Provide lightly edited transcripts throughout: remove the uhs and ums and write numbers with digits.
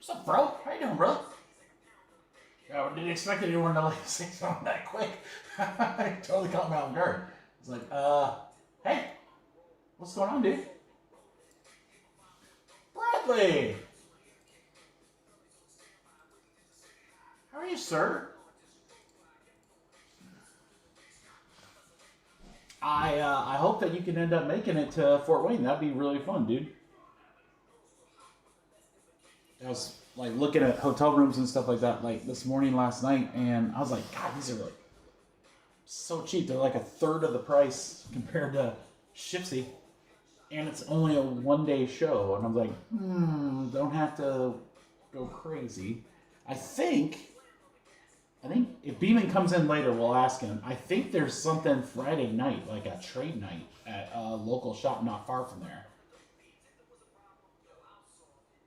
What's up, bro? How you doing, bro? Yeah, I didn't expect anyone to like say something that quick. It totally caught me off guard. It's like, hey, what's going on, dude? Bradley! How are you, sir? I hope that you can end up making it to Fort Wayne. That'd be really fun, dude. I was like looking at hotel rooms and stuff like that like this morning, last night, and I was like, God, these are like so cheap. They're like a third of the price compared to Shipsy, and it's only a one-day show. And I was like, don't have to go crazy. I think if Beeman comes in later, we'll ask him. I think there's something Friday night, like a trade night at a local shop not far from there.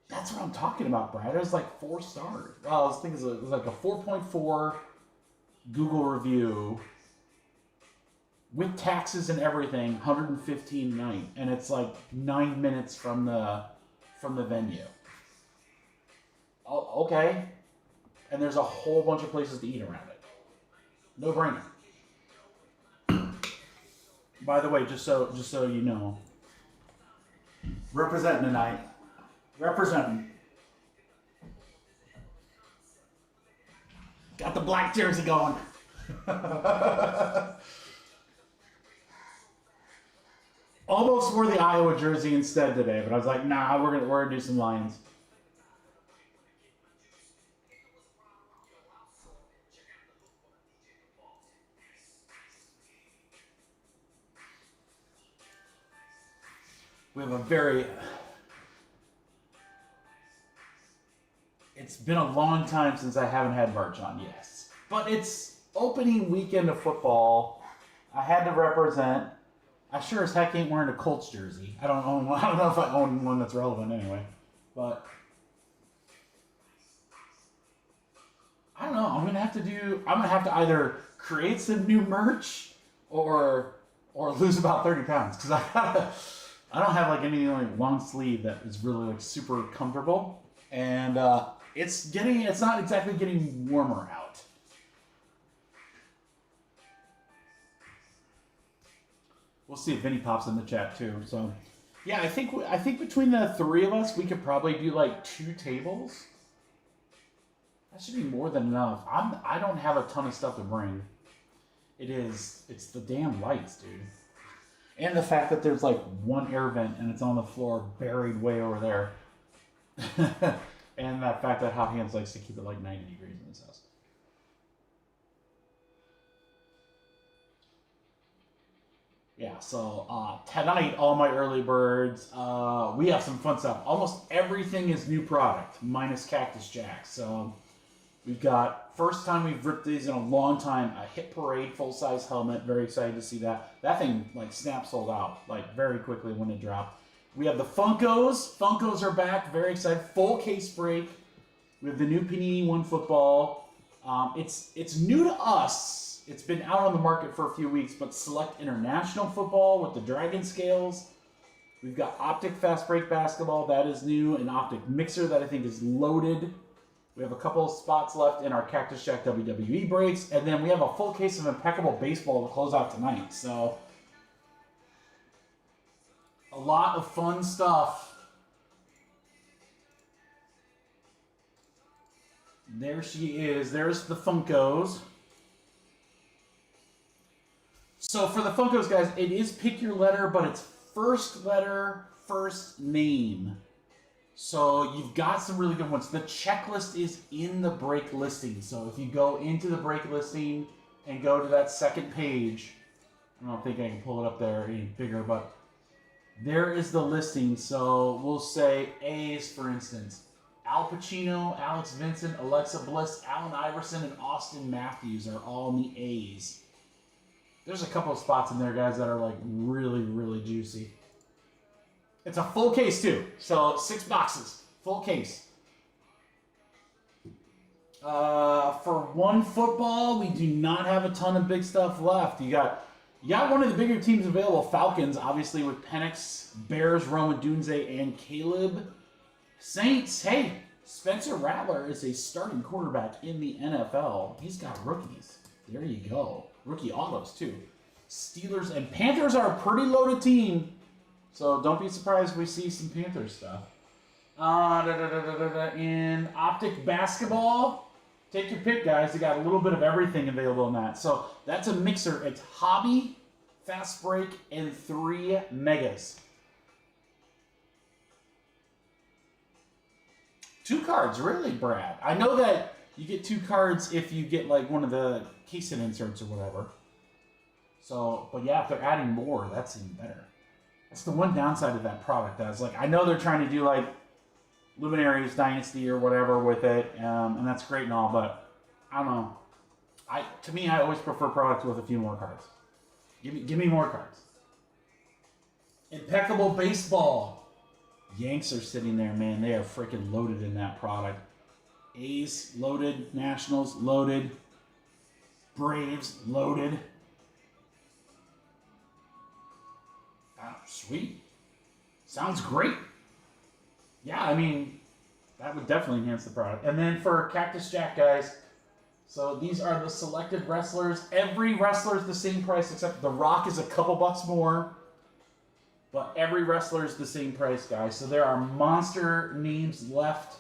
That's what I'm talking about, Brad. It was like 4 stars. Well, I was thinking it was like a 4.4 Google review with taxes and everything, 115 night, and it's like 9 minutes from the venue. Oh, okay. And there's a whole bunch of places to eat around it. No brainer. By the way, just so you know, representing tonight. Representing. Got the black jersey going. Almost wore the Iowa jersey instead today, but I was like, nah, we're gonna do some Lions. We have a very... It's been a long time since I haven't had merch on, yes. But it's opening weekend of football. I had to represent. I sure as heck ain't wearing a Colts jersey. I don't own one. I don't know if I own one that's relevant anyway. But I don't know. I'm gonna have to either create some new merch or lose about 30 pounds. Because I don't have like any like long sleeve that is really like super comfortable. And it's not exactly getting warmer out. We'll see if Vinny pops in the chat too. So, yeah, I think between the 3 of us, we could probably do like 2 tables. That should be more than enough. I don't have a ton of stuff to bring. It's the damn lights, dude. And the fact that there's like 1 air vent and it's on the floor buried way over there. And that fact that Hot Hands likes to keep it like 90 degrees in his house. Yeah, so tonight, all my early birds, we have some fun stuff. Almost everything is new product, minus Cactus Jack. So we've got, first time we've ripped these in a long time, a Hit Parade full-size helmet. Very excited to see that. That thing, like, snap sold out, like, very quickly when it dropped. We have the Funkos. Funkos are back. Very excited. Full case break. We have the new Panini One football. It's new to us. It's been out on the market for a few weeks, but select international football with the Dragon scales. We've got Optic Fast Break Basketball. That is new. An Optic Mixer that I think is loaded. We have a couple of spots left in our Cactus Jack WWE breaks. And then we have a full case of Impeccable Baseball to close out tonight. So a lot of fun stuff. There she is. There's the Funkos. So for the Funkos, guys, it is pick your letter, but it's first letter, first name. So you've got some really good ones. The checklist is in the break listing. So if you go into the break listing and go to that second page, I don't think I can pull it up there any bigger, but there is the listing. So we'll say A's, for instance. Al Pacino, Alex Vincent, Alexa Bliss, Allen Iverson, and Austin Matthews are all in the A's. There's a couple of spots in there, guys, that are like really, really juicy. It's a full case, too. So 6 boxes. Full case. For One football, we do not have a ton of big stuff left. You got one of the bigger teams available, Falcons, obviously with Penix, Bears, Roman Dunze, and Caleb. Saints, hey, Spencer Rattler is a starting quarterback in the NFL. He's got rookies. There you go. Rookie autos, too. Steelers and Panthers are a pretty loaded team. So don't be surprised if we see some Panthers stuff. In Optic Basketball, take your pick, guys. They got a little bit of everything available in that. So that's a mixer. It's Hobby, Fast Break, and 3 Megas. 2 cards, really, Brad? I know that you get 2 cards if you get like one of the case inserts or whatever. So, but yeah, if they're adding more, that's even better. That's the one downside of that product. I know they're trying to do like Luminaries Dynasty or whatever with it, and that's great and all, but I don't know. To me, I always prefer products with a few more cards. Give me more cards. Impeccable Baseball. Yanks are sitting there, man. They are freaking loaded in that product. A's loaded, Nationals loaded, Braves loaded. Oh, sweet. Sounds great. Yeah, I mean, that would definitely enhance the product. And then for Cactus Jack, guys, so these are the selected wrestlers. Every wrestler is the same price except The Rock is a couple bucks more. But every wrestler is the same price, guys. So there are monster names left.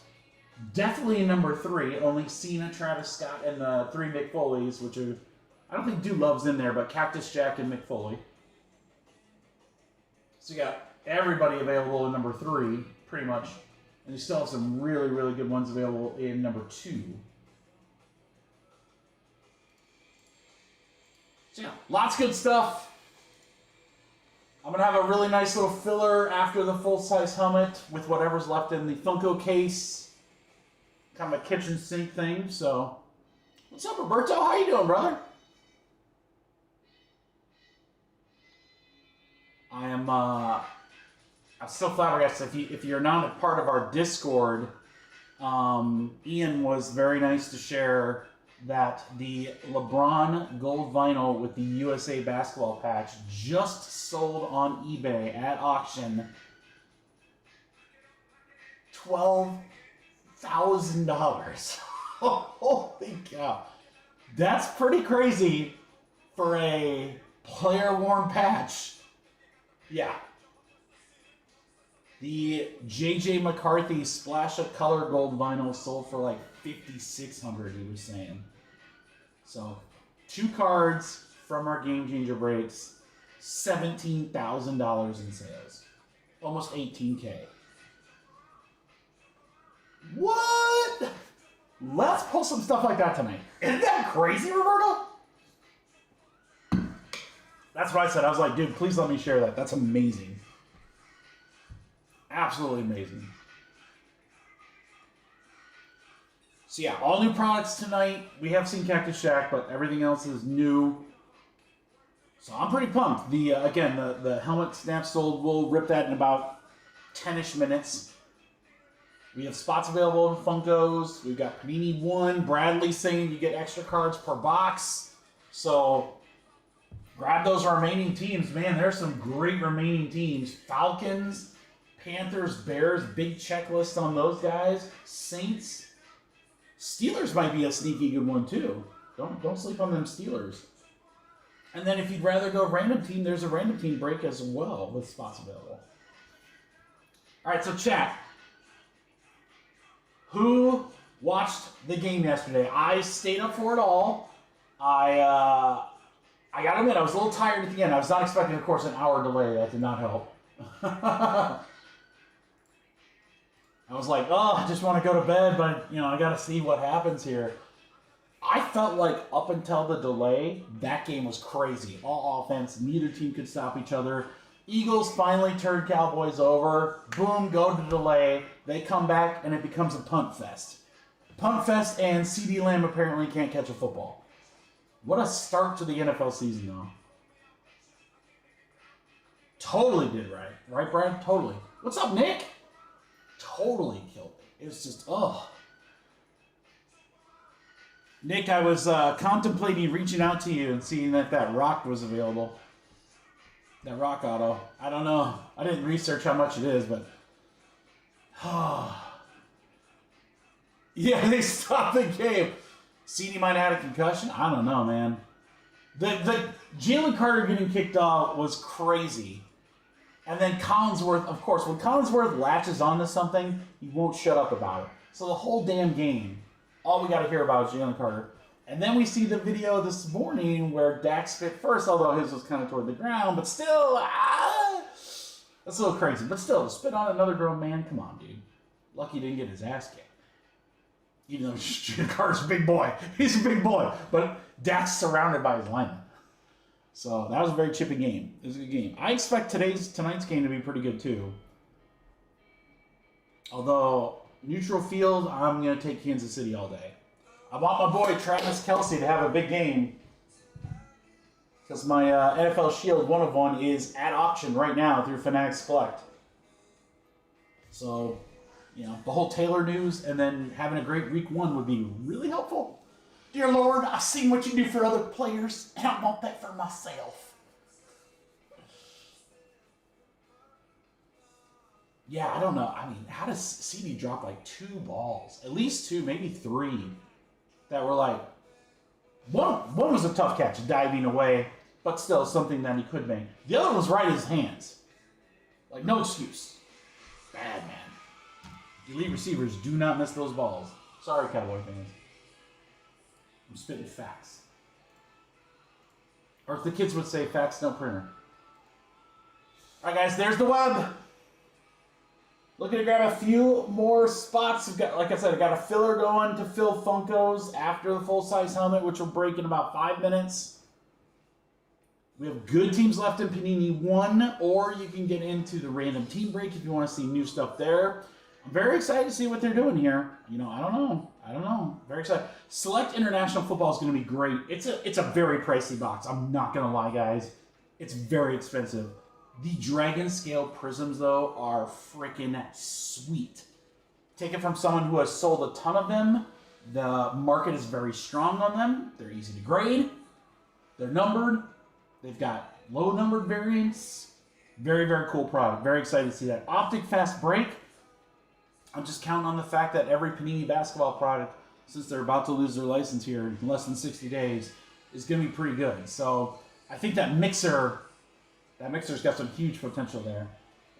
Definitely number 3. Only Cena, Travis Scott, and the 3 Mick Foleys, which are... I don't think Dude Love's in there, but Cactus Jack and Mick Foley. So you got everybody available in number 3, pretty much. And you still have some really, really good ones available in number 2. So yeah, lots of good stuff. I'm going to have a really nice little filler after the full-size helmet with whatever's left in the Funko case. Kind of a kitchen sink thing, so... What's up, Roberto? How you doing, brother? I'm still flabbergasted. If you're not a part of our Discord, Ian was very nice to share that the LeBron gold vinyl with the USA basketball patch just sold on eBay at auction. $12,000. Holy cow. That's pretty crazy for a player-worn patch. Yeah. The J.J. McCarthy Splash of Color Gold vinyl sold for like $5,600, he was saying. So, 2 cards from our Game Changer breaks, $17,000 in sales. Almost $18K. What? Let's pull some stuff like that tonight. Isn't that crazy, Roberto? That's what I said. I was like, dude, please let me share that. That's amazing. Absolutely amazing. So yeah, all new products tonight. We have seen Cactus Jack, but everything else is new. So I'm pretty pumped. Again, the helmet snap sold. We'll rip that in about 10-ish minutes. We have spots available in Funkos. We've got Panini One. Bradley saying you get extra cards per box. So grab those remaining teams. Man, there's some great remaining teams. Falcons, Panthers, Bears. Big checklist on those guys. Saints. Steelers might be a sneaky good one too. Don't sleep on them Steelers. And then if you'd rather go random team, there's a random team break as well with spots available. All right, so chat. Who watched the game yesterday? I stayed up for it all. I gotta admit, I was a little tired at the end. I was not expecting, of course, an hour delay. That did not help. I was like, oh, I just want to go to bed, but, I got to see what happens here. I felt like up until the delay, that game was crazy. All offense. Neither team could stop each other. Eagles finally turned Cowboys over. Boom, go to delay. They come back, and it becomes a punt fest. Punt fest, and CeeDee Lamb apparently can't catch a football. What a start to the NFL season, though. Totally did right. Right, Brad? Totally. What's up, Nick? Totally killed it. It was just, Nick, I was contemplating reaching out to you and seeing that rock was available. That rock auto. I don't know. I didn't research how much it is, but... Yeah, they stopped the game. CD might have had a concussion. I don't know, man. The Jalen Carter getting kicked off was crazy. And then Collinsworth, of course, when Collinsworth latches onto something, he won't shut up about it. So the whole damn game, all we got to hear about is Jalen Carter. And then we see the video this morning where Dak spit first, although his was kind of toward the ground, but still, that's a little crazy. But still, spit on another grown man, come on, dude. Lucky he didn't get his ass kicked. Even though Jalen Carter's a big boy. He's a big boy. But Dak's surrounded by his linemen. So that was a very chippy game. It was a good game. I expect tonight's game to be pretty good too. Although neutral field, I'm gonna take Kansas City all day. I want my boy Travis Kelce to have a big game because my NFL Shield 1/1 is at auction right now through Fanatics Collect. So, you know, the whole Taylor news and then having a great week 1 would be really helpful. Dear Lord, I've seen what you do for other players, and I want that for myself. Yeah, I don't know. I mean, how does CD drop like 2 balls? At least 2, maybe 3, that were like... One was a tough catch, diving away, but still something that he could make. The other was right in his hands. Like, no excuse. Bad, man. Elite receivers do not miss those balls. Sorry, Cowboy fans. I'm spitting facts. Or if the kids would say, facts, no printer. Alright guys, there's the web. Looking to grab a few more spots. We've got, like I said, I got a filler going to fill Funkos after the full-size helmet, which will break in about 5 minutes. We have good teams left in Panini One, or you can get into the random team break if you want to see new stuff there. I'm very excited to see what they're doing here. You know, I don't know. Very excited. Select International Football is going to be great. It's a very pricey box. I'm not going to lie, guys. It's very expensive. The Dragon Scale Prisms, though, are freaking sweet. Take it from someone who has sold a ton of them. The market is very strong on them. They're easy to grade. They're numbered. They've got low-numbered variants. Very, very cool product. Very excited to see that. Optic Fast Break. I'm just counting on the fact that every Panini basketball product, since they're about to lose their license here in less than 60 days, is going to be pretty good. So I think that mixer's got some huge potential there.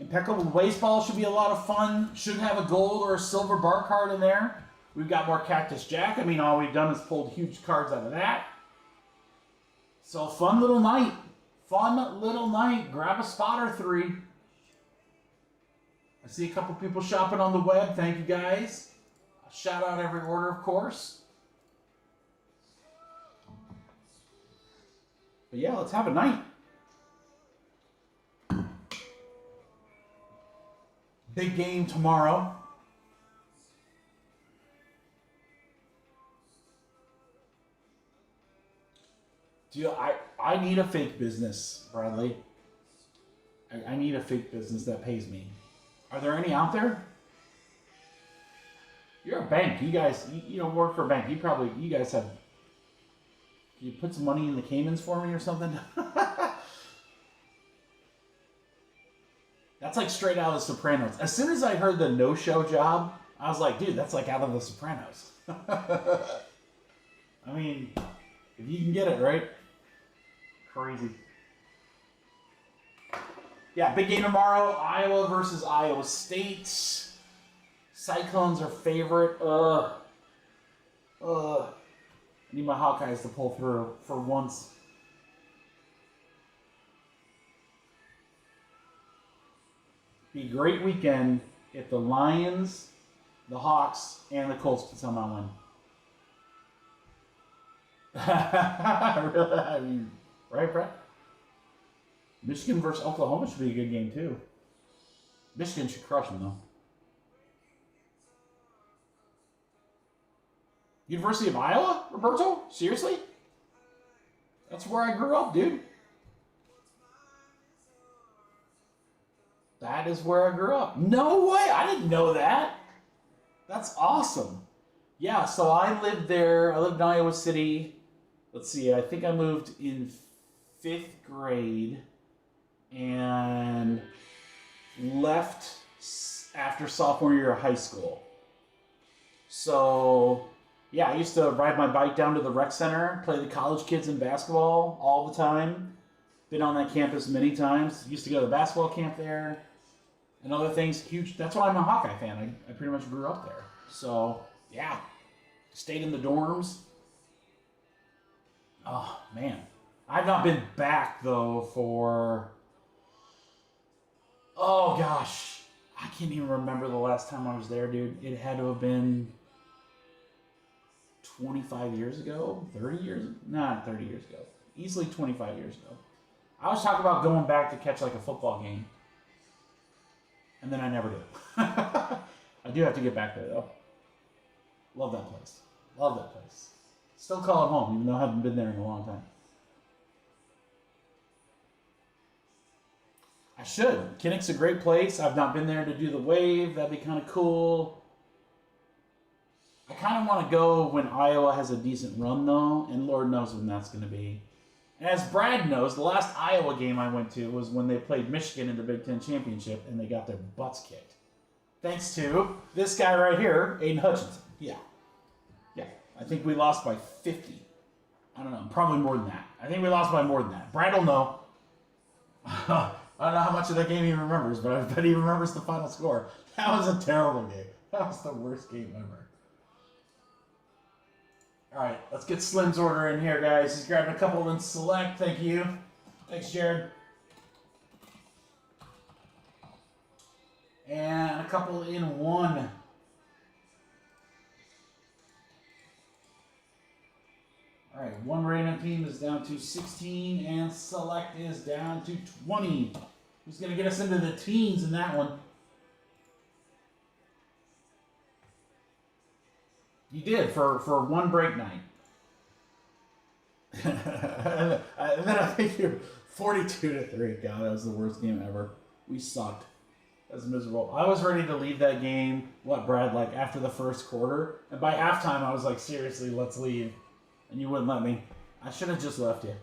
Impeccable Baseball should be a lot of fun. Should have a gold or a silver bar card in there. We've got more Cactus Jack. I mean, all we've done is pulled huge cards out of that. So fun little night. Grab a spot or 3. I see a couple people shopping on the web. Thank you, guys. I'll shout out every order, of course. But yeah, let's have a night. Big game tomorrow. I need a fake business, Bradley. I need a fake business that pays me. Are there any out there? You're a bank. You guys, you don't work for a bank. You guys have... Can you put some money in the Caymans for me or something? That's like straight out of The Sopranos. As soon as I heard the no-show job, I was like, dude, that's like out of The Sopranos. I mean, if you can get it, right? Crazy. Yeah, big game tomorrow. Iowa versus Iowa State. Cyclones are favorite. I need my Hawkeyes to pull through for once. Be a great weekend if the Lions, the Hawks, and the Colts can somehow win. Really? I mean, right, Brett? Michigan versus Oklahoma should be a good game, too. Michigan should crush them, though. University of Iowa, Roberto? Seriously? That's where I grew up, dude. That is where I grew up. No way! I didn't know that. That's awesome. Yeah, so I lived there. I lived in Iowa City. Let's see, I think I moved in 5th grade and left after sophomore year of high school. So, yeah, I used to ride my bike down to the rec center, play the college kids in basketball all the time. Been on that campus many times. Used to go to the basketball camp there and other things. Huge. That's why I'm a Hawkeye fan. I pretty much grew up there. So, yeah. Stayed in the dorms. Oh, man. I've not been back, though, for... Oh, gosh. I can't even remember the last time I was there, dude. It had to have been 25 years ago? 30 years? Not 30 years ago. Easily 25 years ago. I was talking about going back to catch, like, a football game. And then I never did. I do have to get back there, though. Love that place. Love that place. Still call it home, even though I haven't been there in a long time. I should. Kinnick's a great place. I've not been there to do the wave. That'd be kind of cool. I kind of want to go when Iowa has a decent run, though, and Lord knows when that's going to be. And as Brad knows, the last Iowa game I went to was when they played Michigan in the Big Ten Championship, and they got their butts kicked. Thanks to this guy right here, Aiden Hutchinson. Yeah. I think we lost by 50. I don't know. Probably more than that. I think we lost by more than that. Brad will know. I don't know how much of that game he remembers, but I bet he remembers the final score. That was a terrible game. That was the worst game ever. All right, let's get Slim's order in here, guys. He's grabbing a couple in select. Thank you. Thanks, Jared. And a couple in one. All right, one random team is down to 16, and select is down to 20. Who's going to get us into the teens in that one? You did, for one break night. And then I think you're 42-3. God, that was the worst game ever. We sucked. That was miserable. I was ready to leave that game, Brad, like after the first quarter. And by halftime, I was like, seriously, let's leave. And you wouldn't let me. I should have just left you.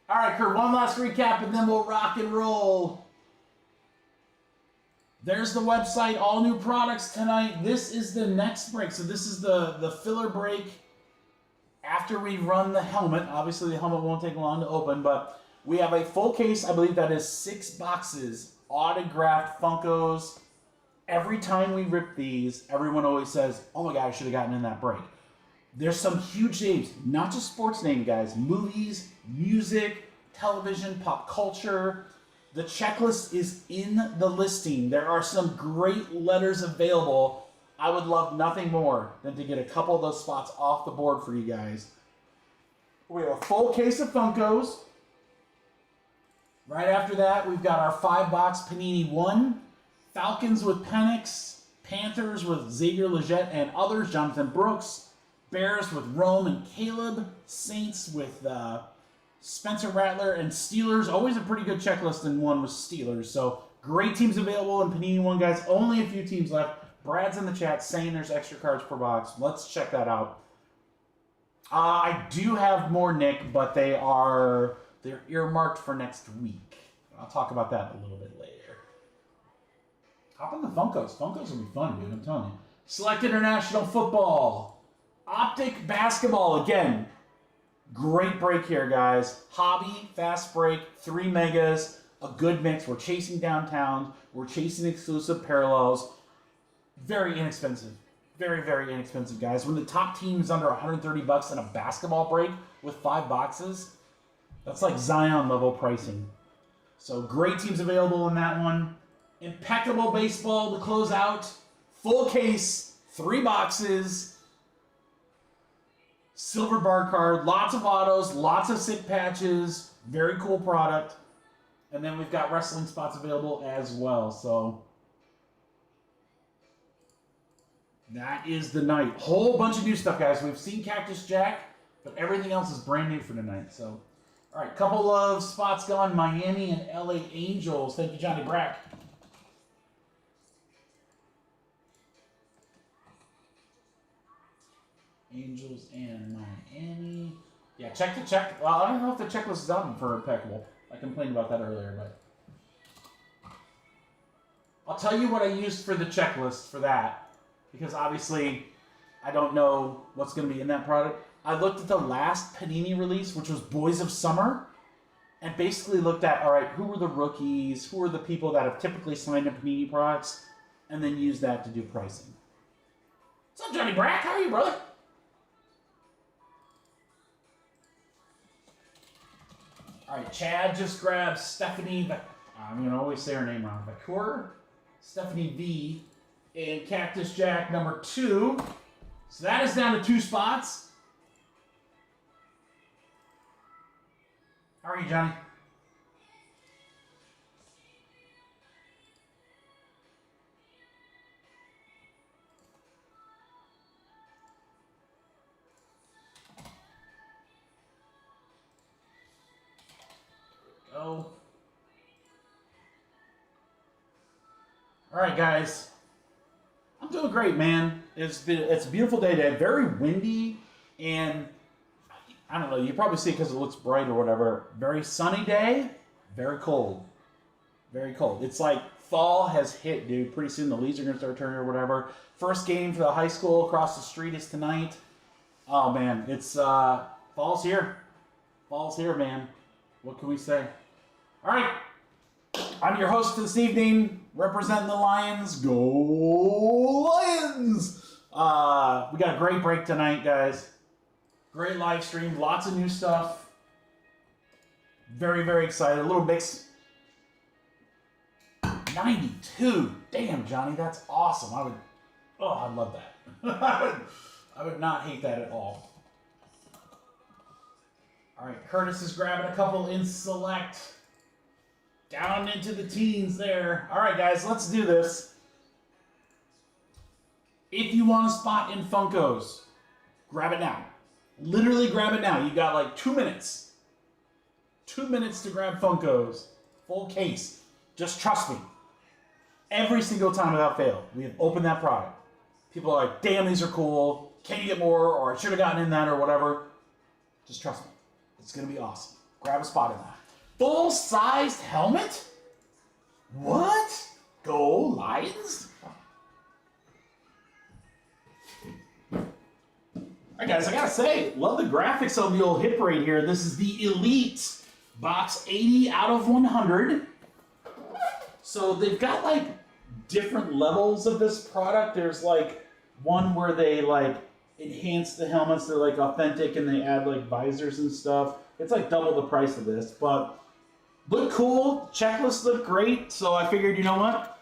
All right, Kurt, one last recap, and then we'll rock and roll. There's the website, all new products tonight. This is the next break. So this is the filler break after we run the helmet. Obviously, the helmet won't take long to open, but we have a full case. I believe that is 6 boxes, autographed Funkos. Every time we rip these, everyone always says, oh my God, I should have gotten in that break. There's some huge names, not just sports names, guys. Movies, music, television, pop culture. The checklist is in the listing. There are some great letters available. I would love nothing more than to get a couple of those spots off the board for you guys. We have a full case of Funkos. Right after that, we've got our 5-box Panini One. Falcons with Penix, Panthers with Xavier Legette and others, Jonathan Brooks, Bears with Rome and Caleb, Saints with Spencer Rattler, and Steelers. Always a pretty good checklist in one with Steelers. So great teams available in Panini One, guys. Only a few teams left. Brad's in the chat saying there's extra cards per box. Let's check that out. I do have more, Nick, but they're earmarked for next week. I'll talk about that a little bit later. Hop in the Funkos. Funkos will be fun, dude. I'm telling you. Select International Football. Optic Basketball. Again, great break here, guys. Hobby, fast break, 3 megas. A good mix. We're chasing downtown. We're chasing exclusive parallels. Very inexpensive. Very, very inexpensive, guys. When the top team is under $130 in a basketball break with 5 boxes, that's like Zion level pricing. So great teams available in that one. Impeccable Baseball to close out. Full case, 3 boxes. Silver bar card, lots of autos, lots of sick patches. Very cool product. And then we've got wrestling spots available as well. So that is the night. Whole bunch of new stuff, guys. We've seen Cactus Jack, but everything else is brand new for tonight. So, all right, couple of spots gone. Miami and LA Angels. Thank you, Johnny Brack. Angels and Miami. Yeah, check. Well, I don't know if the checklist is out for Impeccable. I complained about that earlier, but I'll tell you what I used for the checklist for that, because obviously I don't know what's going to be in that product. I looked at the last Panini release, which was Boys of Summer, and basically looked at, all right, who were the rookies, who are the people that have typically signed in Panini products, and then used that to do pricing. What's up, Johnny Brack? How are you, brother? All right, Chad just grabbed Stephanie, I'm going to always say her name wrong, Vacour, Stephanie V, and Cactus Jack number 2. So that is down to 2 spots. How are you, Johnny? Go. All right, guys. I'm doing great, man. It's a beautiful day today. Very windy, and I don't know. You probably see it because it looks bright or whatever. Very sunny day. Very cold. Very cold. It's like fall has hit, dude. Pretty soon the leaves are gonna start turning or whatever. First game for the high school across the street is tonight. Oh man, it's fall's here. Fall's here, man. What can we say? All right. I'm your host this evening, representing the Lions. Go Lions! We got a great break tonight, guys. Great live stream, lots of new stuff. Very, very excited. A little mix. 92. Damn, Johnny, that's awesome. I love that. I would not hate that at all. All right, Curtis is grabbing a couple in select. Down into the teens there. All right, guys, let's do this. If you want a spot in Funkos, grab it now. Literally grab it now. You got like 2 minutes. 2 minutes to grab Funkos. Full case. Just trust me. Every single time without fail, we have opened that product. People are like, damn, these are cool. Can you get more? Or I should have gotten in that or whatever. Just trust me. It's going to be awesome. Grab a spot in that. Full-sized helmet? What? Go Lions? Alright guys, I gotta say, love the graphics on the old hit parade here. This is the Elite Box 80 out of 100. So they've got like different levels of this product. There's like one where they like enhance the helmets. They're like authentic and they add like visors and stuff. It's like double the price of this, but look cool. Checklists look great. So I figured, you know what?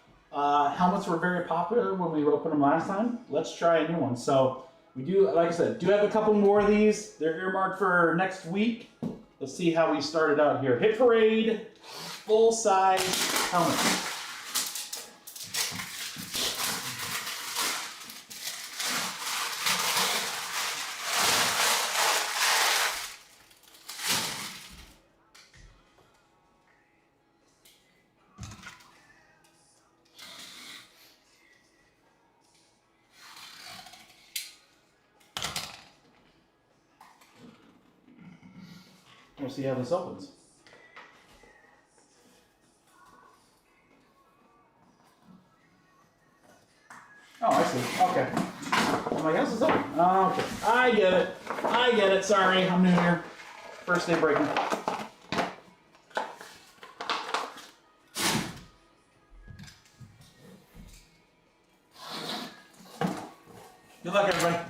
Helmets were very popular when we opened them last time. Let's try a new one. So we do, like I said, do have a couple more of these. They're earmarked for next week. Let's see how we started out here. Hit Parade, full-size helmet. We'll see how this opens. Oh, I see. Okay. I'm like, how's this open? Oh, okay. I get it. I get it. Sorry, I'm new here. First day breaking. Good luck, everybody.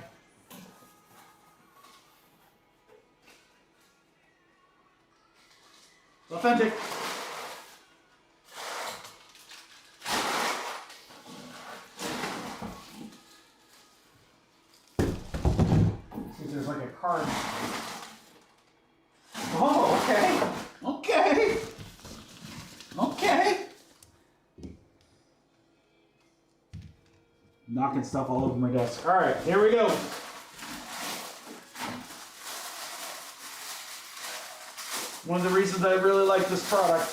Authentic. See if there's like a card. Oh, okay. Okay. Okay. Knocking stuff all over my desk. All right, here we go. One of the reasons I really like this product.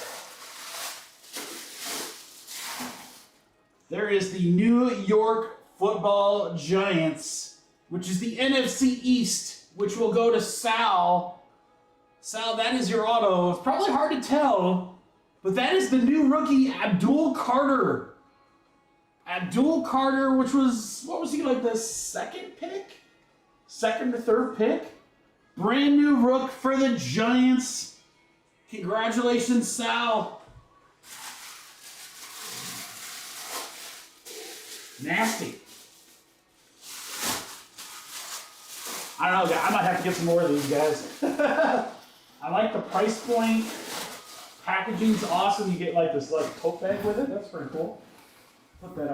There is the New York Football Giants, which is the NFC East, which will go to Sal. Sal, that is your auto. It's probably hard to tell, but that is the new rookie, Abdul Carter. Abdul Carter, which was, what was he, like the second pick? Second to third pick? Brand new rook for the Giants. Congratulations, Sal. Nasty. I don't know, I might have to get some more of these guys. I like the price point. Packaging's awesome. You get like this like tote bag with it. That's pretty cool. Put that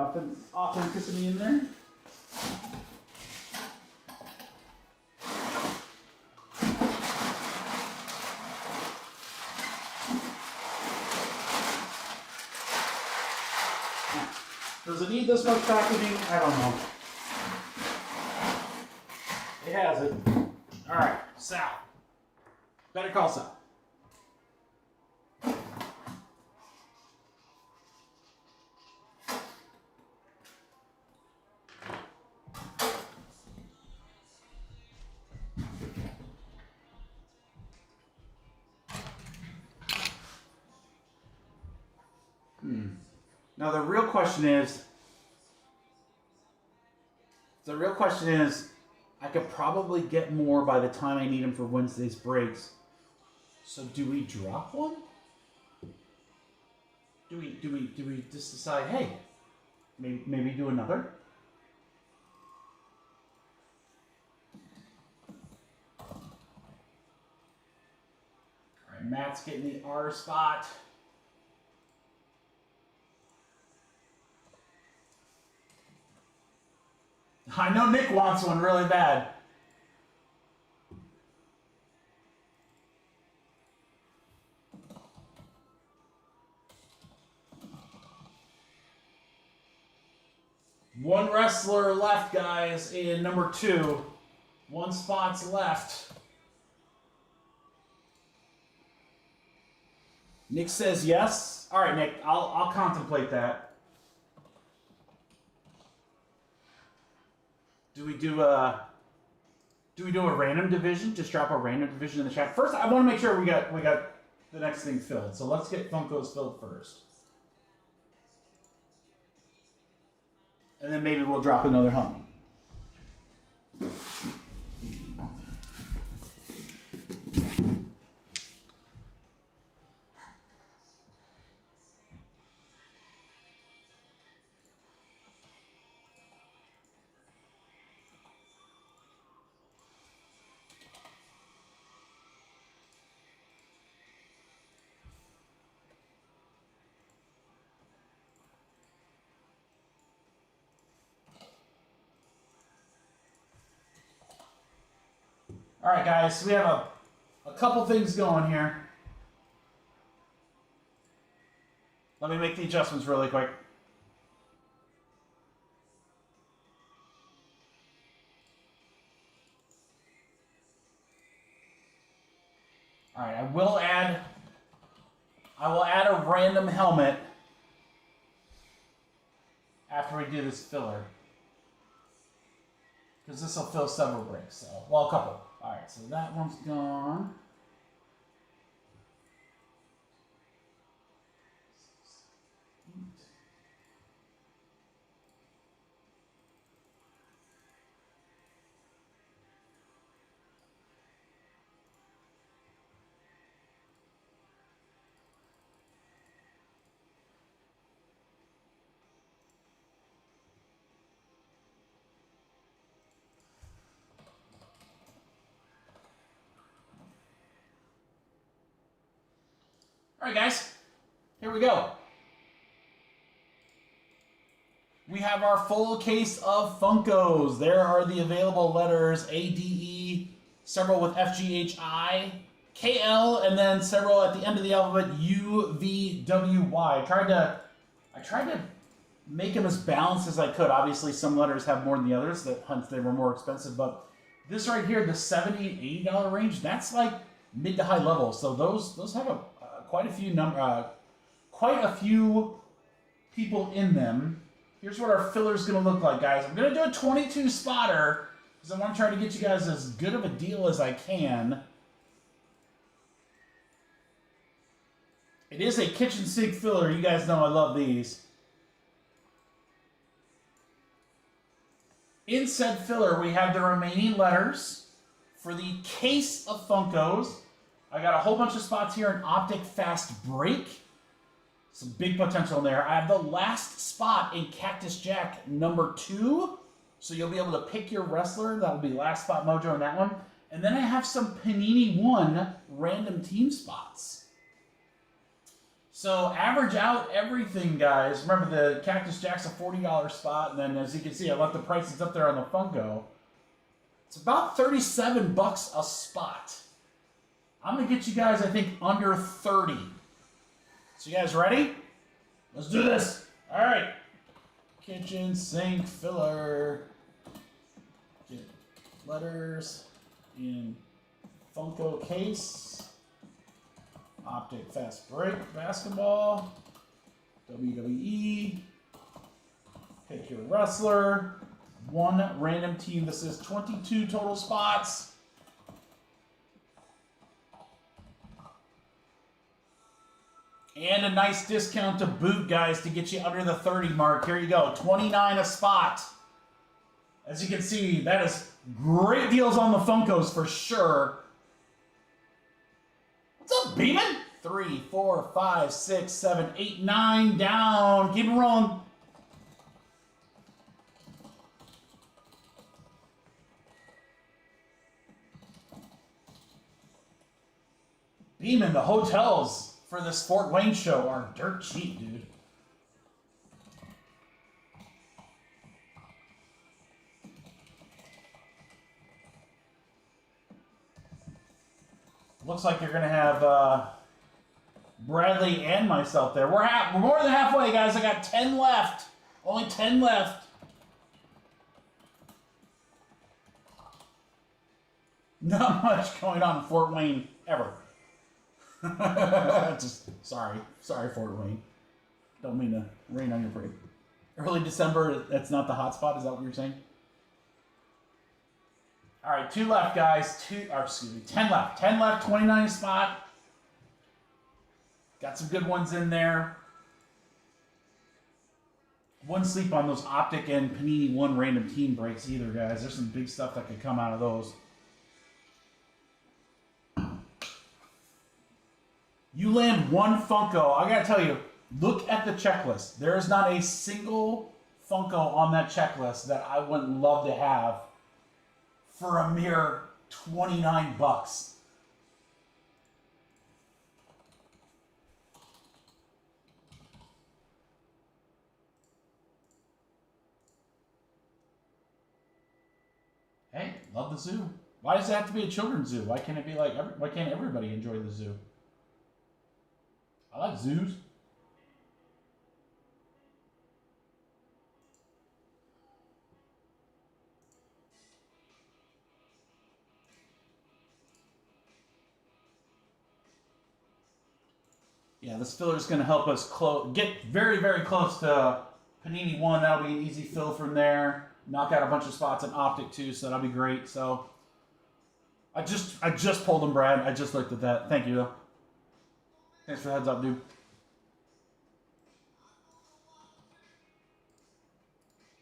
authenticity in there. Does it need this much packaging? I don't know. It has it. All right, Sal. Better call Sal. Now the real question is, I could probably get more by the time I need them for Wednesday's breaks. So do we drop one? Do we just decide, hey, maybe do another? All right, Matt's getting the R spot. I know Nick wants one really bad. One wrestler left, guys, in number 2. 1 spot's left. Nick says yes. All right, Nick, I'll contemplate that. Do we do a random division? Just drop a random division in the chat. First, I want to make sure we got the next thing filled. So let's get Funkos filled first. And then maybe we'll drop another home. All right, guys, so we have a couple things going here. Let me make the adjustments really quick. All right, I will add a random helmet after we do this filler. Because this will fill several breaks, so, well, a couple. All right, so that one's gone. All right, guys, here we go. We have our full case of Funkos. There are the available letters ADE, several with FGHI, KL, and then several at the end of the alphabet UVWY. I tried to make them as balanced as I could. Obviously, some letters have more than the others, hence they were more expensive. But this right here, the $70, $80 range, that's like mid to high level. So those have quite a few people in them. Here's what our filler is going to look like, guys. I'm going to do a 22 spotter because I want to try to get you guys as good of a deal as I can. It is a kitchen sink filler. You guys know I love these. in said filler, we have the remaining letters for the case of Funkos. I got a whole bunch of spots here in Optic Fast Break. Some big potential in there. I have the last spot in Cactus Jack number 2. So you'll be able to pick your wrestler. That'll be last spot mojo in that one. And then I have some Panini One random team spots. So average out everything, guys. Remember, the Cactus Jack's a $40 spot. And then, as you can see, I left the prices up there on the Funko. It's about $37 a spot. I'm going to get you guys, I think, under 30. So you guys ready? Let's do this. All right. Kitchen sink filler. Get letters in Funko case. Optic Fast Break Basketball. WWE. Pick your wrestler. One random team. This is 22 total spots. And a nice discount to boot, guys, to get you under the 30 mark. Here you go, 29 a spot. As you can see, that is great deals on the Funkos for sure. What's up, Beeman? 3, 4, 5, 6, 7, 8, 9, down. Keep it rolling. Beeman, the hotels for this Fort Wayne show are dirt cheap, dude. Looks like you're going to have Bradley and myself there. We're more than halfway, guys. I got 10 left. Only 10 left. Not much going on in Fort Wayne ever. Just sorry, Fort Wayne. Don't mean to rain on your parade. Early December, that's not the hot spot. Is that what you're saying? All right, 2 left, guys. 10 left. 10 left. 29 spot. Got some good ones in there. Wouldn't sleep on those Optic and Panini One random team breaks either, guys. There's some big stuff that could come out of those. You land one Funko. I gotta tell you, look at the checklist. There is not a single Funko on that checklist that I wouldn't love to have for a mere $29. Hey, love the zoo. Why does it have to be a children's zoo? Why can't it be like why can't everybody enjoy the zoo? I like zoos. Yeah, this filler is going to help us get very, very close to Panini One. That'll be an easy fill from there. Knock out a bunch of spots in Optic too, so that'll be great. So I just pulled them, Brad. I just looked at that. Thank you, though. Thanks for the heads up, dude.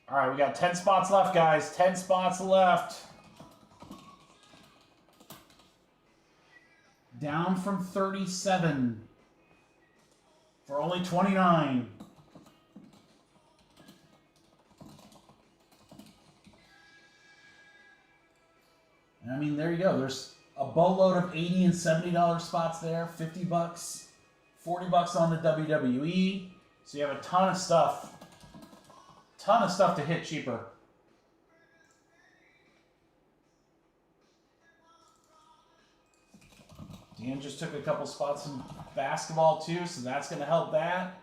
All right, we got 10 spots left, guys. 10 spots left. Down from 37 for only 29. I mean, there you go. There's a boatload of $80 and $70 spots there. $50, $40 on the WWE. So you have a ton of stuff. Ton of stuff to hit cheaper. Dan just took a couple spots in basketball too, so that's going to help that.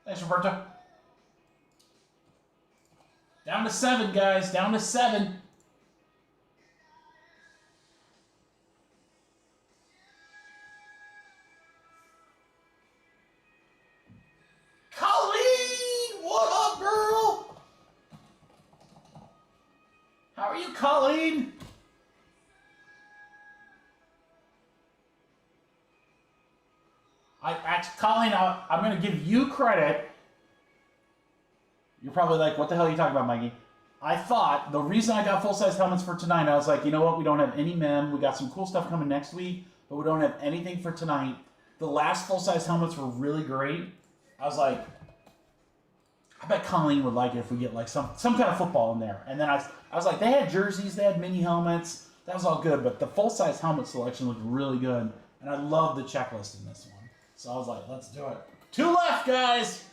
Thanks, Roberto. Down to 7, guys. Down to 7. Colleen! What up, girl? How are you, Colleen? Colleen, I'm going to give you credit. You're probably like, what the hell are you talking about, Mikey? I thought the reason I got full-size helmets for tonight, I was like, you know what? We don't have any mem. We got some cool stuff coming next week, but we don't have anything for tonight. The last full-size helmets were really great. I was like, I bet Colleen would like it if we get like some kind of football in there. And then I was like, they had jerseys, they had mini helmets. That was all good, but the full-size helmet selection looked really good. And I love the checklist in this one. So I was like, let's do it. 2 left, guys!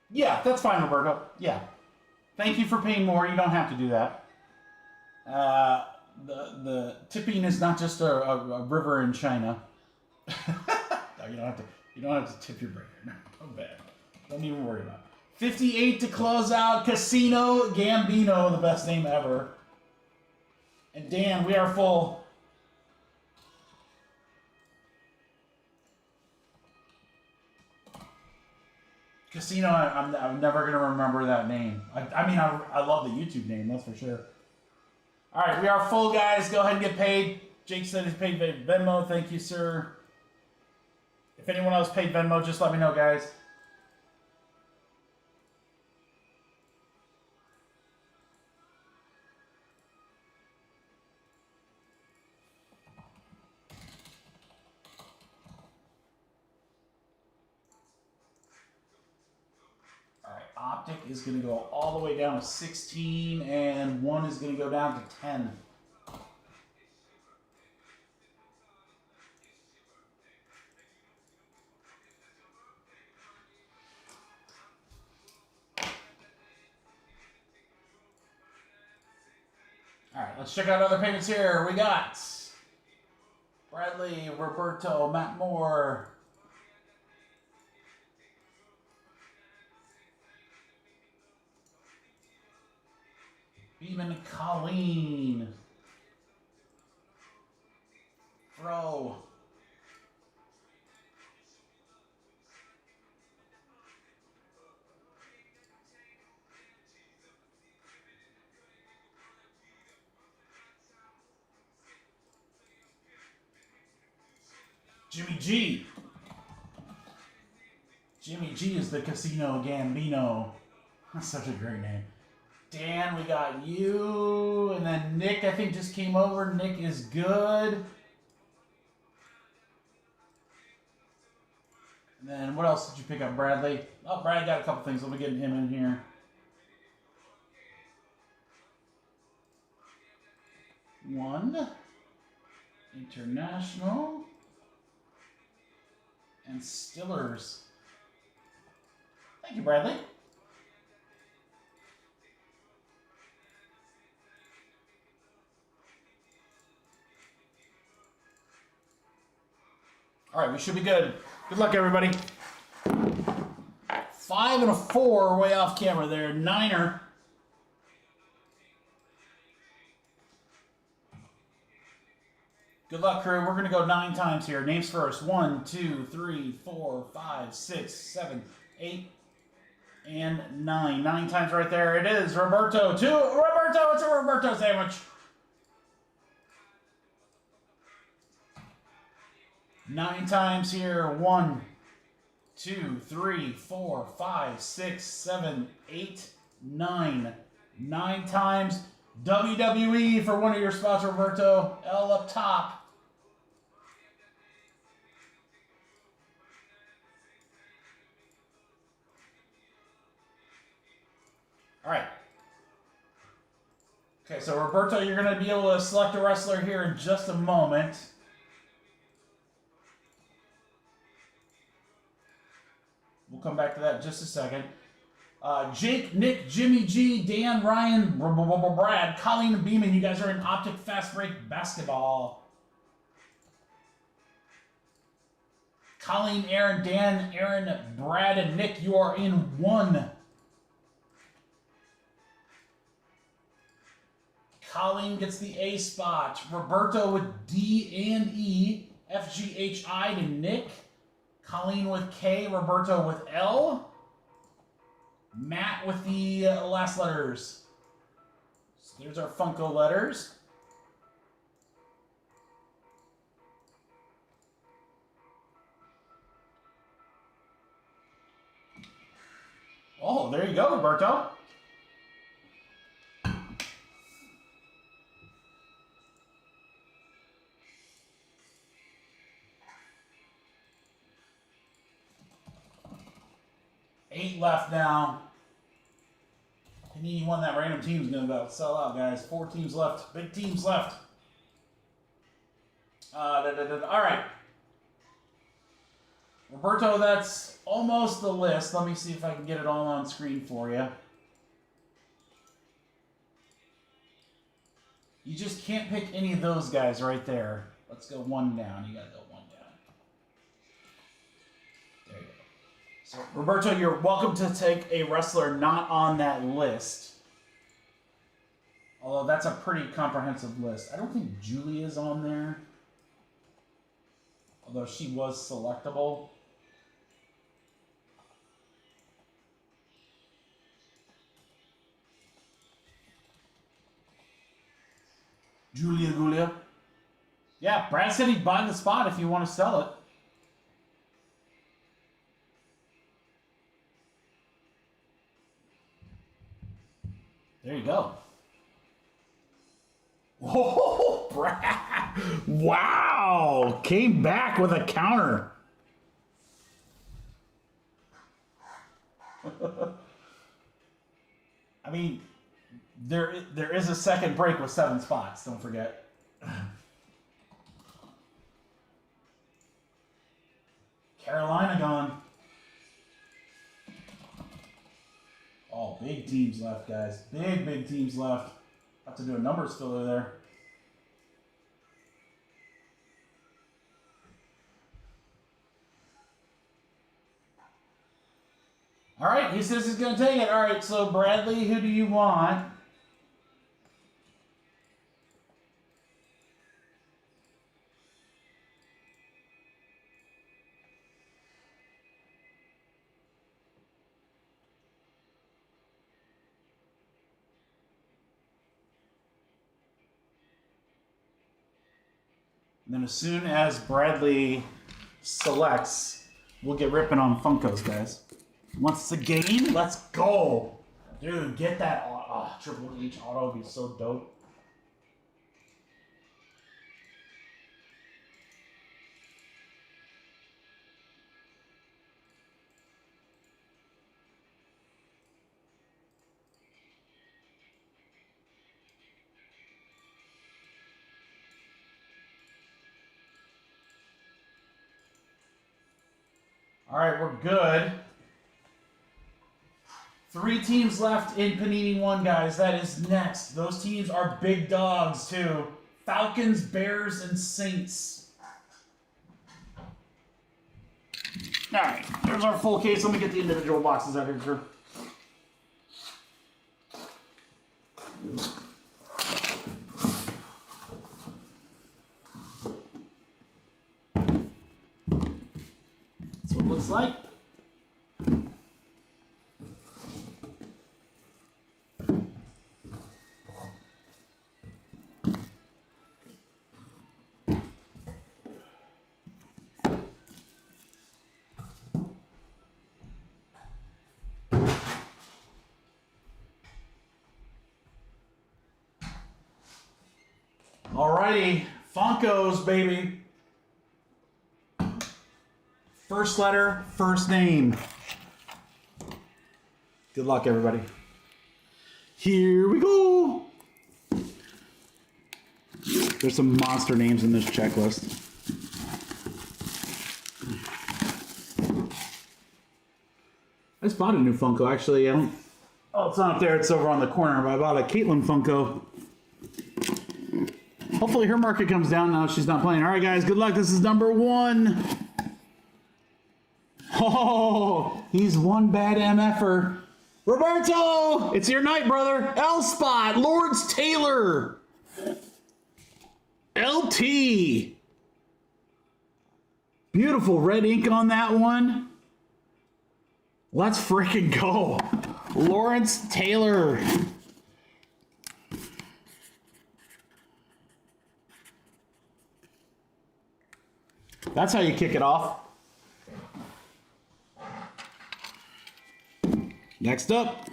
Yeah, that's fine, Roberto. Yeah. Thank you for paying more. You don't have to do that. The tipping is not just a river in China. No, you don't have to tip your breaker. No, bad. Don't even worry about it. 58 to close out. Casino Gambino, the best name ever. And Dan, we are full. Casino, I'm never going to remember that name. I mean, I love the YouTube name, that's for sure. All right, we are full, guys. Go ahead and get paid. Jake said he's paid Venmo. Thank you, sir. If anyone else paid Venmo, just let me know, guys. Optic is going to go all the way down to 16, and 1 is going to go down to 10. All right, let's check out other payments here. We got Bradley, Roberto, Matt Moore, Beeman, Colleen, Fro, Jimmy G. Jimmy G is the Casino Gambino. That's such a great name. Dan, we got you. And then Nick, I think, just came over. Nick is good. And then what else did you pick up, Bradley? Oh, Brad got a couple things. We'll be getting him in here. One. International. And Stillers. Thank you, Bradley. All right, we should be good. Good luck, everybody. 5 and a 4 way off camera there. Niner. Good luck, crew. We're going to go 9 times here. Names first. 1, 2, 3, 4, 5, 6, 7, 8, and 9. 9 times right there. It is Roberto. Roberto. It's a Roberto sandwich. 9 times here. 1, 2, 3, 4, 5, 6, 7, 8, 9. 9 times. WWE for one of your spots, Roberto. L up top. All right. Okay, so Roberto, you're going to be able to select a wrestler here in just a moment. We'll come back to that in just a second. Jake, Nick, Jimmy G, Dan, Ryan, Brad, Colleen, and Beeman, you guys are in Optic Fast Break Basketball. Colleen, Aaron, Dan, Aaron, Brad, and Nick, you are in 1. Colleen gets the A spot. Roberto with D and E. FGHI to Nick. Colleen with K. Roberto with L. Matt with the last letters. So there's our Funko letters. Oh, there you go, Roberto. Eight left now. Panini One, that random team's going to about sell out, guys. 4 teams left. Big teams left. All right. Roberto, that's almost the list. Let me see if I can get it all on screen for you. You just can't pick any of those guys right there. Let's go one down. You got to go one down. There you go. So, Roberto, you're welcome to take a wrestler not on that list. Although that's a pretty comprehensive list. I don't think Julia's on there. Although she was selectable. Julia. Yeah, Brad said he'd buy the spot if you want to sell it. There you go. Oh, Brad. Wow. Came back with a counter. I mean, there is a second break with 7 spots, don't forget. Carolina gone. Oh, big teams left, guys. Big teams left. Have to do a numbers filler there. All right, he says he's going to take it. All right, so Bradley, who do you want? And then as soon as Bradley selects, we'll get ripping on Funkos, guys. Once it's a game, let's go. Dude, get that Triple H auto would be so dope. All right, we're good. 3 teams left in Panini One, guys. That is next. Those teams are big dogs, too. Falcons, Bears, and Saints. All right, there's our full case. Let me get the individual boxes out here, sir. That's what it looks like. Alrighty, Funkos, baby. First letter, first name. Good luck, everybody. Here we go. There's some monster names in this checklist. I just bought a new Funko, actually. Oh, it's not up there. It's over on the corner. But I bought a Caitlin Funko. Hopefully her market comes down now. She's not playing. All right, guys. Good luck. This is number 1. Oh, he's one bad MFer. Roberto, it's your night, brother. L-Spot, Lawrence Taylor. LT. Beautiful red ink on that one. Let's freaking go. Lawrence Taylor. That's how you kick it off. Next up.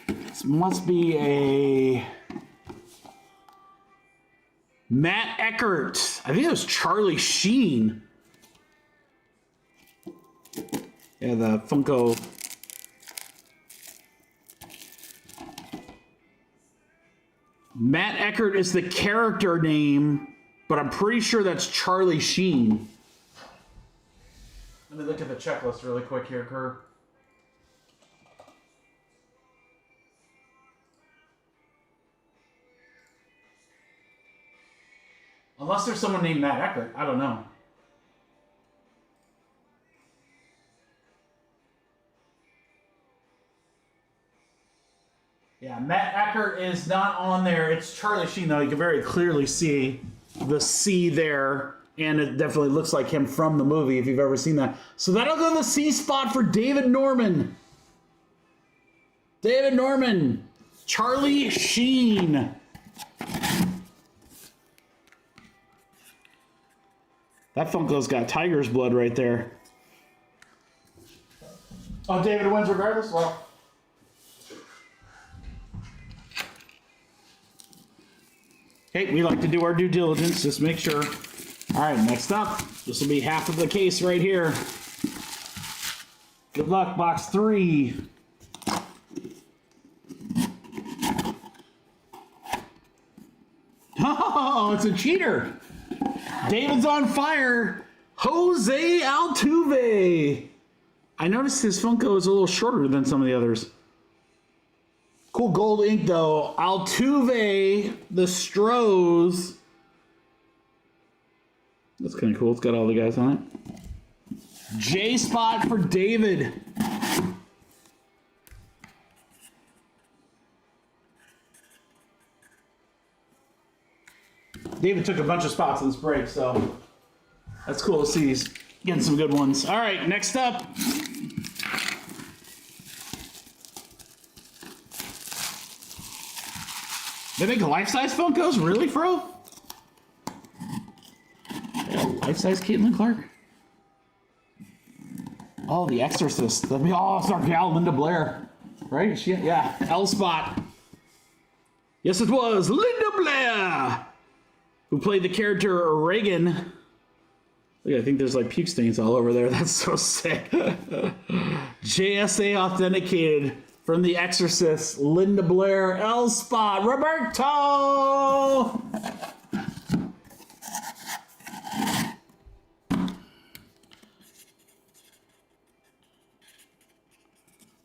This must be a Matt Eckert. I think it was Charlie Sheen. Yeah, the Funko. Matt Eckert is the character name, but I'm pretty sure that's Charlie Sheen. Let me look at the checklist really quick here, Kerr. Unless there's someone named Matt Eckert, I don't know. Yeah, Matt Eckert is not on there. It's Charlie Sheen, though. You can very clearly see the C there, and it definitely looks like him from the movie, if you've ever seen that. So that'll go to the C spot for David Norman. David Norman. Charlie Sheen. That Funko's got tiger's blood right there. Oh, David wins regardless? Well... Hey, we like to do our due diligence, just make sure. All right, next up, this will be half of the case right here. Good luck, box 3. Oh, it's a cheater. David's on fire. Jose Altuve. I noticed his Funko is a little shorter than some of the others. Cool gold ink, though. Altuve, the Stros. That's kind of cool. It's got all the guys on it. J spot for David. David took a bunch of spots in this break, so that's cool to see. He's getting some good ones. All right, next up. They make life-size Funkos? Really, Fro? Life-size Caitlin Clark? Oh, The Exorcist. That'd be, oh, it's our gal, Linda Blair. Right? Is she, yeah, L spot. Yes, it was Linda Blair, who played the character Reagan. Look, I think there's like puke stains all over there. That's so sick. JSA authenticated. From The Exorcist, Linda Blair, L spot, Roberto!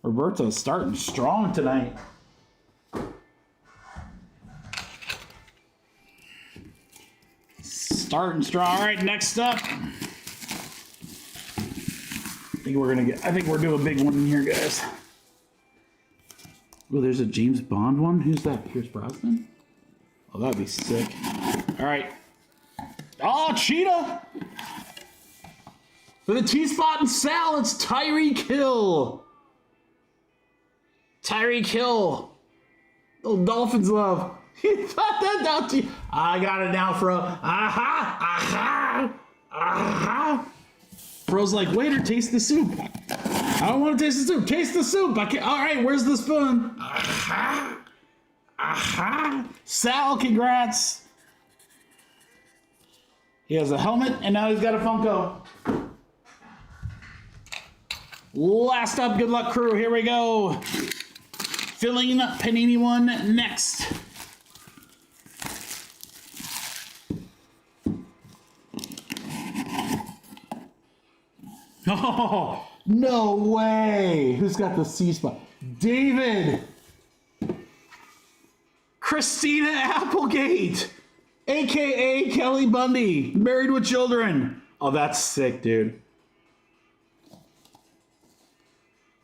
Roberto's starting strong tonight. Starting strong. All right, next up. I think we're doing a big one in here, guys. Oh, there's a James Bond one. Who's that? Pierce Brosnan? Oh, that'd be sick. All right. Oh, Cheetah! For the T-spot and Sal, it's Tyreek Hill. Tyreek Hill. Little Dolphins love. You thought that down to you. I got it now, Fro. Aha! Aha! Aha! Fro's like, waiter, taste the soup. I don't want to taste the soup. Taste the soup. I can't. All right, where's the spoon? Aha! Aha! Sal, congrats. He has a helmet, and now he's got a Funko. Last up, good luck, crew. Here we go. Filling Panini One next. Oh, no way. Who's got the C spot? David. Christina Applegate, a.k.a. Kelly Bundy, Married with Children. Oh, that's sick, dude.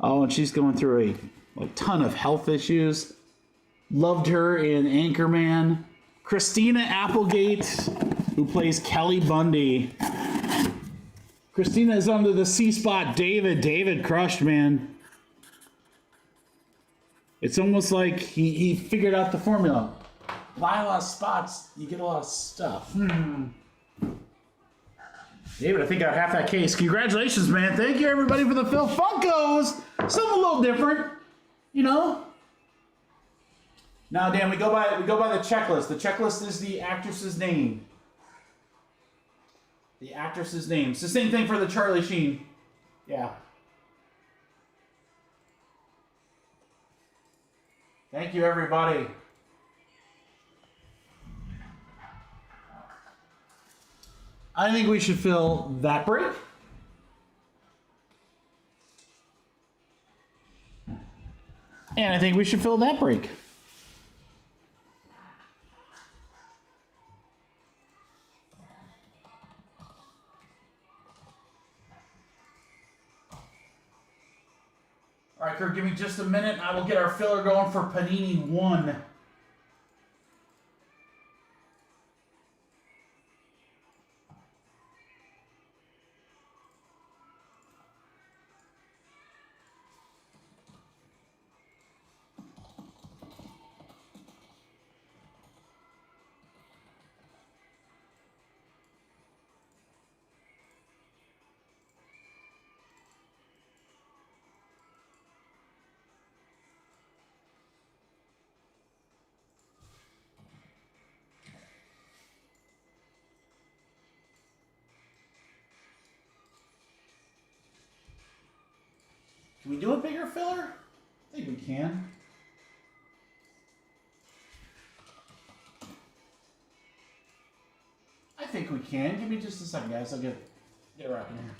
Oh, and she's going through a ton of health issues. Loved her in Anchorman. Christina Applegate, who plays Kelly Bundy. Christina is under the C spot. David crushed, man. It's almost like he figured out the formula. Buy a lot of spots, you get a lot of stuff. David, I think I got half that case. Congratulations, man. Thank you, everybody, for the Phil Funkos. Something a little different, you know? Now, Dan, we go by the checklist. The checklist is the actress's name. The actress's name. It's the same thing for the Charlie Sheen. Yeah. Thank you, everybody. I think we should fill that break. And I think we should fill that break. All right, Kurt, give me just a minute and I will get our filler going for Panini One. Can we do a bigger filler? I think we can. I think we can. Give me just a second, guys. I'll get right in here.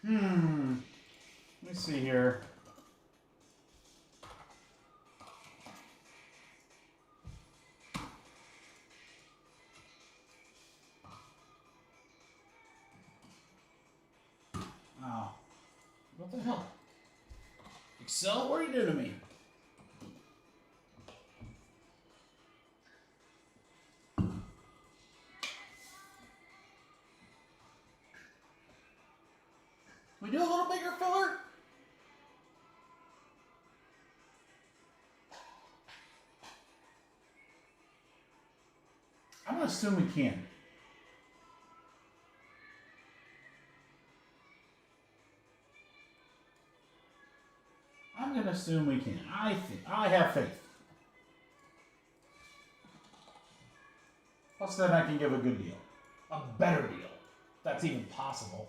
Let me see here. Oh, what the hell? Excel, what are you doing to me? We do a little bigger filler? I'm going to assume we can. I'm going to assume we can. I have faith. Plus then I can give a good deal. A better deal. If that's even possible.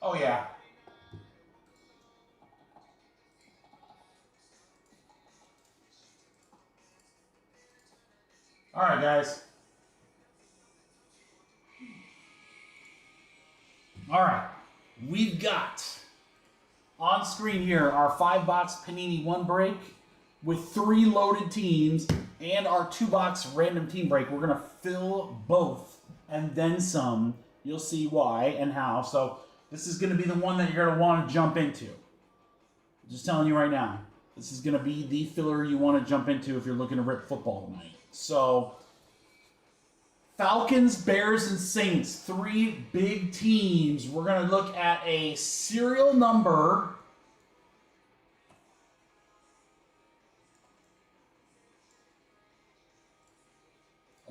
Oh, yeah. All right, guys. All right. We've got on screen here our 5-box Panini One break with 3 loaded teams and our 2-box random team break. We're going to fill both and then some. You'll see why and how. So this is going to be the one that you're going to want to jump into. I'm just telling you right now. This is going to be the filler you want to jump into if you're looking to rip football tonight. So, Falcons, Bears, and Saints. 3 big teams. We're going to look at a serial number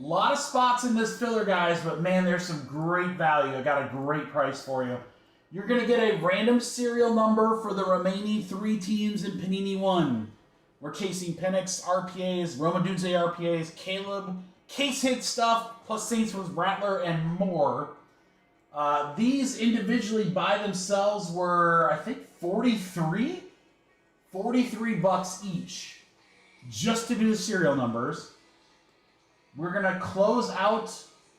A lot of spots in this filler, guys, but man, there's some great value. I got a great price for you. You're going to get a random serial number for the remaining 3 teams in Panini One. We're chasing Penix RPAs, Romadunze RPAs, Caleb, case hit stuff, plus Saints with Rattler, and more. These individually by themselves were, I think, 43 bucks each, just to do the serial numbers. We're going to close out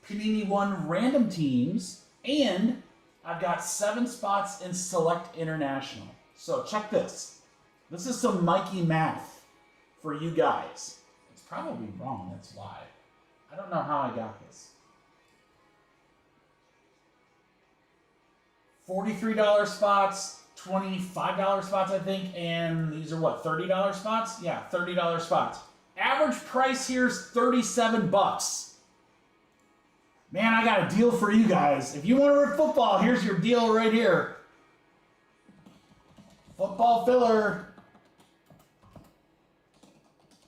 Panini One random teams, and I've got 7 spots in Select International. So check this. This is some Mikey math for you guys. It's probably wrong, that's why. I don't know how I got this. $43 spots, $25 spots, I think, and these are what, $30 spots? Yeah, $30 spots. Average price here is 37 bucks. Man, I got a deal for you guys. If you want to rip football, here's your deal right here. Football filler.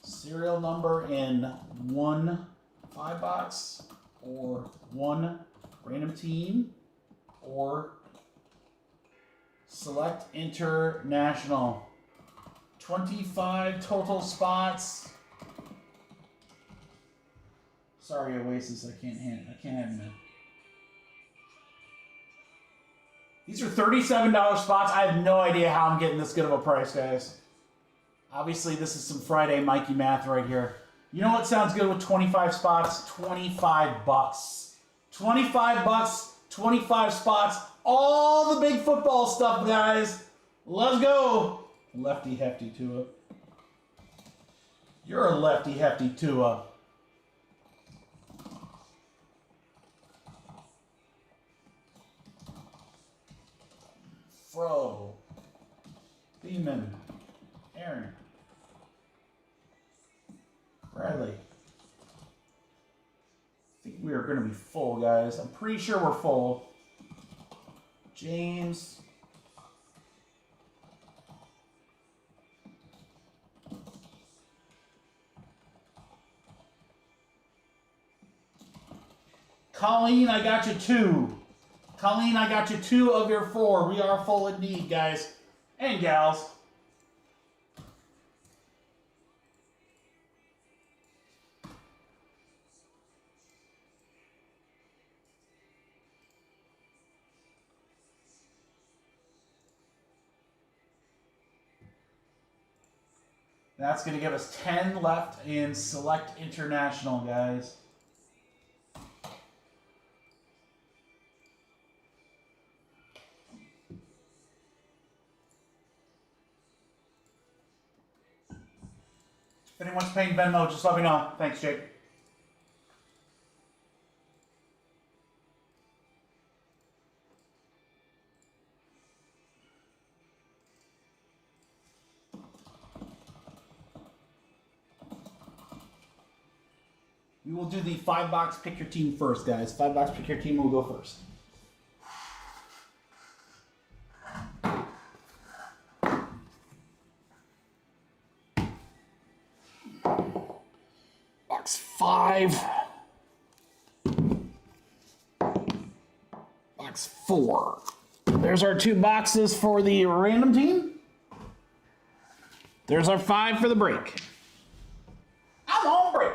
Serial number in 1 5-box or 1 random team or Select International. 25 total spots. Sorry, Oasis, I can't have them in. These are $37 spots. I have no idea how I'm getting this good of a price, guys. Obviously, this is some Friday Mikey math right here. You know what sounds good with 25 spots? 25 bucks. 25 bucks, 25 spots. All the big football stuff, guys. Let's go. Lefty hefty Tua. You're a lefty hefty Tua. Fro. Beeman. Aaron. Bradley. I think we are going to be full, guys. I'm pretty sure we're full. James. Colleen, I got you 2. Colleen, I got you 2 of your 4. We are full indeed, guys and gals. That's going to give us 10 left in Select International, guys. If anyone's paying Venmo, just let me know. Thanks, Jake. We will do the 5-box pick your team first, guys. 5-box pick your team will go first. Box 5. Box 4. There's our 2 boxes for the random team. There's our 5 for the break. I'm on break.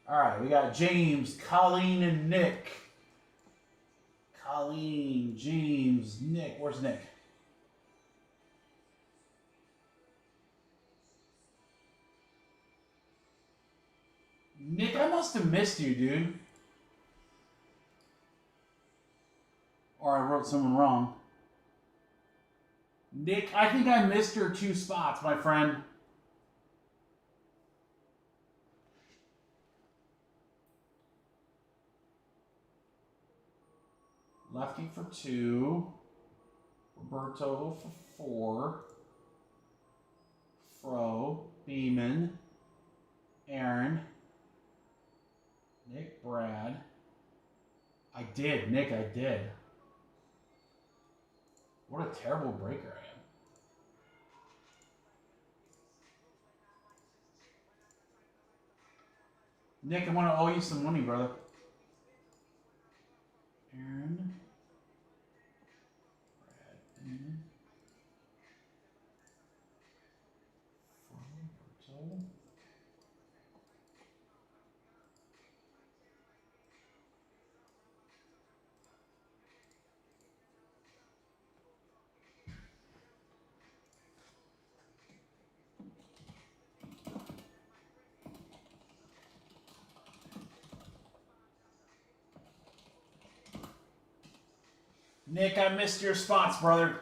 All right, we got James, Colleen, and Nick. Colleen, James, Nick. Where's Nick? Nick, I must have missed you, dude. Or I wrote someone wrong. Nick, I think I missed your 2 spots, my friend. Lefty for 2. Roberto for 4. Fro. Beeman. Aaron. Nick. Brad. I did. Nick, I did. What a terrible breaker I am. Nick, I want to owe you some money, brother. Aaron. Brad. Nick, I missed your spots, brother.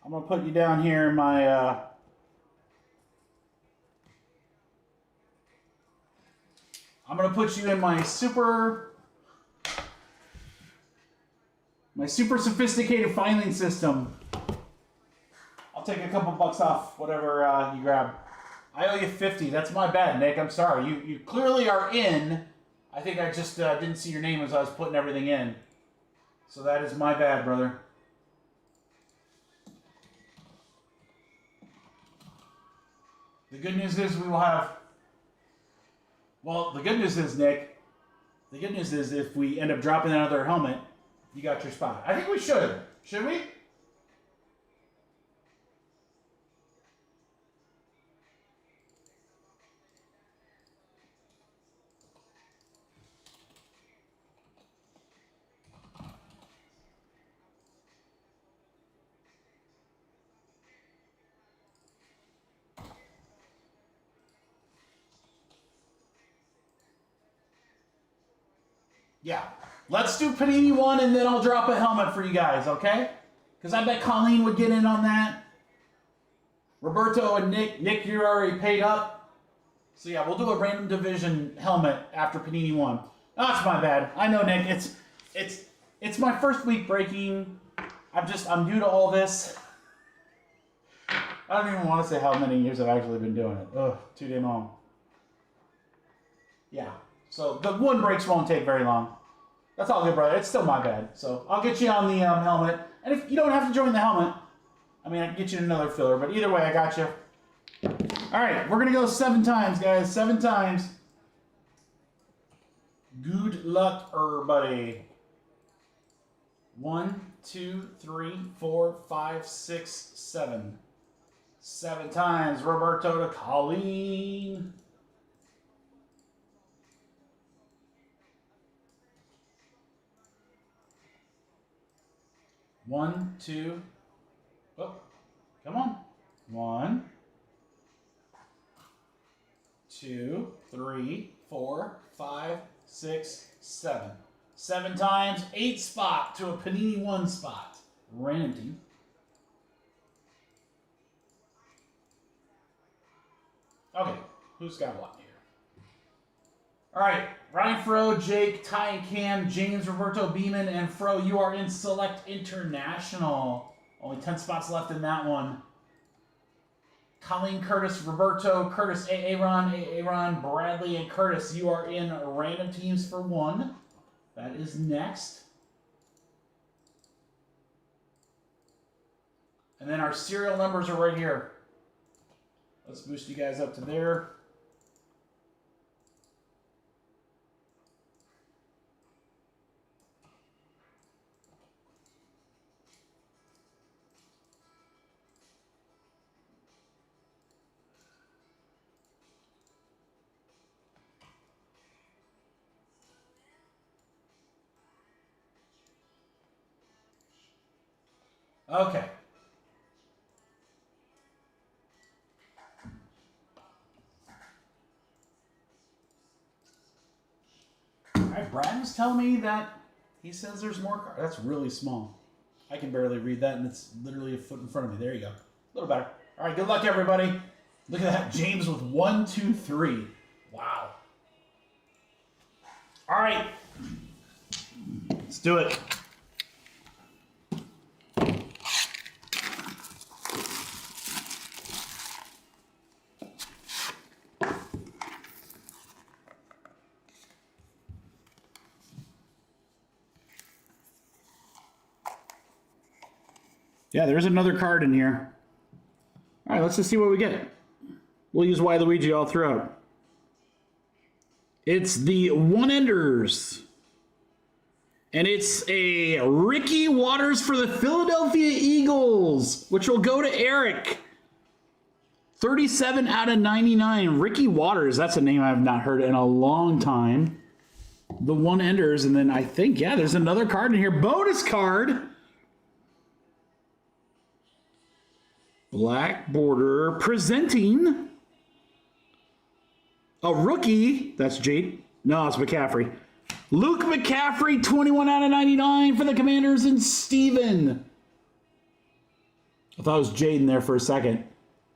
I'm going to put you down here in my... I'm going to put you in my super sophisticated filing system. I'll take a couple bucks off whatever you grab. I owe you 50. That's my bad, Nick. I'm sorry. You clearly are in. I think I just didn't see your name as I was putting everything in. So that is my bad, brother. The good news is we will have... Well, the good news is, Nick, the good news is if we end up dropping another helmet, you got your spot. I think we should. Should we? Yeah. Let's do Panini One, and then I'll drop a helmet for you guys, okay? Because I bet Colleen would get in on that. Roberto and Nick. Nick, you're already paid up. So yeah, we'll do a random division helmet after Panini One. Oh, that's my bad. I know, Nick. It's my first week breaking. I'm new to all this. I don't even want to say how many years I've actually been doing it. Ugh, too damn long. Yeah. So the one breaks won't take very long. That's all good, brother. It's still my bad. So I'll get you on the helmet. And if you don't have to join the helmet, I mean, I can get you another filler. But either way, I got you. All right, we're going to go 7 times, guys. 7 times. Good luck, everybody. 1, 2, 3, 4, 5, 6, 7. 7 times. Roberto to Colleen. One, two, oh, come on. 1, 2, 3, 4, 5, 6, 7. 7 times, 8 spot to a Panini One spot. Random team. Okay, who's got what here? All right, Ryan Fro, Jake, Ty and Cam, James, Roberto, Beeman, and Fro, you are in Select International. Only 10 spots left in that one. Colleen, Curtis, Roberto, Curtis, Aaron, Bradley, and Curtis, you are in Random Teams for 1. That is next. And then our serial numbers are right here. Let's boost you guys up to there. Okay. All right, Brad was telling me that he says there's more cards. That's really small. I can barely read that, and it's literally a foot in front of me. There you go. A little better. All right, good luck, everybody. Look at that. James with 1, 2, 3. Wow. All right. Let's do it. Yeah, there's another card in here. All right, let's just see what we get. We'll use Waluigi all throughout. It's the one-enders. And it's a Ricky Waters for the Philadelphia Eagles, which will go to Eric. 37 out of 99. Ricky Waters, that's a name I've not heard in a long time. The one-enders, and then I think, yeah, there's another card in here. Bonus card. Black border, presenting a rookie. That's Jade. No, it's McCaffrey. Luke McCaffrey, 21 out of 99 for the Commanders, and Steven. I thought it was Jaden there for a second.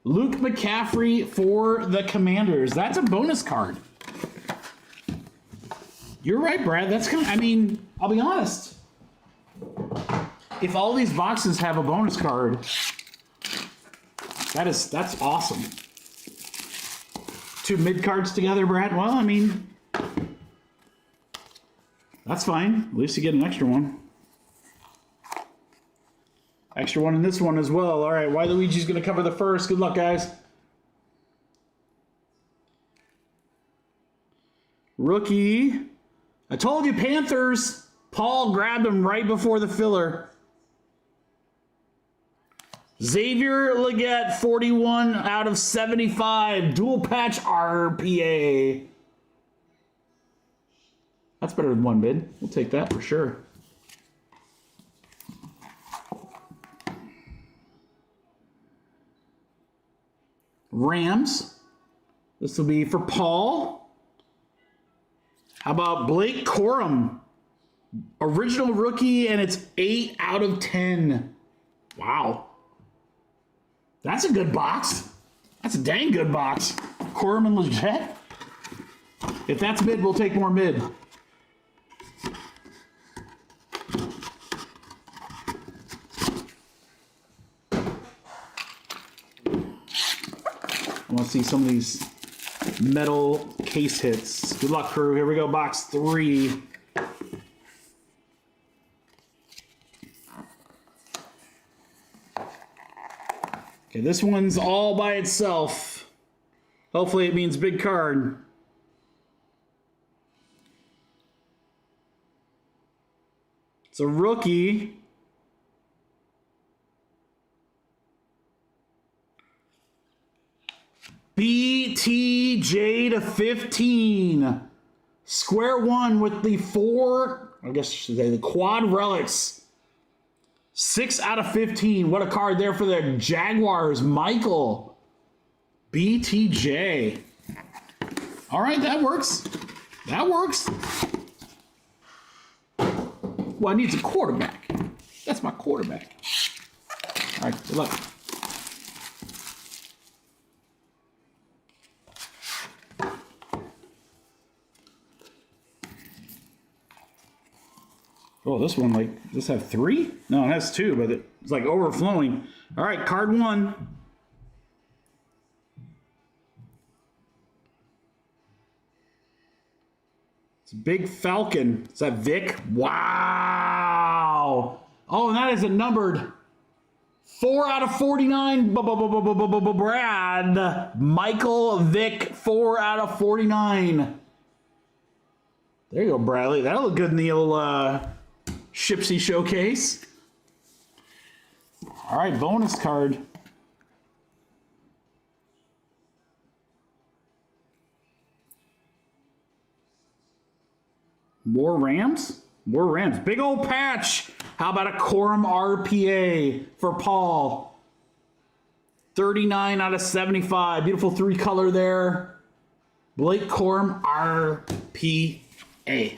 Luke McCaffrey for the Commanders. That's a bonus card. You're right, Brad. That's kind of, I mean, I'll be honest. If all these boxes have a bonus card, that's awesome. 2 mid cards together, Brad. Well, I mean, that's fine. At least you get an extra one. Extra one in this one as well. All right, Waluigi's going to cover the first. Good luck, guys. Rookie. I told you, Panthers. Paul grabbed him right before the filler. Xavier Legette, 41 out of 75. Dual patch RPA. That's better than 1 mid. We'll take that for sure. Rams. This will be for Paul. How about Blake Corum? Original rookie, and it's 8 out of 10. Wow. That's a good box. That's a dang good box. Corum and Legette. If that's mid, we'll take more mid. I want to see some of these metal case hits. Good luck, crew. Here we go, box 3. Okay, this one's all by itself. Hopefully it means big card. It's a rookie. BTJ to 15. Square one with the 4, I guess I should say the quad relics. 6 out of 15. What a card there for the Jaguars. Michael. BTJ. All right, that works. That works. Well, I need a quarterback. That's my quarterback. All right, good luck. Oh, this one, like, does this have 3? No, it has 2, but it's like overflowing. All right, card 1. It's Big Falcon. Is that Vic? Wow. Oh, and that is a numbered 4 out of 49. Brad. Michael Vick, 4 out of 49. There you go, Bradley. That'll look good in the little Shipsy showcase. All right, bonus card. More Rams? More Rams. Big old patch. How about a Corum RPA for Paul? 39 out of 75. Beautiful 3-color there. Blake Corum RPA.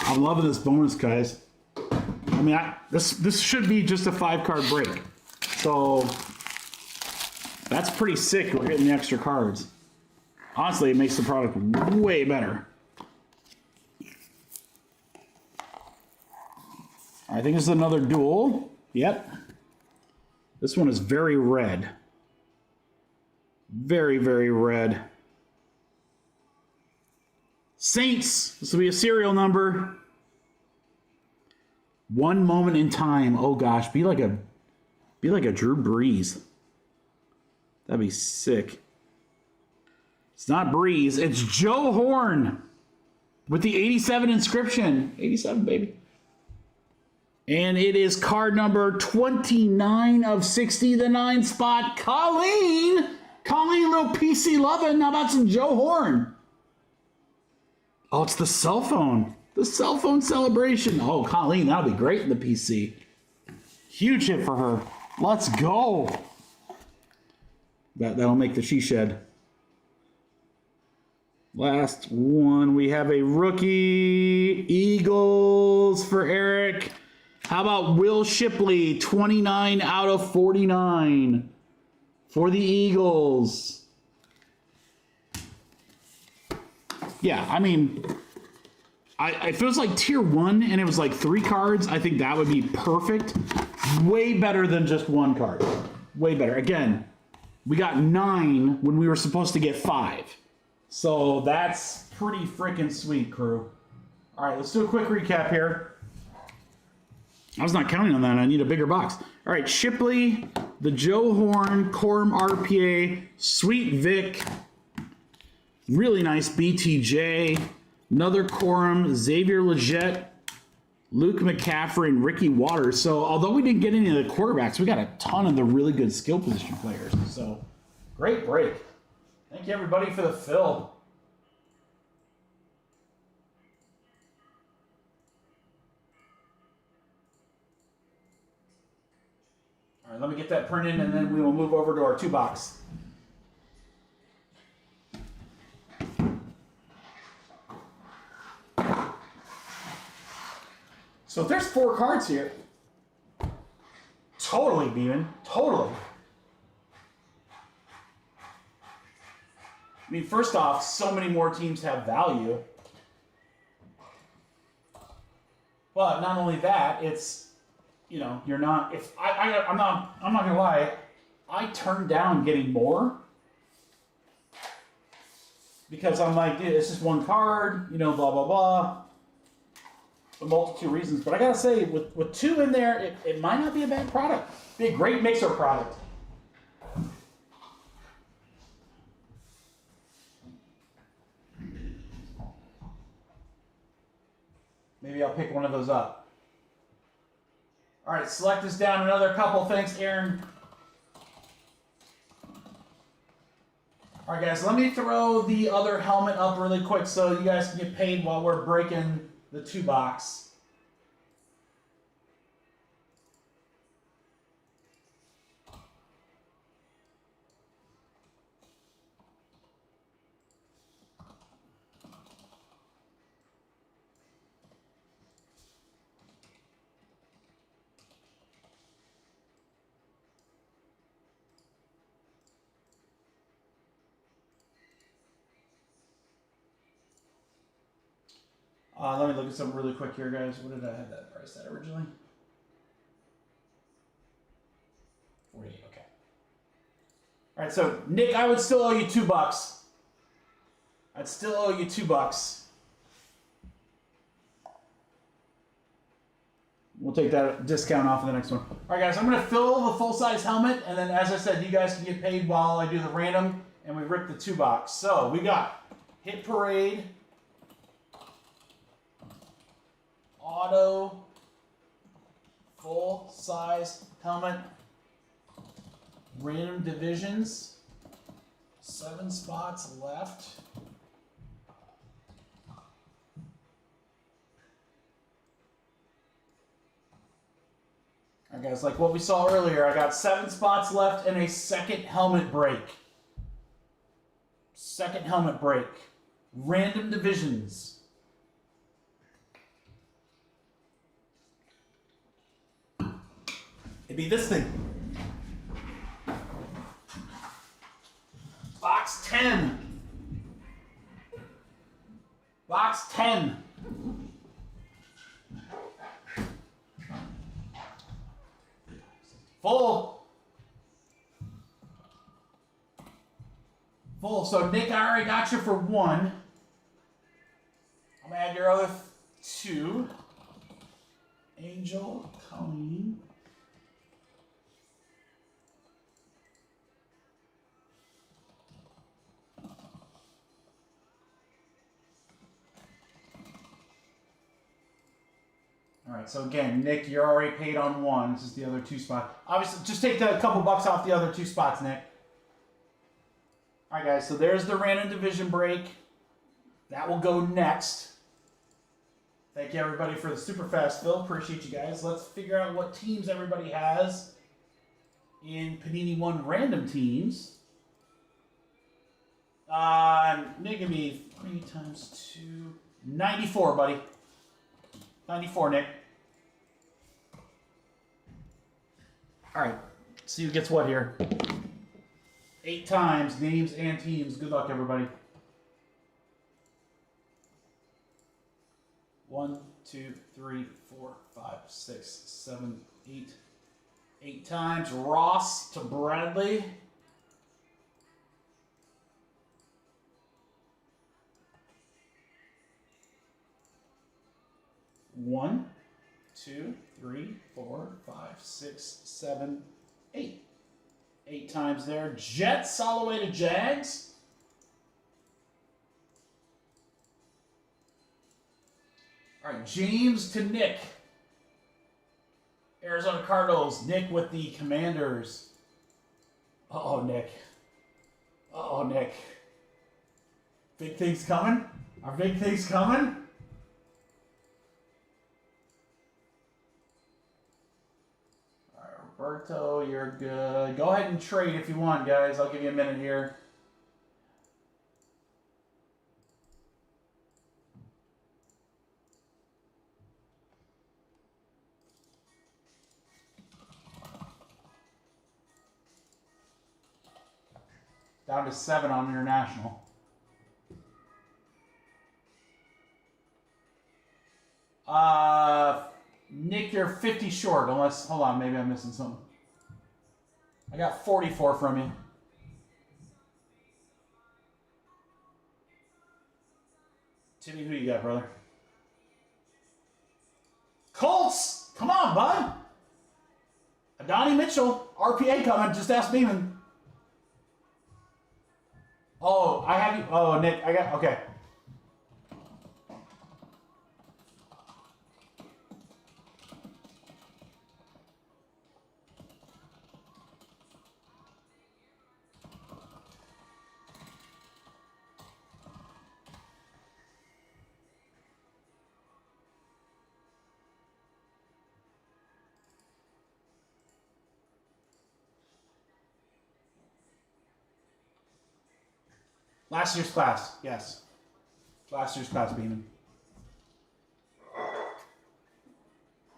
I'm loving this bonus, guys. I mean, this should be just a 5-card break. So that's pretty sick. We're getting the extra cards. Honestly, it makes the product way better. I think this is another duel. Yep. This one is very red. Very, very red. Saints. This will be a serial number. One moment in time. Oh gosh, be like a Drew Brees. That'd be sick. It's not Breeze, it's Joe Horn with the 87 inscription. 87, baby. And it is card number 29 of 60, the 9 spot. Colleen, little PC loving. How about some Joe Horn? Oh, it's the cell phone. The cell phone celebration. Oh, Colleen, that'll be great in the PC. Huge hit for her. Let's go. That'll make the she shed. Last one, we have a rookie Eagles for Eric. How about Will Shipley, 29 out of 49 for the Eagles. Yeah, I mean, if it was like tier 1 and it was like 3 cards, I think that would be perfect. Way better than just 1 card. Way better. Again, we got 9 when we were supposed to get 5. So that's pretty freaking sweet, crew. All right, let's do a quick recap here. I was not counting on that. I need a bigger box. All right, Shipley, the Joe Horn, Corum RPA, Sweet Vic, really nice BTJ, another Corum, Xavier Legette, Luke McCaffrey, and Ricky Waters. So although we didn't get any of the quarterbacks, we got a ton of the really good skill position players. So great break. Thank you, everybody, for the fill. All right, let me get that printed, and then we will move over to our 2-box. So if there's 4 cards here, totally, Beeman, totally. I mean, first off, so many more teams have value. But not only that, it's, you know, you're not, if I'm not gonna lie, I turned down getting more because I'm like, dude, it's just 1 card, you know, blah, blah, blah. A multitude of reasons. But I gotta say, with 2 in there, it might not be a bad product. Be a great mixer product. Maybe I'll pick one of those up. All right, select us down another couple. Thanks, Aaron. All right, guys, let me throw the other helmet up really quick so you guys can get paid while we're breaking the 2-box. Let me look at something really quick here, guys. What did I have that price at originally? 48, okay. All right, so Nick, I would still owe you $2. I'd still owe you $2. We'll take that discount off of the next one. All right, guys, I'm going to fill the full-size helmet, and then, as I said, you guys can get paid while I do the random, and we rip the 2-box. So we got Hit Parade, Auto, full-size helmet, random divisions, 7 spots left. All right, guys, like what we saw earlier, I got 7 spots left and a second helmet break. Second helmet break. Random divisions. It'd be this thing. Box 10. Box 10. Full. Full. So, Nick, I already got you for 1. I'm going to add your other 2. Angel, Colleen. All right, so again, Nick, you're already paid on one. This is the other 2 spot. Obviously, just take the couple bucks off the other 2 spots, Nick. All right, guys, so there's the random division break. That will go next. Thank you, everybody, for the super fast fill. Appreciate you guys. Let's figure out what teams everybody has in Panini One random teams. Nick, give me 3 times 2. 94, buddy. 94, Nick. All right. See who gets what here. 8 times, names and teams. Good luck, everybody. 1, 2, 3, 4, 5, 6, 7, 8. 8 times. Ross to Bradley. One, 2, 3, 4, 5, 6, 7, 8. 8 times there. Jets all the way to Jags. All right, James to Nick. Arizona Cardinals. Nick with the Commanders. Uh-oh, Nick. Uh-oh, Nick. Big things coming? Are big things coming? All right, Roberto, you're good. Go ahead and trade if you want, guys. I'll give you a minute here. Down to 7 on international. Nick, you're 50 short, unless, hold on, maybe I'm missing something. I got 44 from you. Timmy, who you got, brother? Colts! Come on, bud! Adonai Mitchell, RPA coming, just ask Beeman. Oh, I have you. Oh, Nick, I got, okay. Last year's class, yes. Last year's class, Beeman.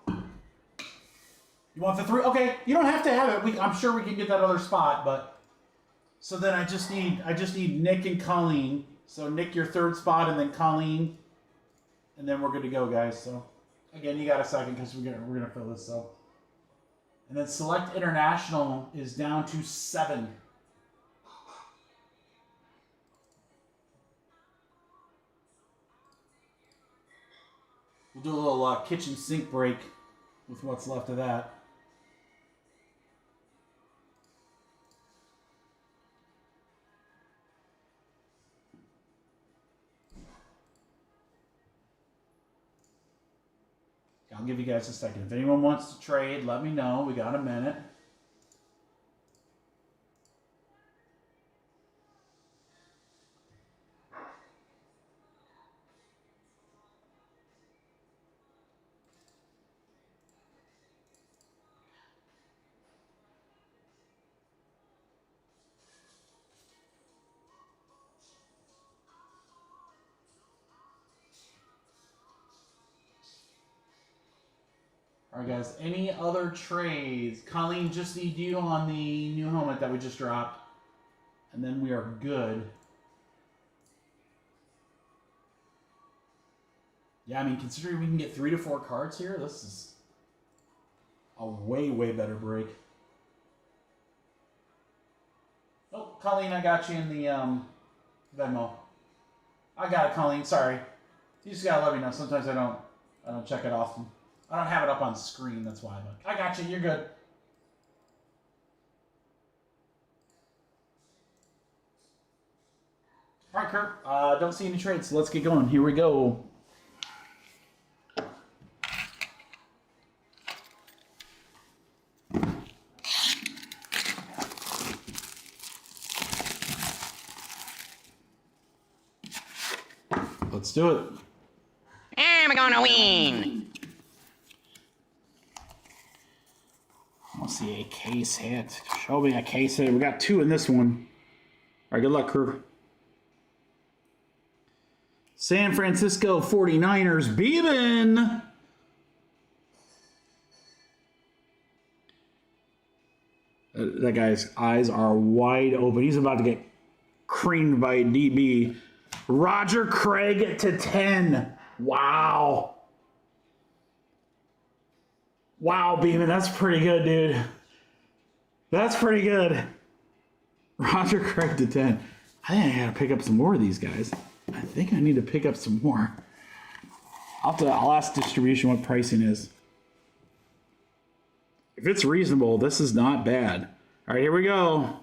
You want the 3? Okay, you don't have to have it. I'm sure we can get that other spot, but so then I just need Nick and Colleen. So Nick, your 3rd spot, and then Colleen, and then we're good to go, guys. So again, you got a second because we're gonna fill this up. And then select international is down to 7. We'll do a little kitchen sink break with what's left of that. I'll give you guys a second. If anyone wants to trade, let me know. We got a minute. All right, guys. Any other trades? Colleen, just need you on the new helmet that we just dropped. And then we are good. Yeah, I mean, considering we can get 3 to 4 cards here, this is a way, way better break. Oh, Colleen, I got you in the Venmo. I got it, Colleen. Sorry. You just gotta let me know. Sometimes I don't check it often. I don't have it up on screen. That's why. But I got you. You're good. All right, Kurt. Don't see any trades. So let's get going. Here we go. Let's do it. I'm gonna win. Let's see a case hit. Show me a case hit. We got 2 in this one. All right, good luck, crew. San Francisco 49ers, Beeman. That guy's eyes are wide open. He's about to get creamed by a DB. Roger Craig to 10. Wow. Wow, Beeman, that's pretty good, dude. That's pretty good. Roger Craig to 10. I think I gotta pick up some more of these guys. I think I need to pick up some more. I'll ask distribution what pricing is. If it's reasonable, this is not bad. All right, here we go.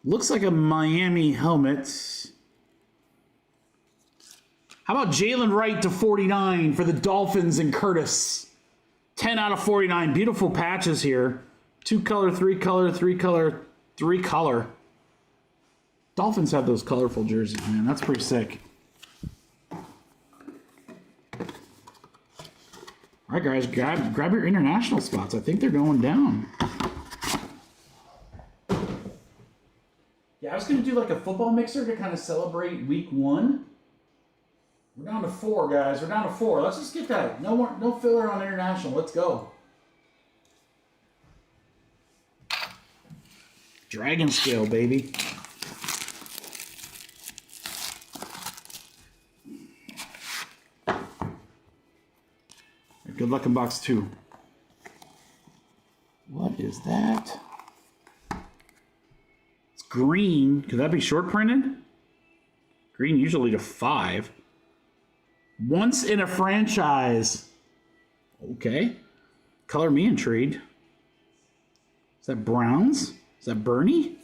Looks like a Miami helmet. How about Jalen Wright to 49 for the Dolphins and Curtis? 10 out of 49. Beautiful patches here. 2 color, 3 color, 3 color, 3 color. Dolphins have those colorful jerseys, man. That's pretty sick. All right, guys, grab your international spots. I think they're going down. Yeah, I was going to do like a football mixer to kind of celebrate week 1. We're down to 4, guys. We're down to 4. Let's just get that. No filler on international. Let's go. Dragon scale, baby. Good luck in box 2. What is that? It's green. Could that be short printed? Green usually to 5. Once in a franchise. Okay. Color me intrigued. Is that Browns? Is that Bernie?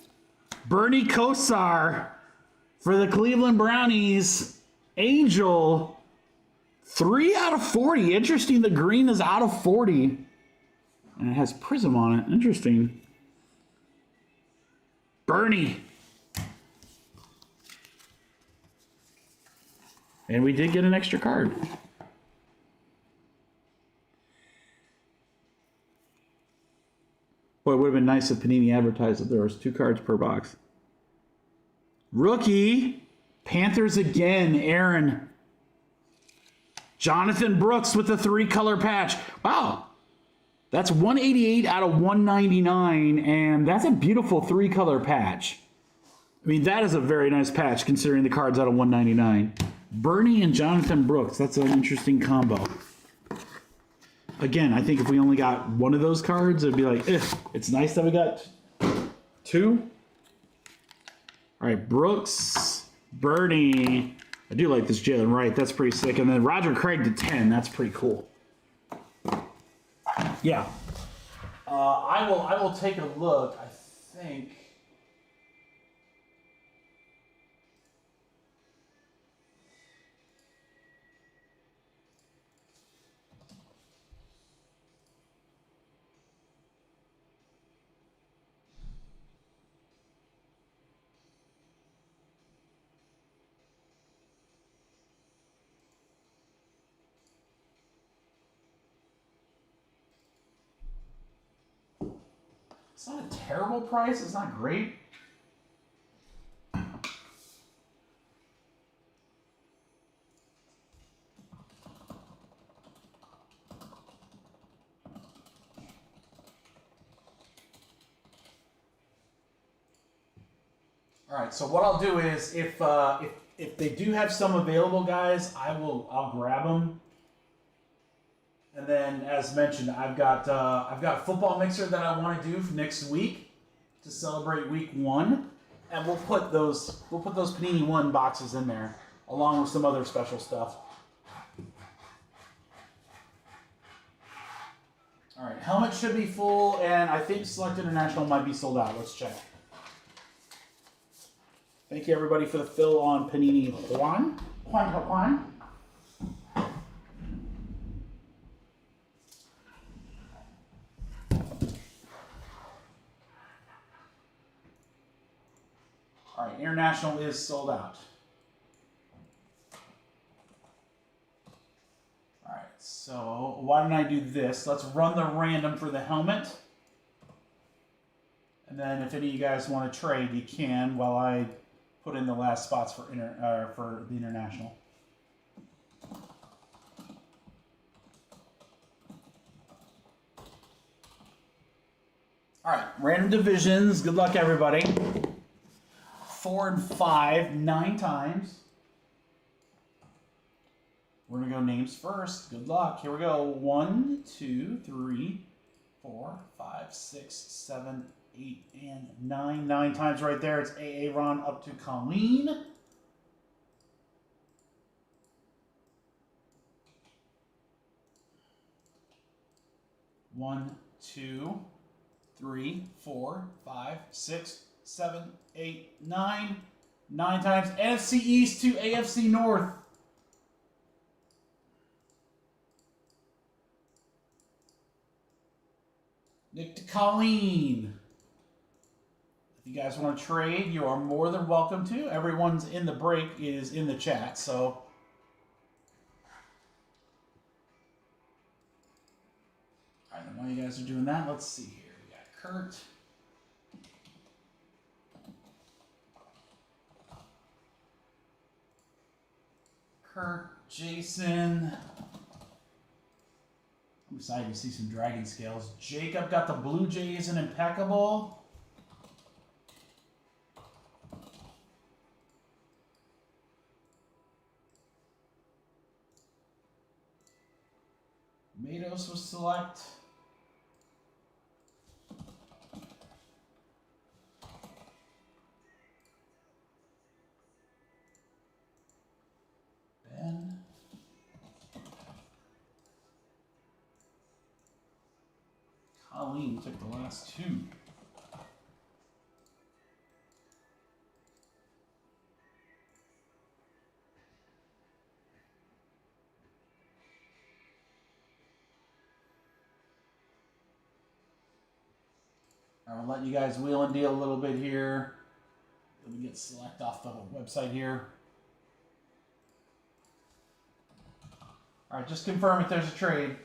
Bernie Kosar for the Cleveland Brownies. Angel. 3 out of 40. Interesting. The green is out of 40. And it has Prism on it. Interesting. Bernie. And we did get an extra card. Boy, it would have been nice if Panini advertised that there was 2 cards per box. Rookie. Panthers again. Aaron. Jonathan Brooks with the 3 color patch. Wow. That's 188 out of 199. And that's a beautiful 3 color patch. I mean, that is a very nice patch considering the cards out of 199. Bernie and Jonathan Brooks. That's an interesting combo. Again, I think if we only got 1 of those cards, it'd be like, it's nice that we got 2. All right, Brooks, Bernie. I do like this Jalen Wright. That's pretty sick. And then Roger Craig to 10. That's pretty cool. Yeah. I will take a look. I think. It's not a terrible price. It's not great. All right. So what I'll do is, if they do have some available, guys, I'll grab them. And then, as mentioned, I've got a football mixer that I want to do for next week to celebrate week 1, and we'll put those Panini One boxes in there. along with some other special stuff. All right, helmet should be full, and I think Select International might be sold out. Let's check. Thank you, everybody, for the fill on Panini One. Juan. All right, International is sold out. All right, so why don't I do this? Let's run the random for the helmet. And then if any of you guys want to trade, you can while I put in the last spots for the International. All right, random divisions. Good luck, everybody. 4 and 5, 9 times. We're going to go names first. Good luck. Here we go. 1, 2, 3, 4, 5, 6, 7, 8, and 9. 9 times right there. It's Aaron up to Colleen. One, 2, 3, 4, 5, 6, 7, 8, 9. 9 times. NFC East to AFC North. Nick to Colleen. If you guys want to trade, you are more than welcome to. Everyone's in the break is in the chat, so. I don't know why you guys are doing that. Let's see here. We got Kurt. Jason. I'm excited to see some Dragon Scales. Jacob got the Blue Jays and Impeccable. Matos was select. Ben. Colleen took the last 2. I'm letting you guys wheel and deal a little bit here. Let me get select off the website here. All right, just confirm if there's a trade.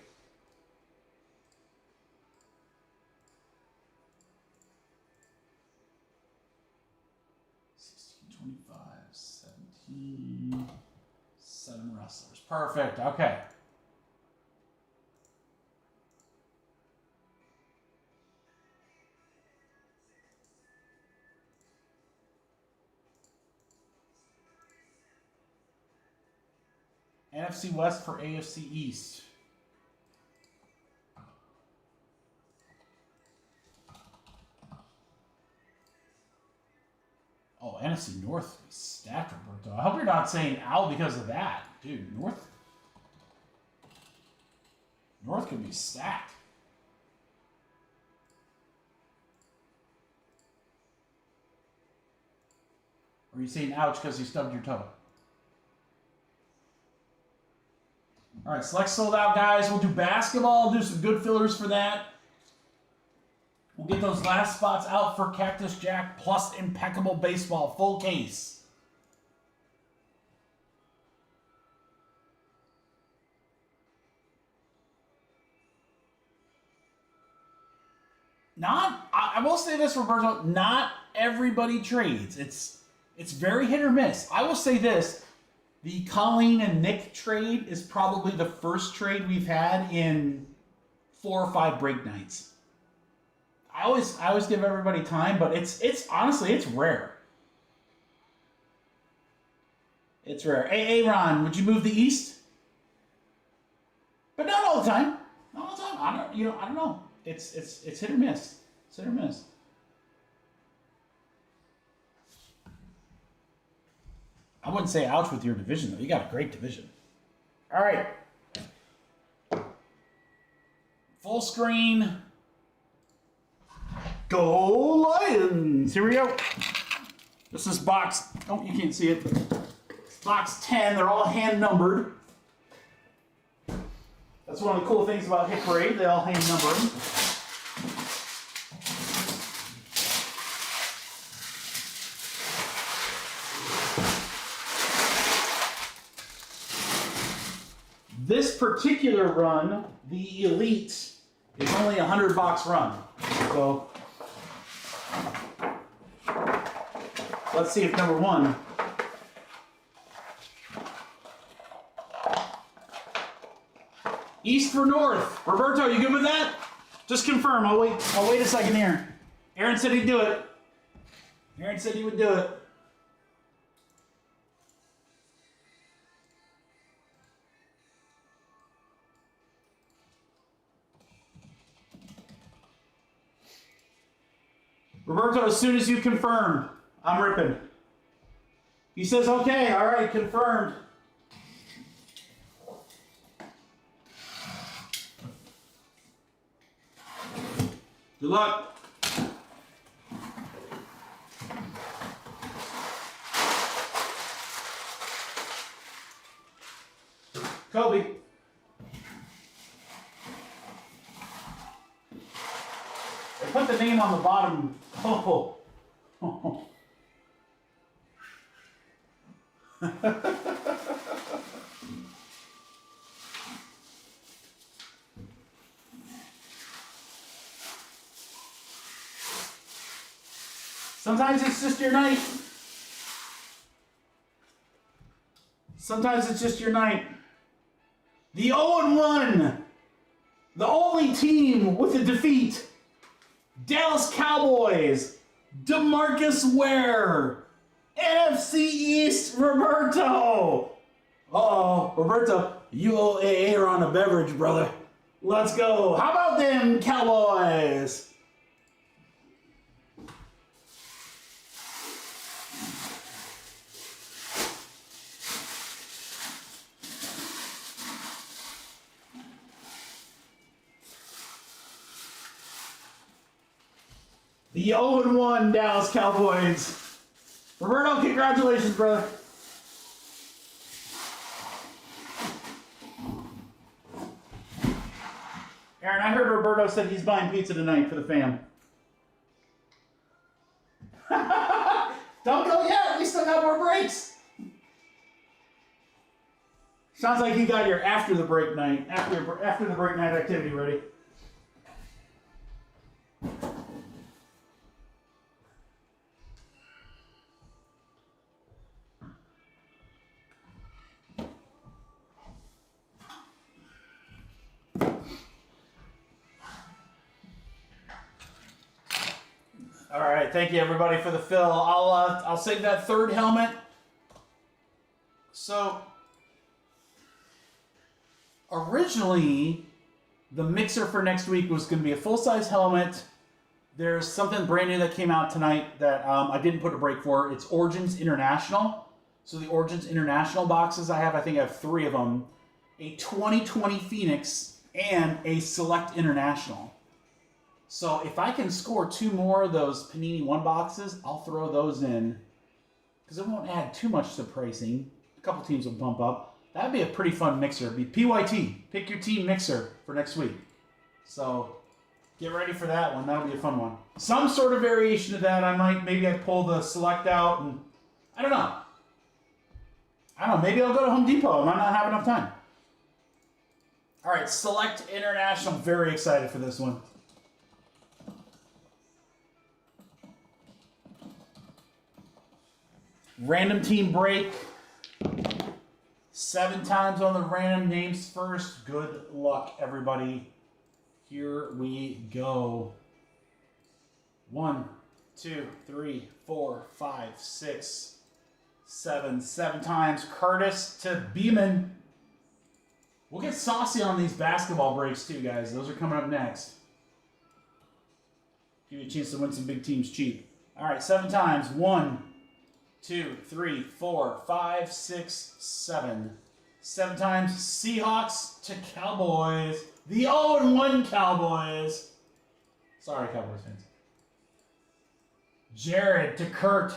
Seven wrestlers. Perfect. Okay. NFC West for AFC East. Oh, NFC North is stacked, Roberto. I hope you're not saying ow because of that. Dude, North could be stacked. Or are you saying ouch because you stubbed your toe? All right, select sold out, guys. We'll do basketball, do some good fillers for that. We'll get those last spots out for Cactus Jack plus Impeccable Baseball, full case. I will say this, Roberto, not everybody trades. It's very hit or miss. I will say this. The Colleen and Nick trade is probably the first trade we've had in 4 or 5 break nights. I always give everybody time, but it's honestly it's rare. It's rare. Hey, Ron, would you move the East? But not all the time. Not all the time. I don't know. It's hit or miss. It's hit or miss. I wouldn't say ouch with your division, though. You got a great division. All right. Full screen. Go Lions! Here we go. This is box, oh, you can't see it. Box 10, they're all hand numbered. That's one of the cool things about Hit Parade, they all hand numbered. This particular run, the Elite, is only a 100-box run. So, let's see if number 1. East for North. Roberto, you good with that? Just confirm. I'll wait a second here. Aaron said he'd do it. Aaron said he would do it. Roberto, as soon as you confirm, I'm ripping. He says, okay, all right, confirmed. Good luck. Kobe. They put the name on the bottom. Oh. Sometimes it's just your night. Sometimes it's just your night. The 0-1. The only team with a defeat. Dallas Cowboys. DeMarcus Ware. NFC East, Roberto. Uh-oh, Roberto, you owe Aaron a beverage, brother. Let's go. How about them Cowboys? The 0-1 Dallas Cowboys. Roberto, congratulations, brother. Aaron, I heard Roberto said he's buying pizza tonight for the fam. Don't go yet. We still got more breaks. Sounds like you got your after the break night, after the break night activity ready. All right, thank you everybody for the fill. I'll save that third helmet. So originally, the mixer for next week was going to be a full-size helmet. There's something brand new that came out tonight that I didn't put a break for. It's Origins International. So the Origins International boxes I think I have 3 of them. A 2020 Phoenix and a Select International. So if I can score 2 more of those Panini One boxes, I'll throw those in. Because it won't add too much to pricing. A couple teams will bump up. That'd be a pretty fun mixer. It'd be PYT. Pick your team mixer for next week. So get ready for that one. That'll be a fun one. Some sort of variation of that. Maybe I pull the Select out and I don't know. Maybe I'll go to Home Depot. I might not have enough time. All right, Select International. Very excited for this one. Random team break. 7 times on the random names first. Good luck, everybody. Here we go. 1, 2, 3, 4, 5, 6, 7. 7 times. Curtis to Beeman. We'll get saucy on these basketball breaks too, guys. Those are coming up next. Give you a chance to win some big teams cheap. All right, 7 times. 1, 2, 3, 4, 5, 6, 7. 7 times Seahawks to Cowboys. The 0-1 Cowboys. Sorry, Cowboys fans. Jared to Kurt.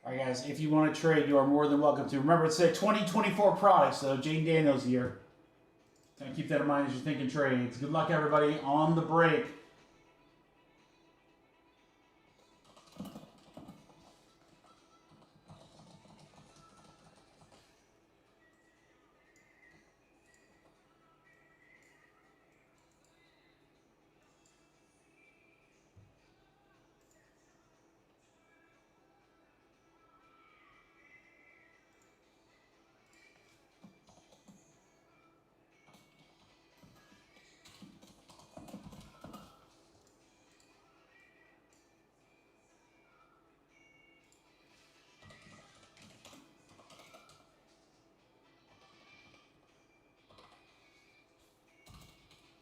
All right, guys, if you want to trade, you are more than welcome to. Remember, it's a 2024 product, so Jane Daniels here. Kind of keep that in mind as you're thinking trades. Good luck, everybody, on the break.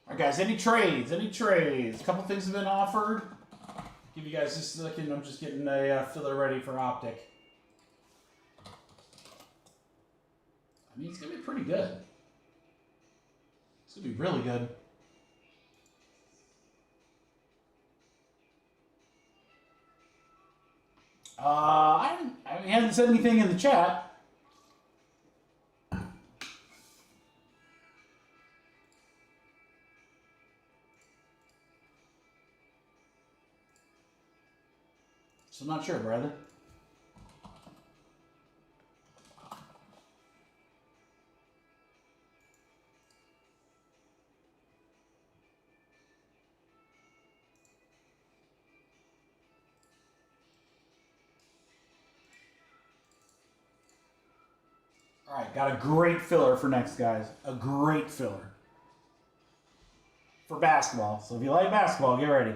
All right, guys, any trades? Any trades? A couple things have been offered. Give you guys just a second. I'm just getting a filler ready for Optic. I mean, it's going to be pretty good. It's going to be really good. He hasn't said anything in the chat. So I'm not sure, brother. All right, got a great filler for next, guys. A great filler for basketball. So if you like basketball, get ready.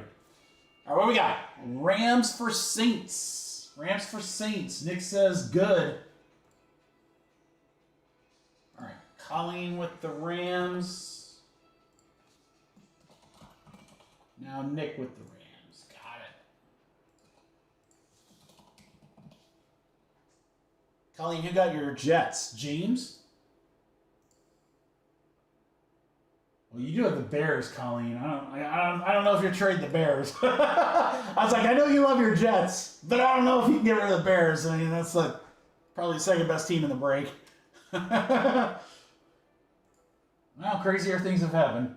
All right, what we got? Rams for Saints. Rams for Saints. Nick says good. All right, Colleen with the Rams. Now Nick with the Rams. Got it. Colleen, you got your Jets. James? Well, you do have the Bears, Colleen. I don't know if you're trading the Bears. I was like, I know you love your Jets, but I don't know if you can get rid of the Bears. I mean, that's like probably the second best team in the break. Well, crazier things have happened.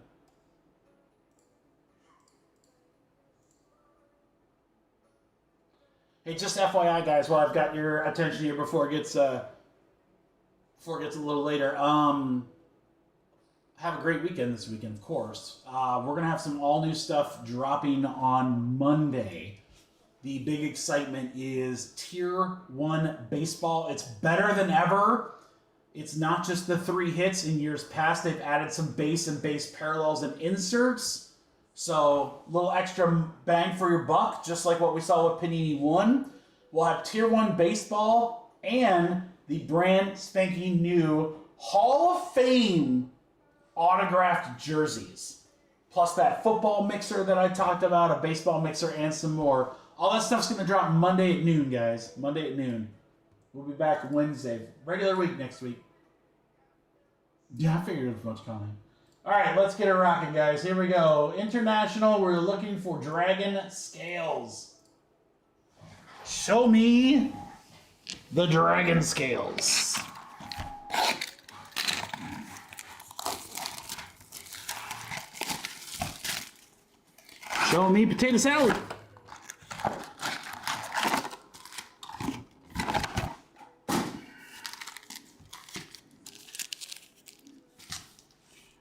Hey, just FYI, guys, while I've got your attention here before it gets a little later. Have a great weekend this weekend, of course. We're going to have some all-new stuff dropping on Monday. The big excitement is Tier 1 Baseball. It's better than ever. It's not just the 3 hits. In years past, they've added some base and base parallels and inserts. So, a little extra bang for your buck, just like what we saw with Panini One. We'll have Tier 1 Baseball and the brand spanking new Hall of Fame autographed jerseys, plus that football mixer that I talked about, a baseball mixer, and some more. All that stuff's going to drop Monday at noon, guys. Monday at noon. We'll be back Wednesday. Regular week next week. Yeah, I figured as much, Colin. All right, let's get it rocking, guys. Here we go. International, we're looking for Dragon Scales. Show me the Dragon Scales. Show me potato salad.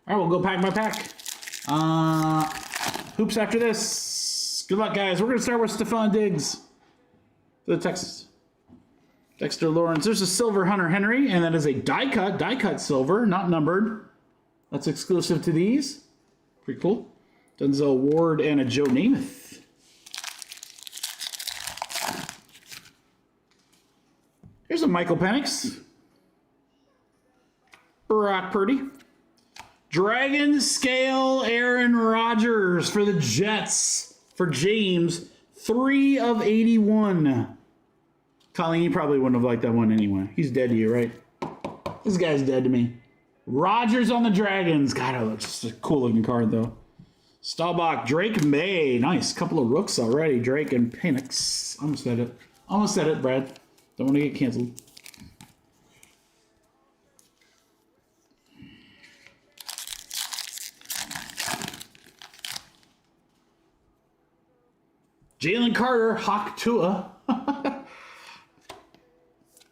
All right, we'll go pack by pack. Hoops after this. Good luck, guys. We're going to start with Stephon Diggs for the Texas. Dexter Lawrence. There's a silver Hunter Henry, and that is a die cut silver, not numbered. That's exclusive to these. Pretty cool. Denzel Ward and a Joe Namath. Here's a Michael Penix. Brock Purdy. Dragon Scale Aaron Rodgers for the Jets for James, 3 of 81. Colleen, you probably wouldn't have liked that one anyway. He's dead to you, right? This guy's dead to me. Rogers on the Dragons. God, that's just a cool looking card, though. Staubach, Drake May. Nice. Couple of rooks already. Drake and Penix. Almost said it. Almost said it, Brad. Don't want to get canceled. Jalen Carter, Hawk Tua.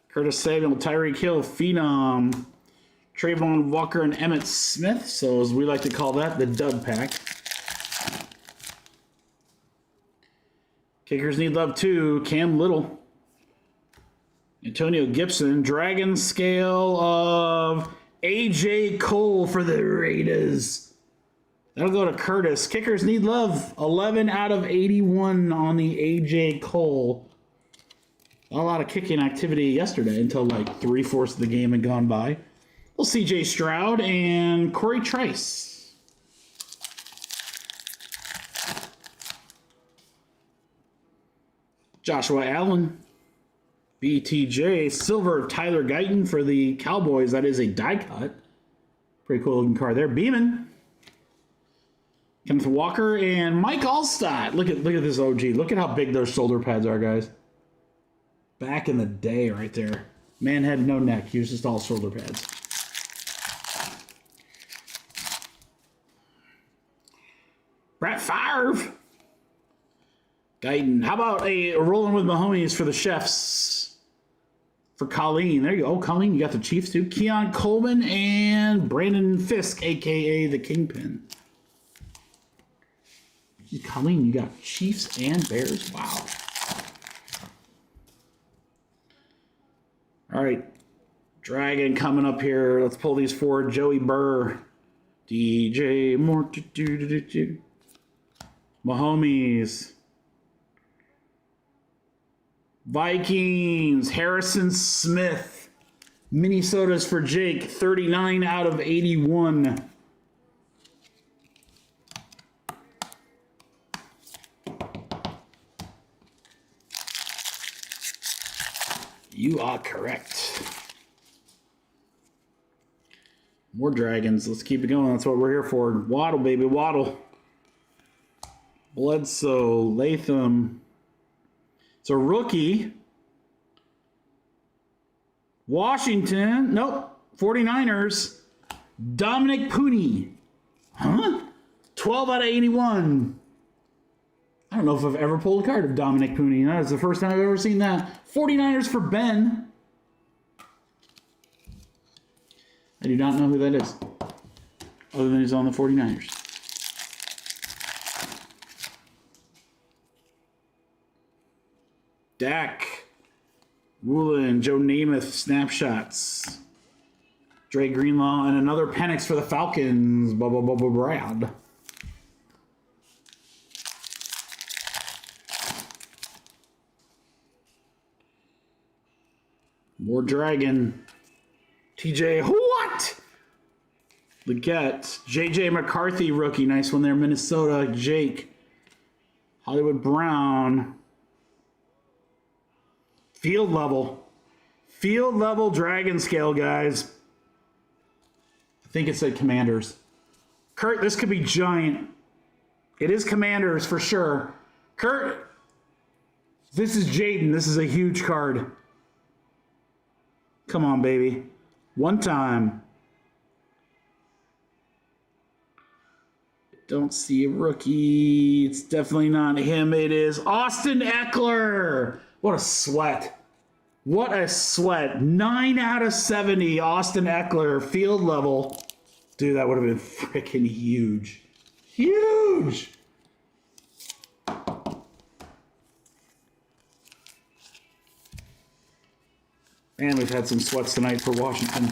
Curtis Samuel, Tyreek Hill, Phenom, Trayvon Walker, and Emmett Smith. So as we like to call that, the dub pack. Kickers need love too. Cam Little. Antonio Gibson. Dragon scale of A.J. Cole for the Raiders. That'll go to Curtis. Kickers need love. 11 out of 81 on the A.J. Cole. Not a lot of kicking activity yesterday until like 3/4 of the game had gone by. Well, C.J. Stroud and Corey Trice. Joshua Allen. BTJ. Silver Tyler Guyton for the Cowboys. That is a die cut. Pretty cool looking card there. Beeman. Kenneth Walker and Mike Allstott. Look at this OG. Look at how big those shoulder pads are, guys. Back in the day right there. Man had no neck. He was just all shoulder pads. Brett Favre. Guyton. How about a rolling with Mahomes for the Chefs? For Colleen. There you go. Colleen, you got the Chiefs too. Keon Coleman and Brandon Fisk, a.k.a. the Kingpin. Colleen, you got Chiefs and Bears. Wow. All right. Dragon coming up here. Let's pull these forward. Joey Burr. DJ Moore. Mahomes. Vikings. Harrison Smith. Minnesota's for Jake. 39 out of 81. You are correct. More Dragons. Let's keep it going. That's what we're here for. Waddle, baby, waddle. Bledsoe, Latham. It's a rookie. Washington. Nope. 49ers. Dominic Pooney. Huh? 12 out of 81. I don't know if I've ever pulled a card of Dominic Pooney. That is the first time I've ever seen that. 49ers for Ben. I do not know who that is. Other than he's on the 49ers. Dak. Woolen. Joe Namath. Snapshots. Dre Greenlaw. And another Penix for the Falcons. Brad. More Dragon. TJ, what? Leggett. JJ McCarthy, rookie. Nice one there. Minnesota. Jake. Hollywood Brown. Field level. Field level Dragon scale, guys. I think it said Commanders. Kurt, this could be giant. It is Commanders for sure. Kurt, this is Jaden. This is a huge card. Come on, baby. One time. Don't see a rookie. It's definitely not him. It is Austin Eckler. What a sweat. What a sweat. 9 out of 70. Austin Eckler. Field level. Dude, that would have been freaking huge. Huge. And we've had some sweats tonight for Washington.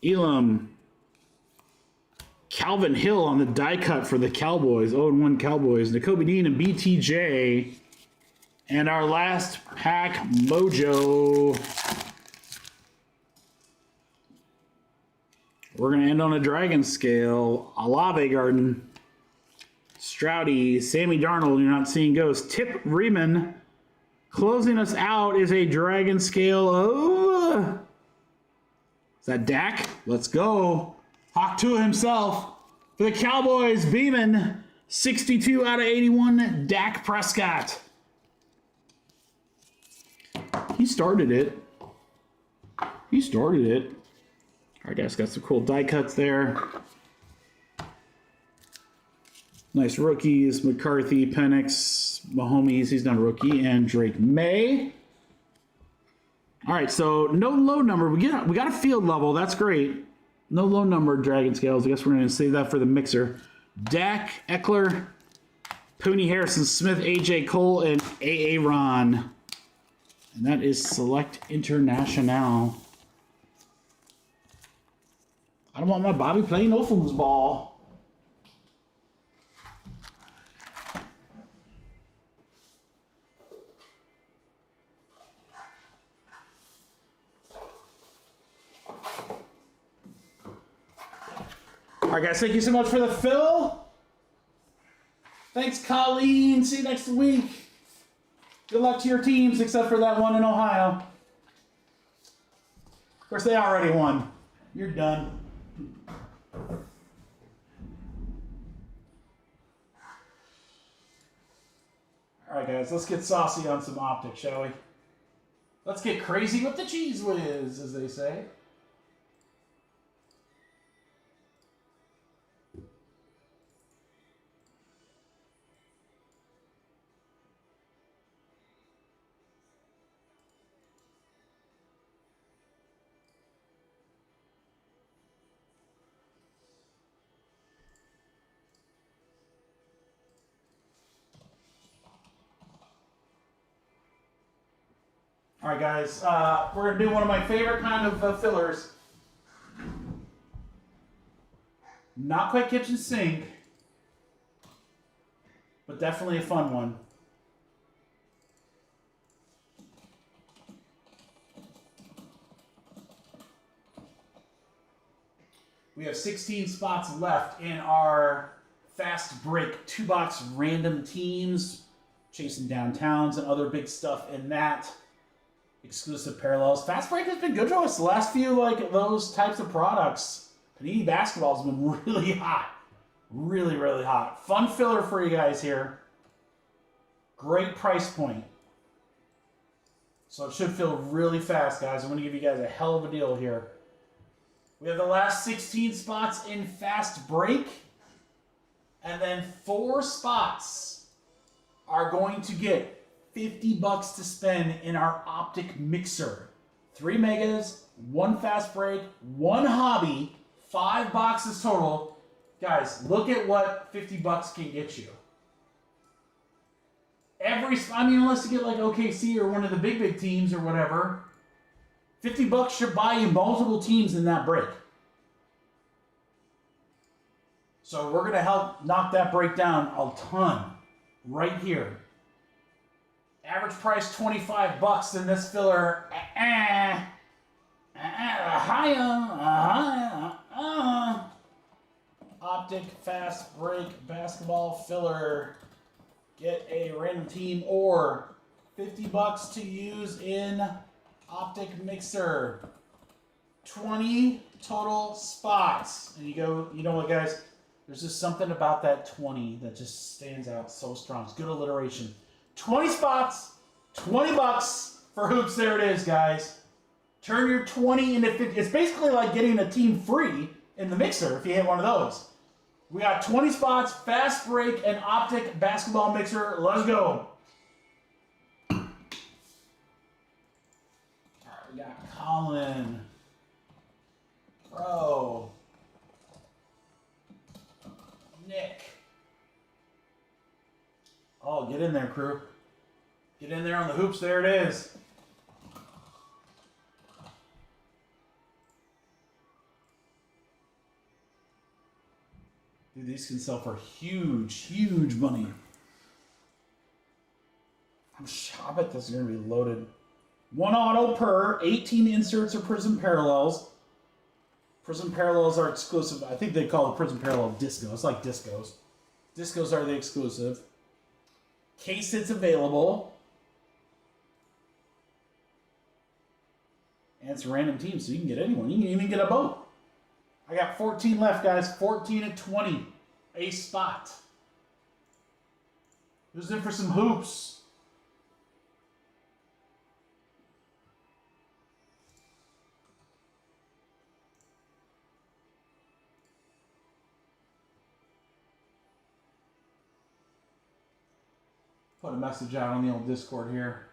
Elam. Calvin Hill on the die cut for the Cowboys. 0-1 Cowboys. Nakobe Dean and BTJ. And our last pack, Mojo. We're going to end on a dragon scale. Alave Garden. Stroudy. Sammy Darnold. You're not seeing ghosts. Tip Riemann. Closing us out is a dragon scale of... Is that Dak? Let's go. Hawk 2 himself. For the Cowboys, Beeman. 62 out of 81, Dak Prescott. He started it. He started it. All right, guys, got some cool die cuts there. Nice rookies, McCarthy, Penix, Mahomes, he's not a rookie, and Drake May. All right, so no low number. We got a field level. That's great. No low number dragon scales. I guess we're going to save that for the mixer. Dak, Eckler, Pooney, Harrison Smith, AJ Cole, and AA Ron. And that is Select International. I don't want my Bobby playing no foosball. All right, guys, thank you so much for the fill. Thanks, Colleen. See you next week. Good luck to your teams, except for that one in Ohio. Of course, they already won. You're done. All right, guys, let's get saucy on some Optic, shall we? Let's get crazy with the cheese whiz, as they say. All right, guys, we're going to do one of my favorite kind of fillers. Not quite kitchen sink, but definitely a fun one. We have 16 spots left in our fast break 2-box random teams, chasing downtowns and other big stuff in that. Exclusive parallels. Fast break has been good to us. The last few those types of products. Panini Basketball has been really hot. Really, really hot. Fun filler for you guys here. Great price point. So it should fill really fast, guys. I'm going to give you guys a hell of a deal here. We have the last 16 spots in fast break. And then 4 spots are going to get $50 to spend in our Optic Mixer. 3 megas, 1 fast break, 1 hobby, 5 boxes total. Guys, look at what $50 can get you. Unless you get like OKC or one of the big teams or whatever, $50 should buy you multiple teams in that break. So we're going to help knock that break down a ton right here. Average price $25 in this filler. Optic Fast Break Basketball filler. Get a random team or $50 to use in Optic Mixer. 20 total spots. And you know what, guys? There's just something about that 20 that just stands out so strong. It's good alliteration. 20 spots, $20 for hoops. There it is, guys. Turn your 20 into 50. It's basically like getting a team free in the mixer if you hit one of those. We got 20 spots, fast break, and Optic Basketball Mixer. Let's go. All right, we got Colin. Bro. Nick. Oh, get in there, crew. Get in there on the hoops. There it is. Dude, these can sell for huge money. I bet this is going to be loaded. 1 auto per, 18 inserts or prism parallels. Prism Parallels are exclusive. I think they call the Prism Parallel Disco. It's like Discos. Discos are the exclusive. Case it's available. And it's a random team, so you can get anyone. You can even get a boat. I got 14 left, guys. 14 and 20. A spot. Who's in for some hoops? Put a message out on the old Discord here.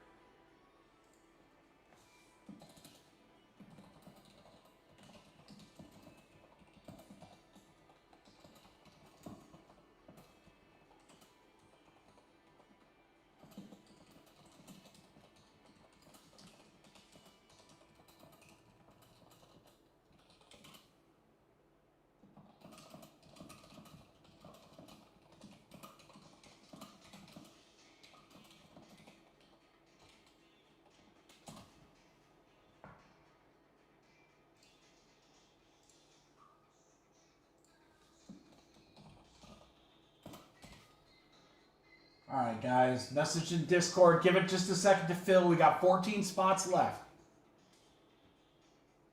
All right, guys. Message in Discord. Give it just a second to fill. We got 14 spots left.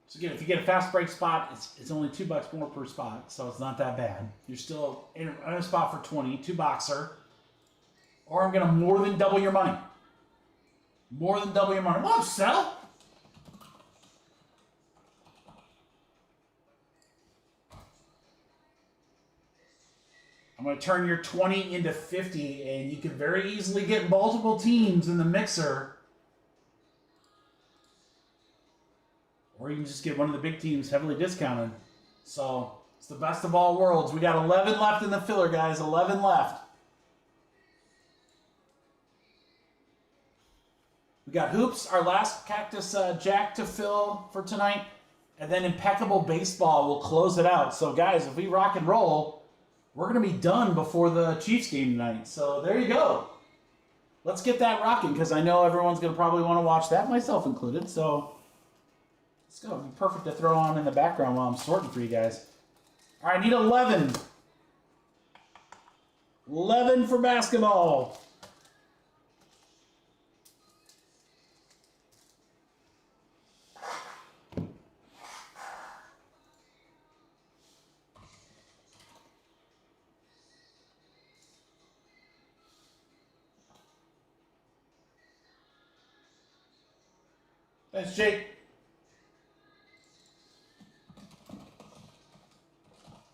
So again, if you get a fast break spot, it's only $2 more per spot, so it's not that bad. You're still in a spot for 20, 2 boxer. Or I'm going to more than double your money. More than double your money. Whoa, sell! I'm going to turn your 20 into 50, and you can very easily get multiple teams in the mixer. Or you can just get one of the big teams heavily discounted. So, it's the best of all worlds. We got 11 left in the filler, guys. 11 left. We got Hoops, our last Cactus Jack to fill for tonight. And then Impeccable Baseball will close it out. So, guys, if we rock and roll, we're going to be done before the Chiefs game tonight. So there you go. Let's get that rocking because I know everyone's going to probably want to watch that, myself included. So let's go. It'd be perfect to throw on in the background while I'm sorting for you guys. All right, I need 11. 11 for basketball. Thanks, Jake.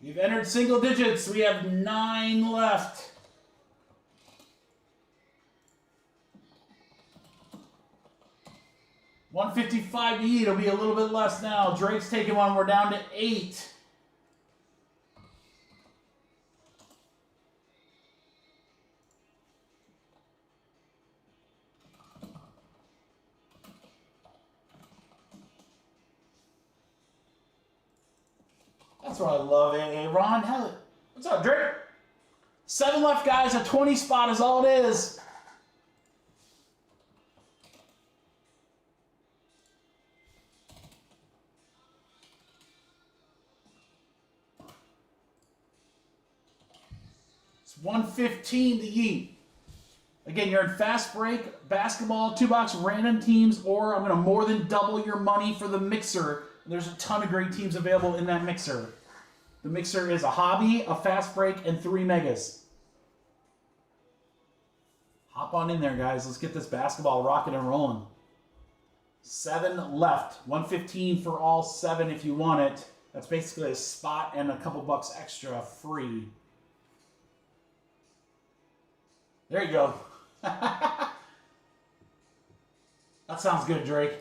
We've entered single digits. We have 9 left. $155 to eat. It'll be a little bit less now. Drake's taking one. We're down to 8. That's what I love, Hey, Ron. Hell, what's up, Drake? 7 left, guys. A 20 spot is all it is. It's 115 to yeet. Again, you're in fast break, basketball, 2-box random teams, or I'm going to more than double your money for the mixer. There's a ton of great teams available in that mixer. The mixer is a hobby, a fast break, and 3 megas. Hop on in there, guys. Let's get this basketball rocking and rolling. 7 left. 115 for all 7 if you want it. That's basically a spot and a couple bucks extra free. There you go. That sounds good, Drake.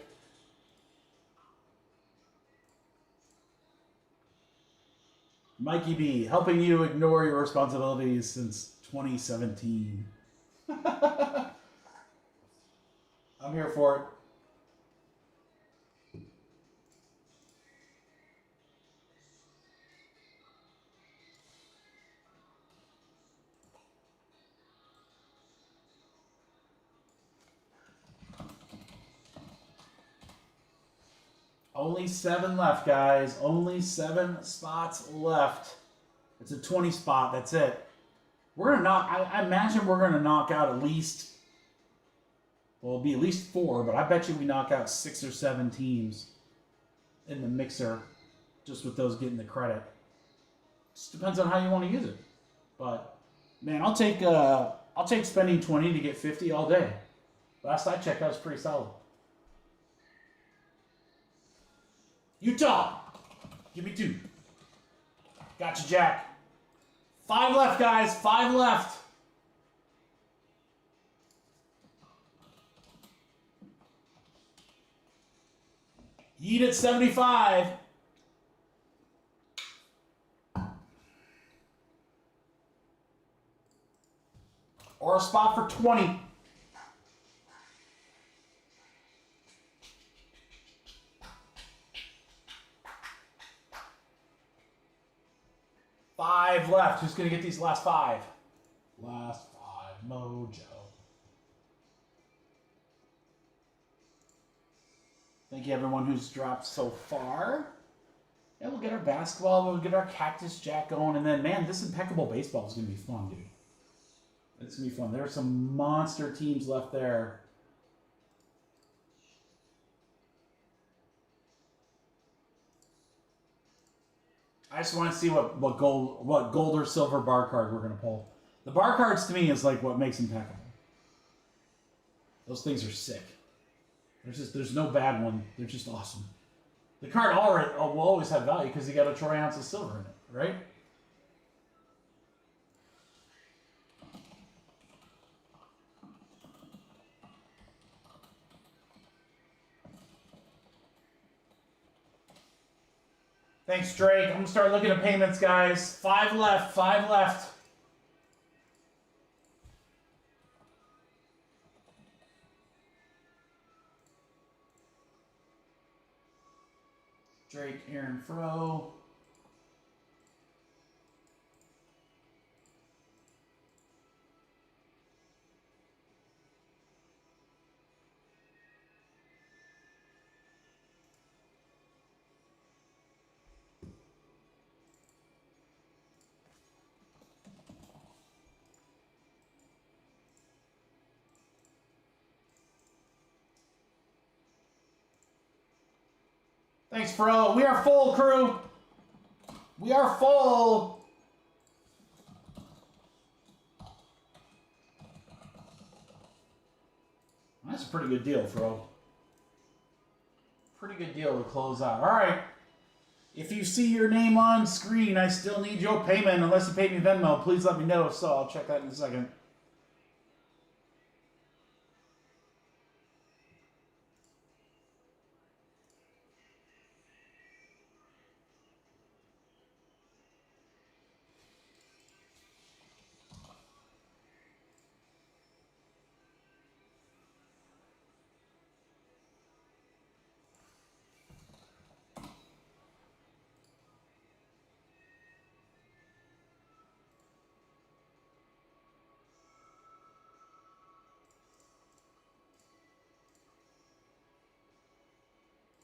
Mikey B, helping you ignore your responsibilities since 2017. I'm here for it. Only 7 left, guys. Only 7 spots left. It's a 20 spot. That's it. We're gonna knock. I imagine we're gonna knock out at least. Well, it'll be at least 4, but I bet you we knock out 6 or 7 teams in the mixer, just with those getting the credit. Just depends on how you want to use it. But man, I'll take spending 20 to get 50 all day. Last I checked, that was pretty solid. Utah, give me 2. Gotcha, Jack. 5 left, guys. 5 left. Yeet at 75. Or a spot for 20. Five left. Who's going to get these last 5? Last 5. Mojo. Thank you, everyone who's dropped so far. Yeah, we'll get our basketball, we'll get our Cactus Jack going, and then, man, this Impeccable Baseball is going to be fun, dude. It's going to be fun. There are some monster teams left there. I just want to see what gold or silver bar card we're going to pull. The bar cards, to me, is like what makes Impeccable. Those things are sick. There's no bad one. They're just awesome. The card will always have value because you got a troy ounce of silver in it, right? Thanks, Drake. I'm going to start looking at payments, guys. 5 left. 5 left. Drake, Aaron Fro. Thanks, Fro. We are full, crew. We are full. That's a pretty good deal, Fro. Pretty good deal to close out. All right. If you see your name on screen, I still need your payment. Unless you pay me Venmo, please let me know. If so, I'll check that in a second.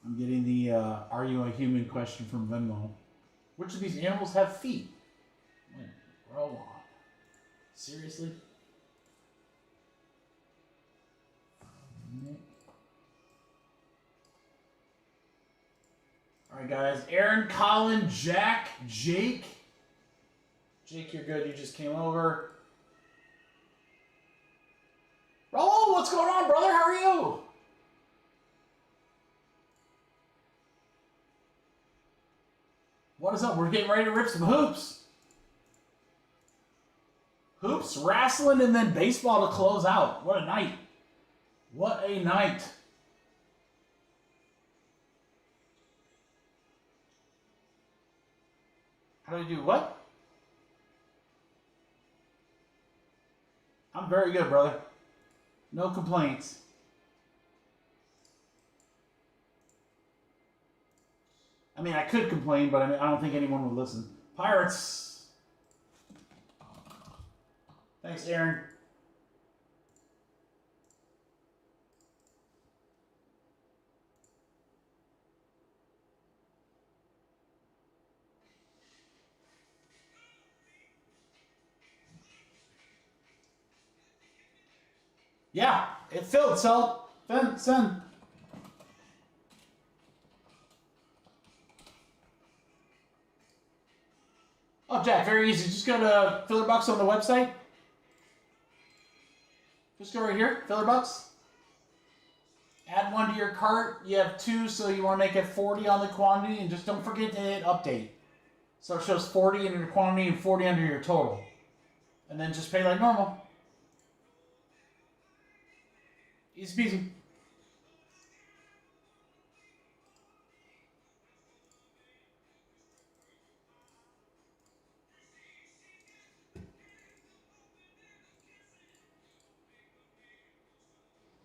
I'm getting the are you a human question from Venmo. Which of these animals have feet? Wait, roll on. Seriously? Alright, guys. Aaron, Colin, Jack, Jake. Jake, you're good. You just came over. Raul, what's going on, brother? How are you? What is up? We're getting ready to rip some hoops. Hoops, wrestling, and then baseball to close out. What a night. What a night. How do you do what? I'm very good, brother. No complaints. I mean, I could complain, but I don't think anyone would listen. Pirates. Thanks, Aaron. Yeah, it filled, so send. Oh, Jack, very easy. Just go to Filler Bucks on the website. Just go right here, Filler Bucks. Add one to your cart. You have 2, so you want to make it 40 on the quantity, and just don't forget to hit update. So it shows 40 in your quantity and 40 under your total. And then just pay like normal. Easy peasy.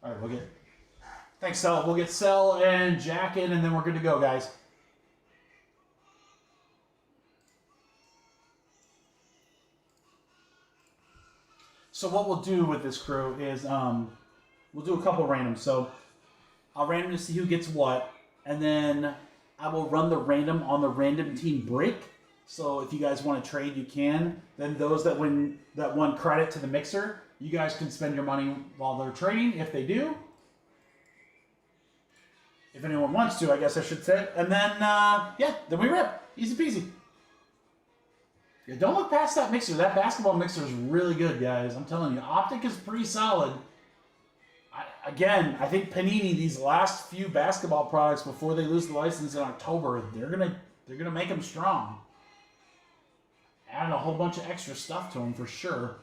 All right, we'll get. Thanks, Sel. We'll get Sel and Jack in, and then we're good to go, guys. So what we'll do with this crew is we'll do a couple randoms. So I'll randomly see who gets what, and then I will run the random on the random team break. So if you guys want to trade, you can. Then those that won credit to the mixer, you guys can spend your money while they're trading if they do. If anyone wants to, I guess I should say. And then, yeah, then we rip. Easy peasy. Yeah, don't look past that mixer. That basketball mixer is really good, guys. I'm telling you. Optic is pretty solid. Again, I think Panini, these last few basketball products before they lose the license in October, they're gonna make them strong. Adding a whole bunch of extra stuff to them for sure.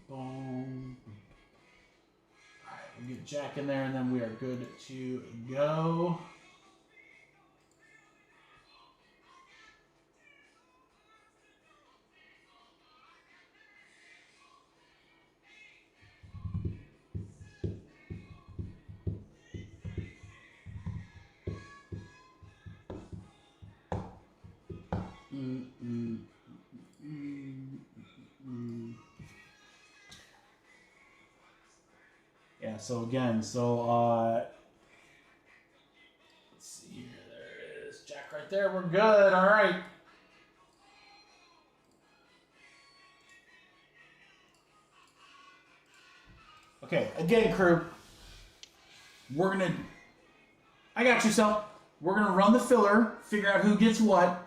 Boom. All right, we'll get Jack in there, and then we are good to go. Yeah, so again, let's see here, there it is. Jack right there, we're good, all right. Okay, again, crew, I got you, so we're gonna run the filler, figure out who gets what,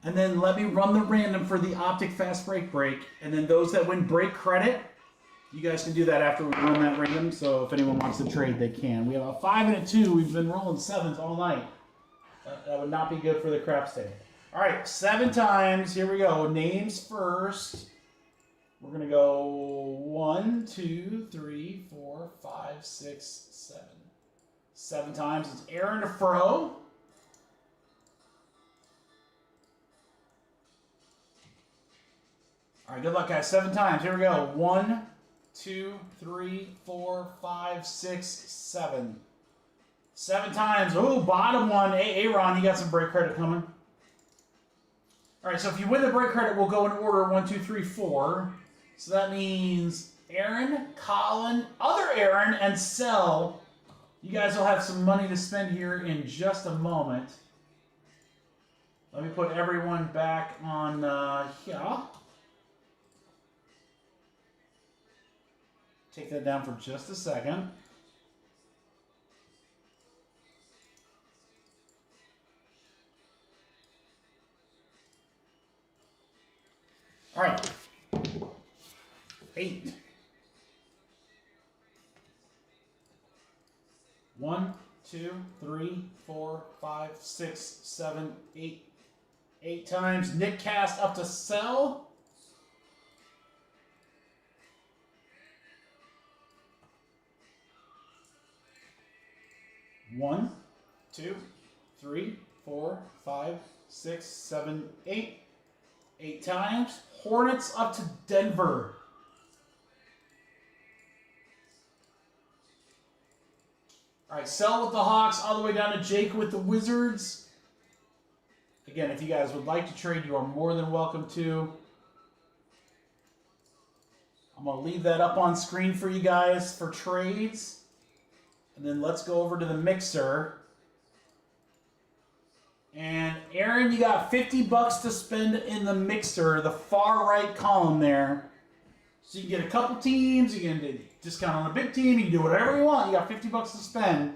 and then let me run the random for the Optic Fast Break, and then those that win break credit, you guys can do that after we run that random, so if anyone wants to trade, they can. We have a 5 and a 2. We've been rolling 7s all night. That would not be good for the craps table. All right, 7 times. Here we go. Names first. We're going to go 1, 2, 3, 4, 5, 6, 7. 7 times. It's Aaron to Fro. All right, good luck, guys. 7 times. Here we go. 1, 2, 3, 4, 5, 6, 7. 7 times. Oh, bottom one. Aaron, you got some break credit coming. All right, so if you win the break credit, we'll go in order 1, 2, 3, 4. So that means Aaron, Colin, other Aaron, and Sel. You guys will have some money to spend here in just a moment. Let me put everyone back on here. Take that down for just a second. All right. 8. 1, 2, 3, 4, 5, 6, 7, 8. 8 times. Nick cast up to Sel. One, 2, 3, 4, 5, 6, 7, 8. 8 times. Hornets up to Denver. All right, Sel with the Hawks, all the way down to Jake with the Wizards. Again, if you guys would like to trade, you are more than welcome to. I'm going to leave that up on screen for you guys for trades. And then let's go over to the mixer And Aaron, you got 50 bucks to spend in the mixer, the far right column there. So you can get a couple teams, you can get a discount on a big team, you can do whatever you want. You got 50 bucks to spend.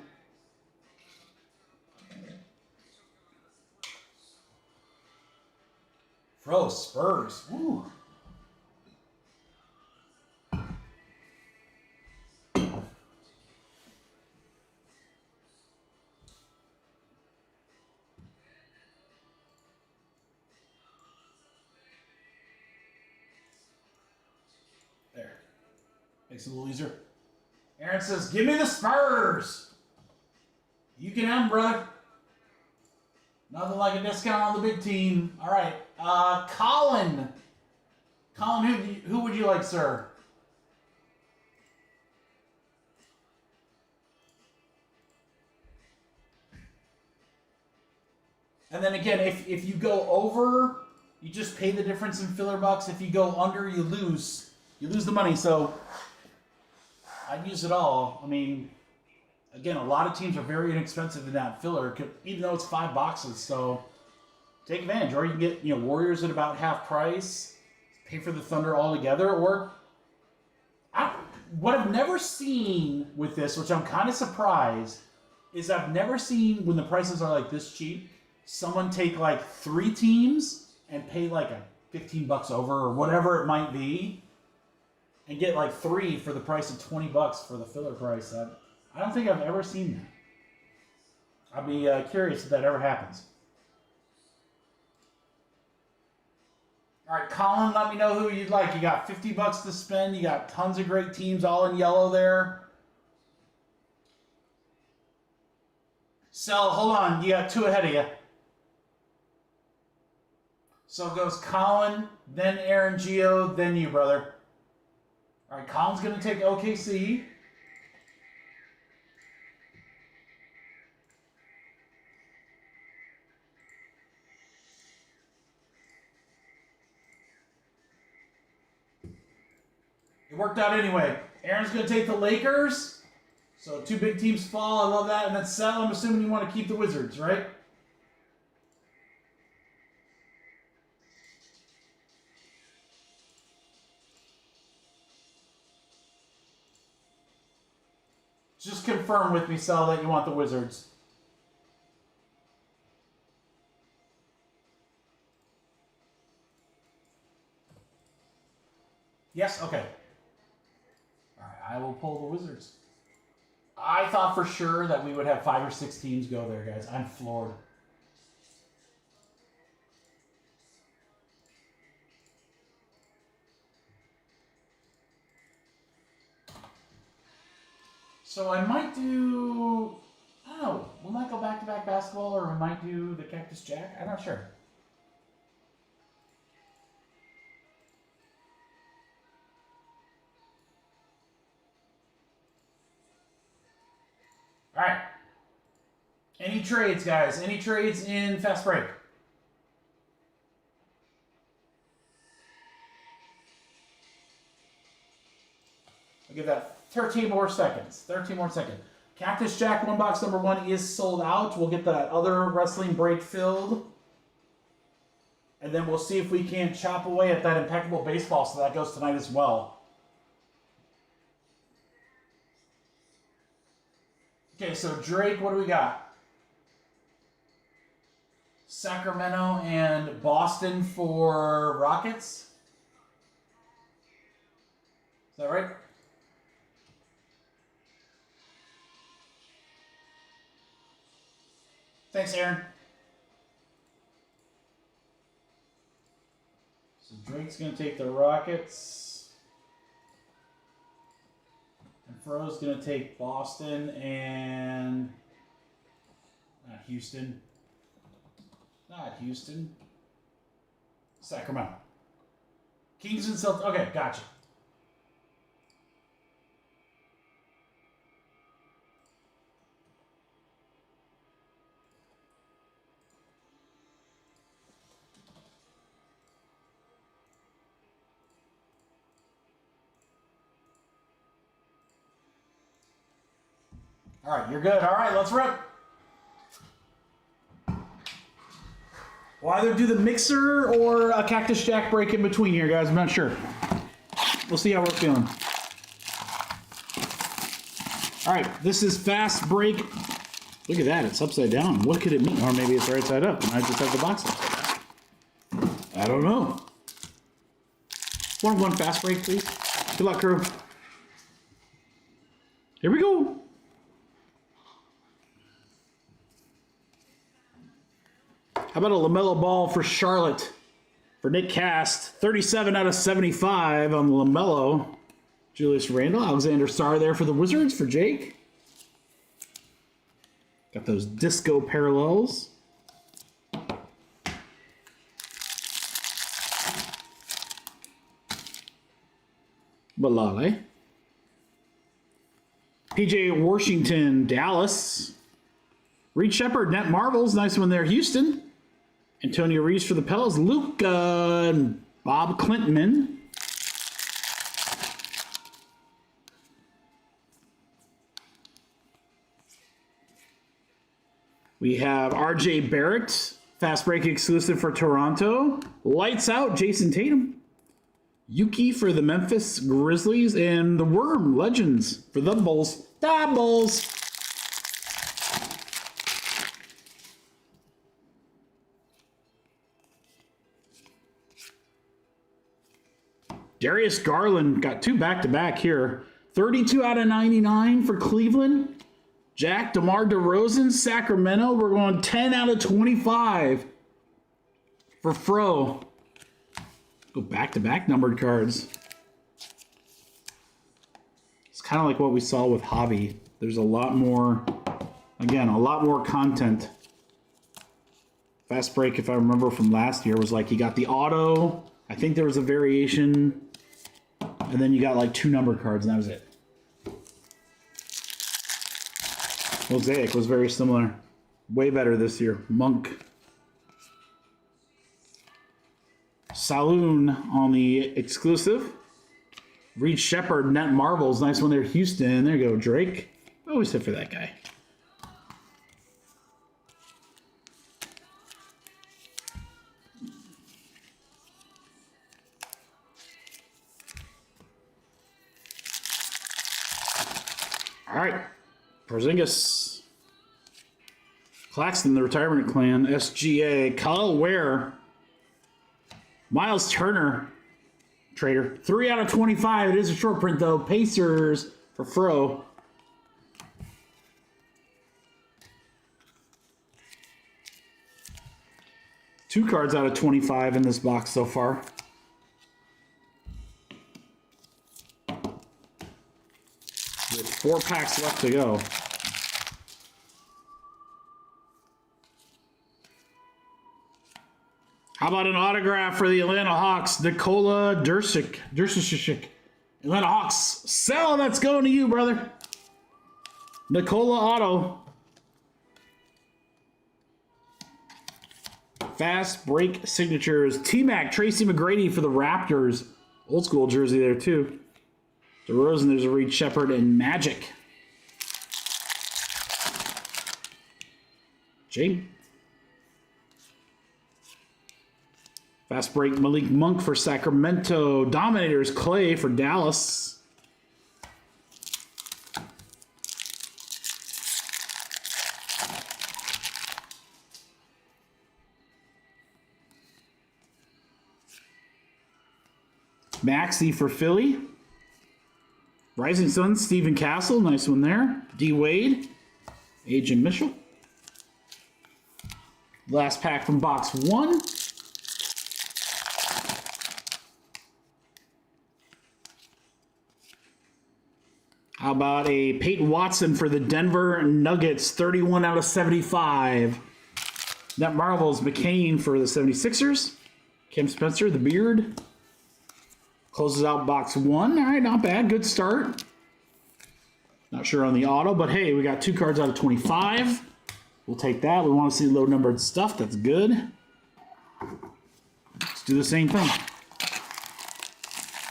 Froze, Spurs. Woo. There. Makes it a little easier. Aaron says, give me the Spurs. You can have them, brother. Nothing like a discount on the big team. All right. Colin. Colin, who would you like, sir? And then again, if you go over, you just pay the difference in filler bucks. If you go under, you lose. You lose the money. So I'd use it all. I mean, again, a lot of teams are very inexpensive in that filler, even though it's 5 boxes. So take advantage. Or you can get Warriors at about half price, pay for the Thunder all together. Or what I've never seen with this, which I'm kind of surprised, is I've never seen when the prices are like this cheap, someone take like 3 teams and pay like a 15 bucks over or whatever it might be, and get like 3 for the price of 20 bucks for the filler price. I don't think I've ever seen that. I'd be curious if that ever happens. All right, Colin, let me know who you'd like. You got 50 bucks to spend. You got tons of great teams all in yellow there. So, hold on. You got 2 ahead of you. So it goes Colin, then Aaron Gio, then you, brother. All right, Colin's going to take OKC. It worked out anyway. Aaron's going to take the Lakers. So 2 big teams fall. I love that. And then Sal, I'm assuming you want to keep the Wizards, right? Just confirm with me, Sal, that you want the Wizards. Yes? Okay. All right, I will pull the Wizards. I thought for sure that we would have 5 or 6 teams go there, guys. I'm floored. So I might do, I don't know, we might go back-to-back basketball, or we might do the Cactus Jack. I'm not sure. All right. Any trades, guys? Any trades in Fast Break? I'll give that 13 more seconds. 13 more seconds. Cactus Jack 1 box number 1 is sold out. We'll get that other wrestling break filled. And then we'll see if we can chop away at that Impeccable Baseball, so that goes tonight as well. Okay, so Drake, what do we got? Sacramento and Boston for Rockets. Is that right? Thanks, Aaron. So Drake's going to take the Rockets. And Fro's going to take Boston and... Not Houston. Not Houston. Sacramento. Kings and Celtics. Okay, gotcha. All right, you're good. All right, let's rip. We'll either do the mixer or a Cactus Jack break in between here, guys. I'm not sure. We'll see how we're feeling. All right, this is Fast Break. Look at that, it's upside down. What could it mean? Or maybe it's right side up and I just have the box upside down. I don't know. 1-1 Fast Break, please. Good luck, crew. Here we go. How about a LaMelo Ball for Charlotte? For Nick Cast, 37 out of 75 on the LaMelo. Julius Randle, Alexander Sarr there for the Wizards for Jake. Got those disco parallels. Balale. PJ Washington, Dallas. Reed Shepard, Net Marvels, nice one there, Houston. Antonio Reeves for the Pels. Luka and Bob Clinton. We have RJ Barrett, Fast Break exclusive for Toronto. Lights Out, Jason Tatum. Yuki for the Memphis Grizzlies. And the Worm, Legends for the Bulls. The Bulls. Darius Garland got 2 back-to-back here. 32 out of 99 for Cleveland. Jack DeMar DeRozan, Sacramento. We're going 10 out of 25 for Fro. Go back-to-back numbered cards. It's kind of like what we saw with Javi. There's a lot more, again, a lot more content. Fast Break, if I remember from last year, was like you got the auto. I think there was a variation. And then you got like 2 numbered cards, and that was it. Mosaic was very similar. Way better this year. Monk. Saloon on the exclusive. Reed Shepard, Net Marvels. Nice one there, Houston. There you go, Drake. I always hit for that guy. All right, Porzingis, Claxton, the Retirement Clan, SGA, Kyle Ware, Miles Turner, Trader, 3 out of 25. It is a short print though. Pacers for Fro. Two cards out of 25 in this box so far. With 4 packs left to go. How about an autograph for the Atlanta Hawks, Nikola Dursic. Atlanta Hawks, sell, that's going to you, brother. Nikola Auto. Fast Break Signatures. T-Mac, Tracy McGrady for the Raptors. Old school jersey there, too. DeRozan, there's a Reed Shepard and Magic. Jake. Fast Break Malik Monk for Sacramento. Dominators Clay for Dallas. Maxey for Philly. Rising Sun, Stephen Castle, nice one there. D. Wade, Agent Mitchell. Last pack from box 1. How about a Peyton Watson for the Denver Nuggets, 31 out of 75. Net Marvels, McCain for the 76ers. Kim Spencer, the Beard. Closes out box 1. All right, not bad. Good start. Not sure on the auto, but hey, we got 2 cards out of 25. We'll take that. We want to see low numbered stuff. That's good. Let's do the same thing.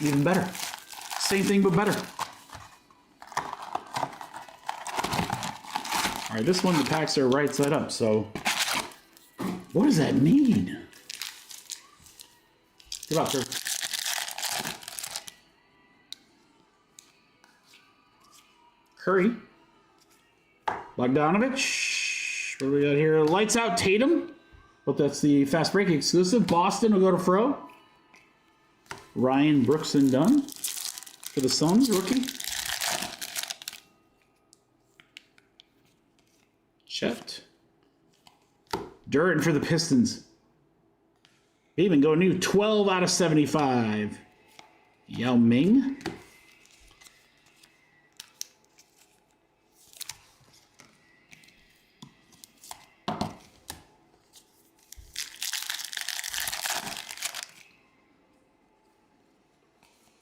Even better. Same thing, but better. All right, this one, the packs are right side up, so what does that mean? Give up, sir. Curry. Bogdanovich. What do we got here? Lights Out Tatum. Hope that's the Fast Break exclusive. Boston will go to Fro. Ryan Brooks and Dunn for the Suns, rookie. Chet. Duran for the Pistons. Even go new 12 out of 75. Yao Ming.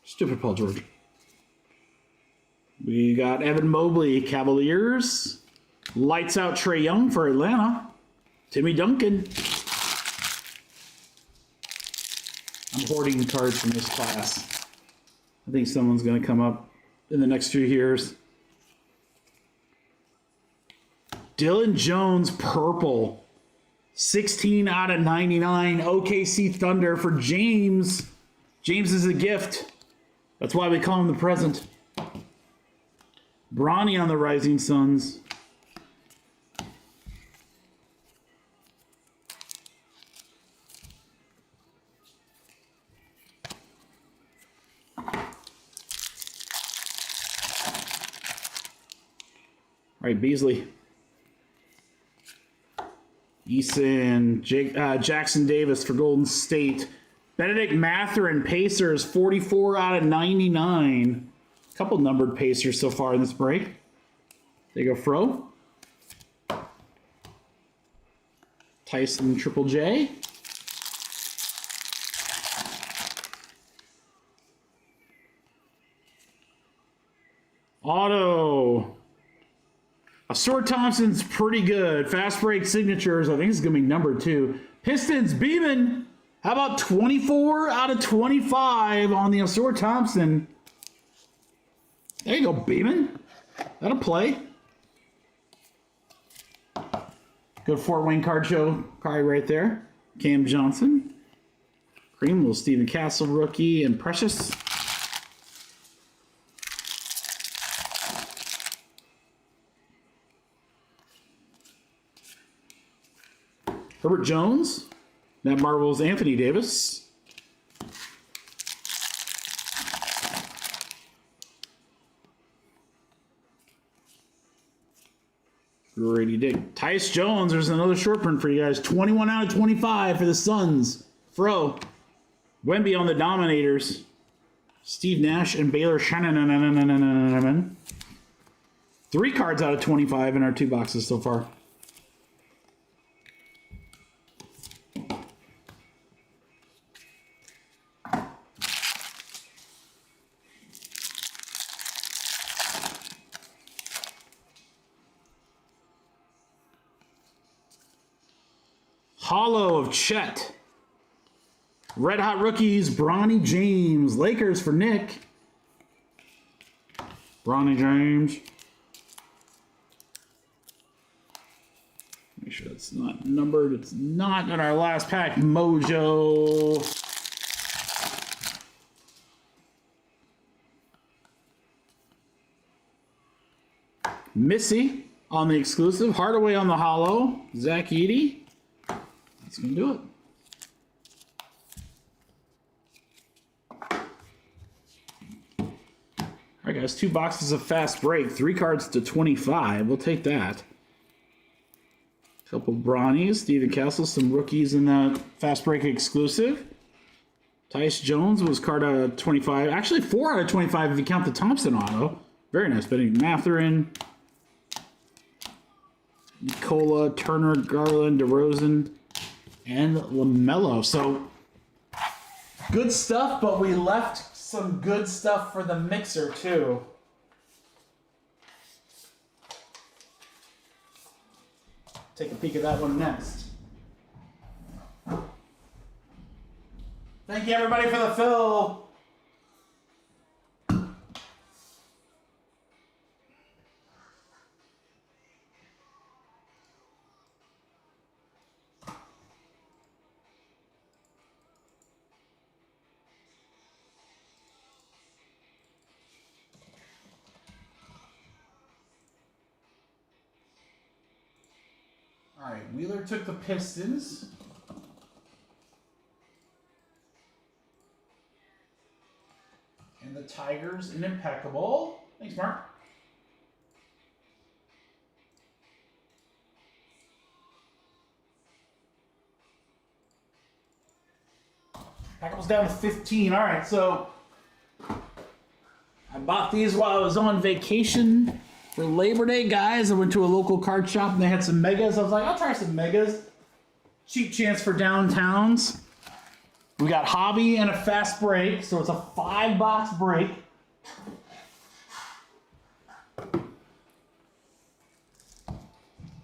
Stupid Paul George. We got Evan Mobley, Cavaliers. Lights Out Trae Young for Atlanta. Timmy Duncan. I'm hoarding cards from this class. I think someone's going to come up in the next few years. Dylan Jones, purple. 16 out of 99. OKC Thunder for James. James is a gift. That's why we call him the present. Bronny on the Rising Suns. All right, Beasley. Eason, Jackson Davis for Golden State. Benedict Mathurin, Pacers, 44 out of 99. A couple numbered Pacers so far in this break. There you go, Fro. Tyson, Triple J. Auto. Asor Thompson's pretty good. Fast break signatures. I think it's going to be numbered 2. Pistons, Beeman. How about 24 out of 25 on the Asor Thompson? There you go, Beeman. That'll play. Good Fort Wayne card show card right there. Cam Johnson. Cream, little Stephen Castle rookie, and Precious. Herbert Jones. That Marvel's Anthony Davis. Grady Dick. Tyus Jones. There's another short print for you guys. 21 out of 25 for the Suns. Fro. Wemby on the Dominators. Steve Nash and Baylor Shannon. 3 cards out of 25 in our 2 boxes so far. Hollow of Chet. Red Hot Rookies, Bronny James. Lakers for Nick. Bronny James. Make sure it's not numbered. It's not in our last pack. Mojo. Missy on the exclusive. Hardaway on the hollow. Zach Edey. He's going to do it. All right, guys. 2 boxes of Fast Break. 3 cards to 25. We'll take that. A couple Bronnies. Stephen Castle. Some rookies in that Fast Break exclusive. Tyus Jones was card out of 25. Actually, 4 out of 25 if you count the Thompson auto. Very nice. Benedict Mathurin. Nicola, Turner, Garland, DeRozan, and LaMelo. So, good stuff, but we left some good stuff for the mixer, too. Take a peek at that one next. Thank you, everybody, for the fill. All right, Wheeler took the Pistons. And the Tigers in Impeccable. Thanks, Mark. Impeccable's down to 15. All right, so I bought these while I was on vacation for Labor Day, guys. I went to a local card shop and they had some megas. I was like, I'll try some megas. Cheap chance for downtowns. We got Hobby and a Fast Break, so it's a 5-box break.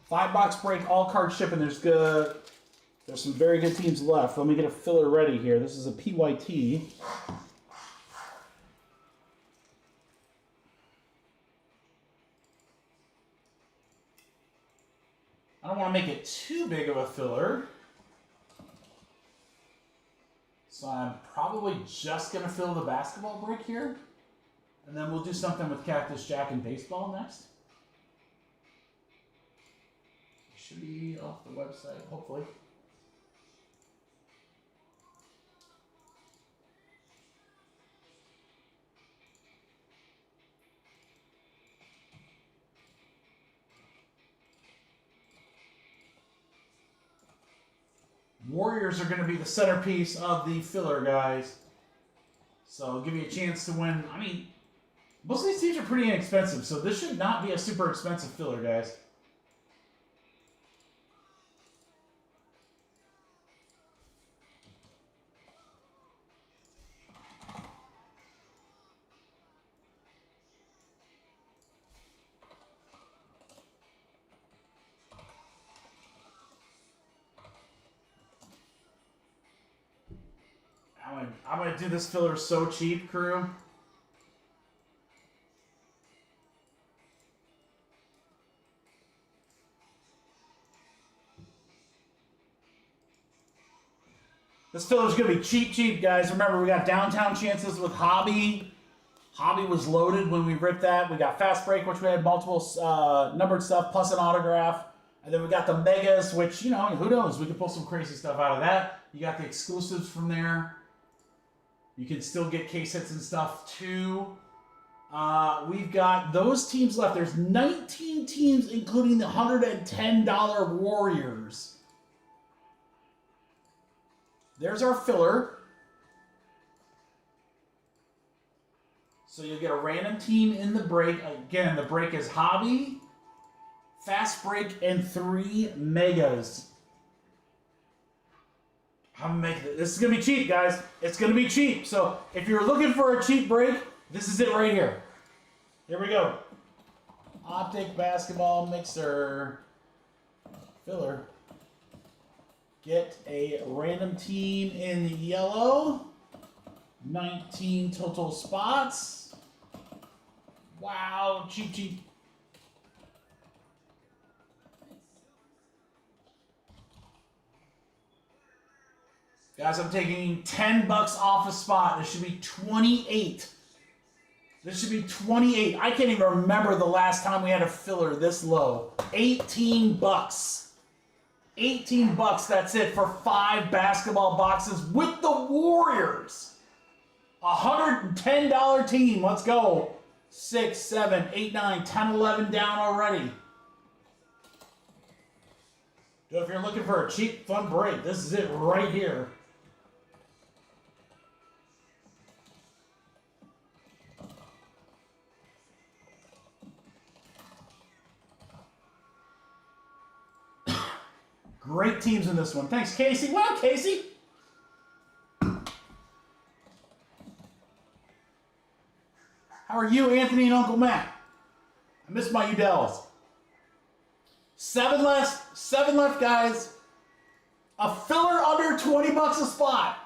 Five-box break, all card shipping. There's some very good teams left. Let me get a filler ready here. This is a PYT. I don't want to make it too big of a filler. So I'm probably just going to fill the basketball break here. And then we'll do something with Cactus Jack and baseball next. It should be off the website, hopefully. Warriors are going to be the centerpiece of the filler, guys. So I'll give you a chance to win. I mean, most of these teams are pretty inexpensive, so this should not be a super expensive filler, guys. I'm gonna do this filler so cheap, crew. This filler's gonna be cheap, guys. Remember, we got downtown chances with Hobby. Hobby was loaded when we ripped that. We got Fast Break, which we had multiple numbered stuff, plus an autograph. And then we got the Megas, which, you know, who knows? We could pull some crazy stuff out of that. You got the exclusives from there. You can still get case hits and stuff too. We've got those teams left. There's 19 teams, including the $110 Warriors. There's our filler. So you'll get a random team in the break. Again, the break is Hobby, Fast Break, and 3 Megas. This is going to be cheap, guys. It's going to be cheap. So if you're looking for a cheap break, this is it right here. Here we go. Optic Basketball Mixer. Filler. Get a random team in yellow. 19 total spots. Wow, cheap. Guys, I'm taking $10 off a spot. This should be 28. This should be 28. I can't even remember the last time we had a filler this low. $18. 18 bucks, that's it for 5 basketball boxes with the Warriors. $110 team, let's go. 6, 7, 8, 9, 10, 11 down already. So if you're looking for a cheap, fun break, this is it right here. Great teams in this one. Thanks, Casey. Wow, Casey. How are you, Anthony and Uncle Matt? I missed my Udells. 7 left, guys. A filler under $20 a spot.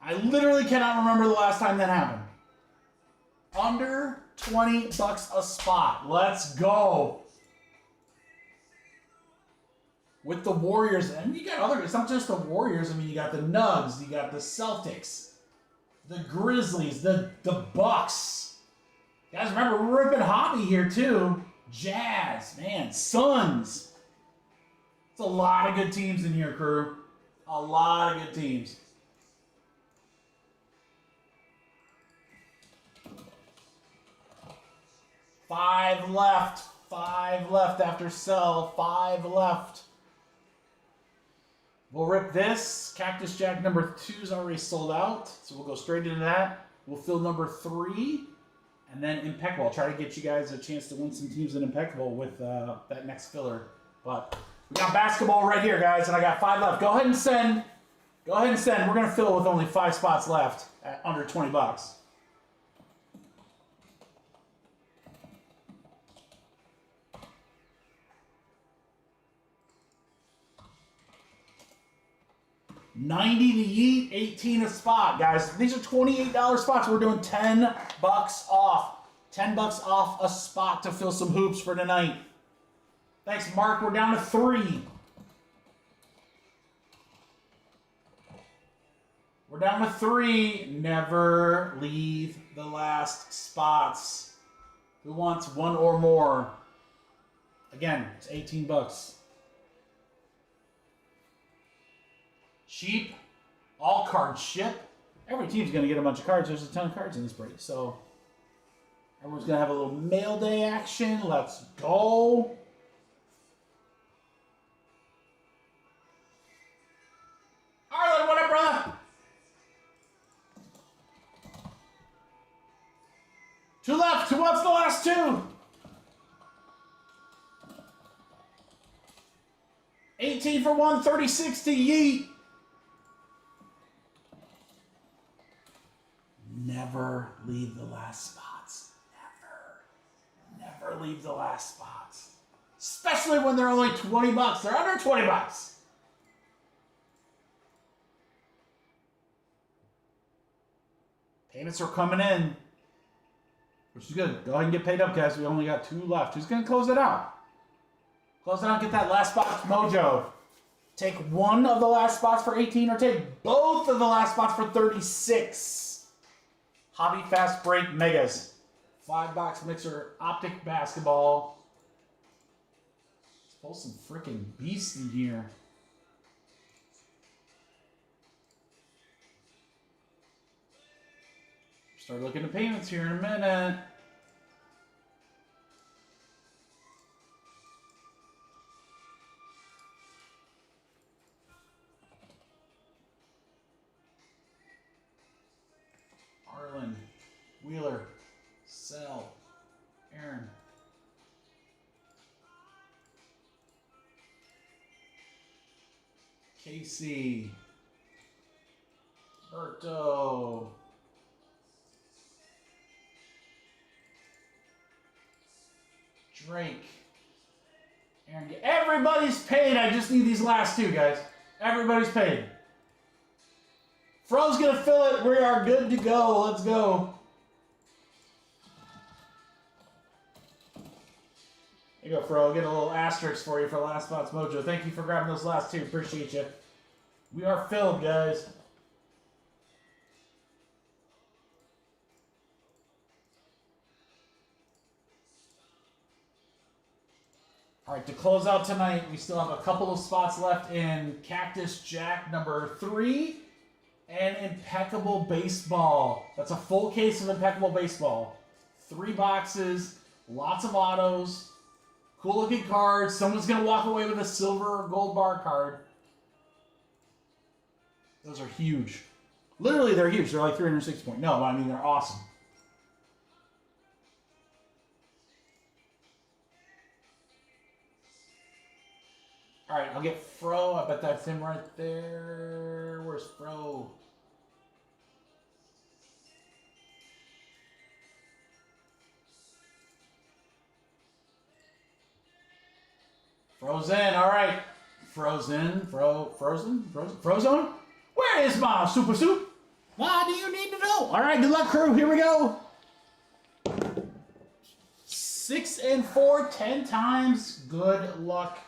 I literally cannot remember the last time that happened. Under $20 a spot. Let's go. With the Warriors, and you got other, it's not just the Warriors. I mean, you got the Nugs, you got the Celtics, the Grizzlies, the Bucks. Guys, remember, we're ripping hobby here, too. Jazz, man, Suns. It's a lot of good teams in here, crew. A lot of good teams. Five left. 5 left after sell. 5 left. We'll rip this. Cactus Jack number 2 is already sold out, so we'll go straight into that. We'll fill number 3, and then Impeccable. I'll try to get you guys a chance to win some teams in Impeccable with that next filler. But we got basketball right here, guys, and I got 5 left. Go ahead and send. Go ahead and send. We're going to fill with only 5 spots left at under 20 bucks. $90 to yeet, 18 a spot, guys. These are $28 spots. We're doing 10 bucks off. 10 bucks off a spot to fill some hoops for tonight. Thanks, Mark. We're down to 3. We're down to 3. Never leave the last spots. Who wants 1 or more? Again, it's 18 bucks. Cheap, all cards ship. Every team's going to get a bunch of cards. There's a ton of cards in this break. So everyone's going to have a little mail day action. Let's go. Arlen, what up, brother? 2 left. Who wants the last 2? 18 for 1, 36 to yeet. Never leave the last spots. Never leave the last spots. Especially when they're only 20 bucks. They're under 20 bucks. Payments are coming in, which is good. Go ahead and get paid up, guys. We only got 2 left. Who's going to close it out? Close it out and get that last box mojo. Take 1 of the last spots for 18 or take both of the last spots for 36. Hobby Fast Break Megas. 5-box mixer, Optic Basketball. Let's pull some freaking beasts in here. Start looking at payments here in a minute. Arlen, Wheeler, Sell, Aaron. Casey, Berto, Drake, Aaron. Everybody's paid. I just need these last 2, guys. Everybody's paid. Fro's gonna fill it. We are good to go. Let's go. There you go, Fro. Get a little asterisk for you for Last Spots Mojo. Thank you for grabbing those last 2. Appreciate you. We are filled, guys. All right, to close out tonight, we still have a couple of spots left in Cactus Jack number 3 and Impeccable Baseball. That's a full case of Impeccable Baseball. 3 boxes, lots of autos, cool looking cards. Someone's going to walk away with a silver or gold bar card. Those are huge. Literally, they're huge. They're like 360 points. No, I mean, they're awesome. All right, I'll get Fro. I bet that's him right there. Where's Fro? Frozen. All right. Frozen. Frozone? Where is my Super Soup? Why do you need to know? All right, good luck, crew. Here we go. 6 and 4, 10 times. Good luck,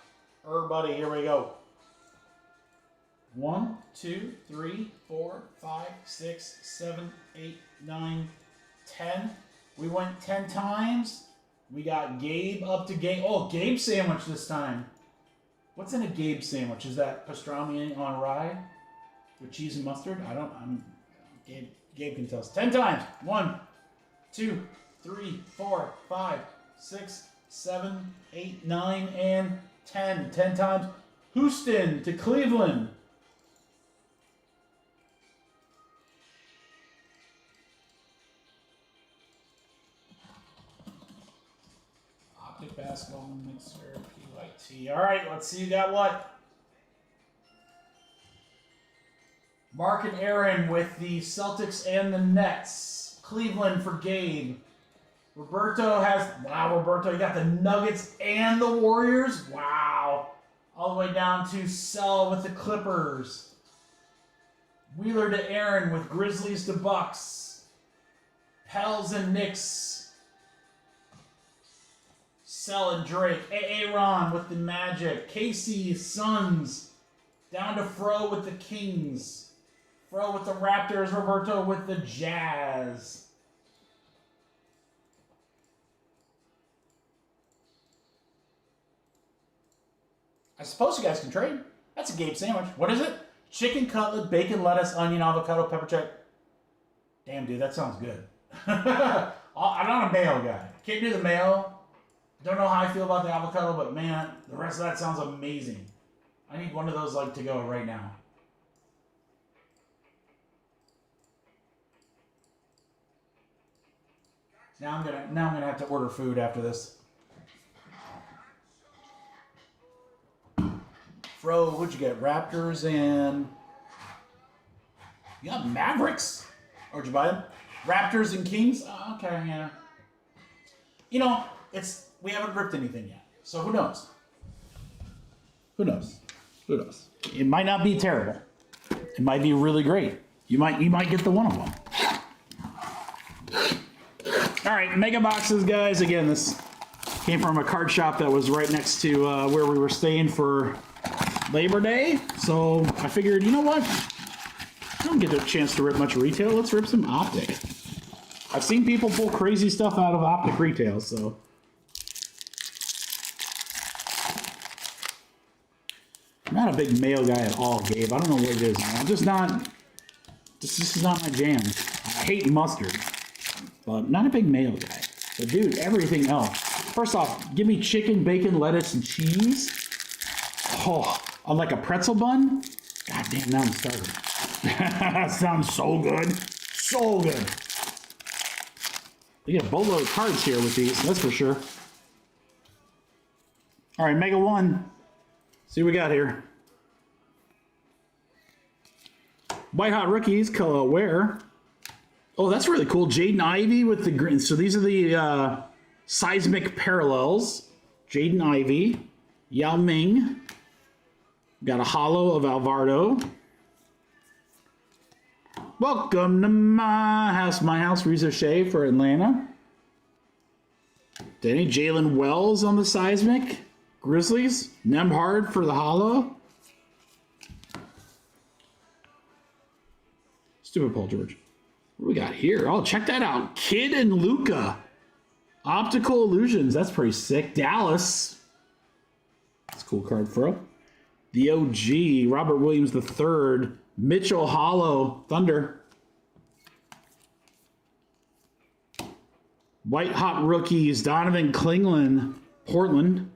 everybody. Here we go. 1, 2, 3, 4, 5, 6, 7, 8, 9, 10. We went 10 times. We got Gabe up to Gabe. Oh, Gabe sandwich this time. What's in a Gabe sandwich? Is that pastrami on rye with cheese and mustard? Gabe can tell us. 10 times. 1, 2, 3, 4, 5, 6, 7, 8, 9, and 10. 10 times. Houston to Cleveland. Optic Basketball Mixer PYT. All right, let's see you got what. Mark and Aaron with the Celtics and the Nets. Cleveland for Gabe. Roberto has, wow, Roberto, you got the Nuggets and the Warriors. Wow. All the way down to Cell with the Clippers. Wheeler to Aaron with Grizzlies to Bucks. Pels and Knicks. Cell and Drake. Aaron with the Magic. Casey, Suns. Down to Fro with the Kings. Fro with the Raptors. Roberto with the Jazz. I suppose you guys can trade. That's a Gabe sandwich. What is it? Chicken cutlet, bacon, lettuce, onion, avocado, pepper jack. Damn, dude, that sounds good. I'm not a mayo guy. Can't do the mayo. Don't know how I feel about the avocado, but man, the rest of that sounds amazing. I need one of those like to go right now. Now I'm gonna have to order food after this. Fro, what'd you get? Raptors and you got Mavericks. Where'd you buy them? Raptors and Kings. Oh, okay, yeah. You know, we haven't ripped anything yet, so who knows? Who knows? Who knows? It might not be terrible. It might be really great. You might get the one of them. All right, mega boxes, guys. Again, this came from a card shop that was right next to where we were staying for Labor Day. So I figured, you know what? I don't get a chance to rip much retail. Let's rip some Optic. I've seen people pull crazy stuff out of Optic retail, so. I'm not a big mayo guy at all, Gabe. I don't know what it is, man. I'm just not, this is not my jam. I hate mustard, but not a big mayo guy. But dude, everything else. First off, give me chicken, bacon, lettuce, and cheese. Oh, on like a pretzel bun? God damn, now I'm starving. That sounds so good. So good. We get a boatload of cards here with these, that's for sure. All right, Mega One. See what we got here. White Hot Rookies, Ware. Oh, that's really cool. Jaden Ivey with the green. So these are the seismic parallels. Jaden Ivey. Yao Ming. Got a holo of Alvarado. Welcome to my house, Rizzo Shea for Atlanta. Danny Jalen Wells on the seismic. Grizzlies. Nemhard for the holo. Stupid Paul George. What do we got here? Oh, check that out. Kid and Luca. Optical Illusions. That's pretty sick. Dallas. That's a cool card, Fro. The OG, Robert Williams III, Mitchell Hollow, Thunder. White Hot Rookies, Donovan Klingland, Portland.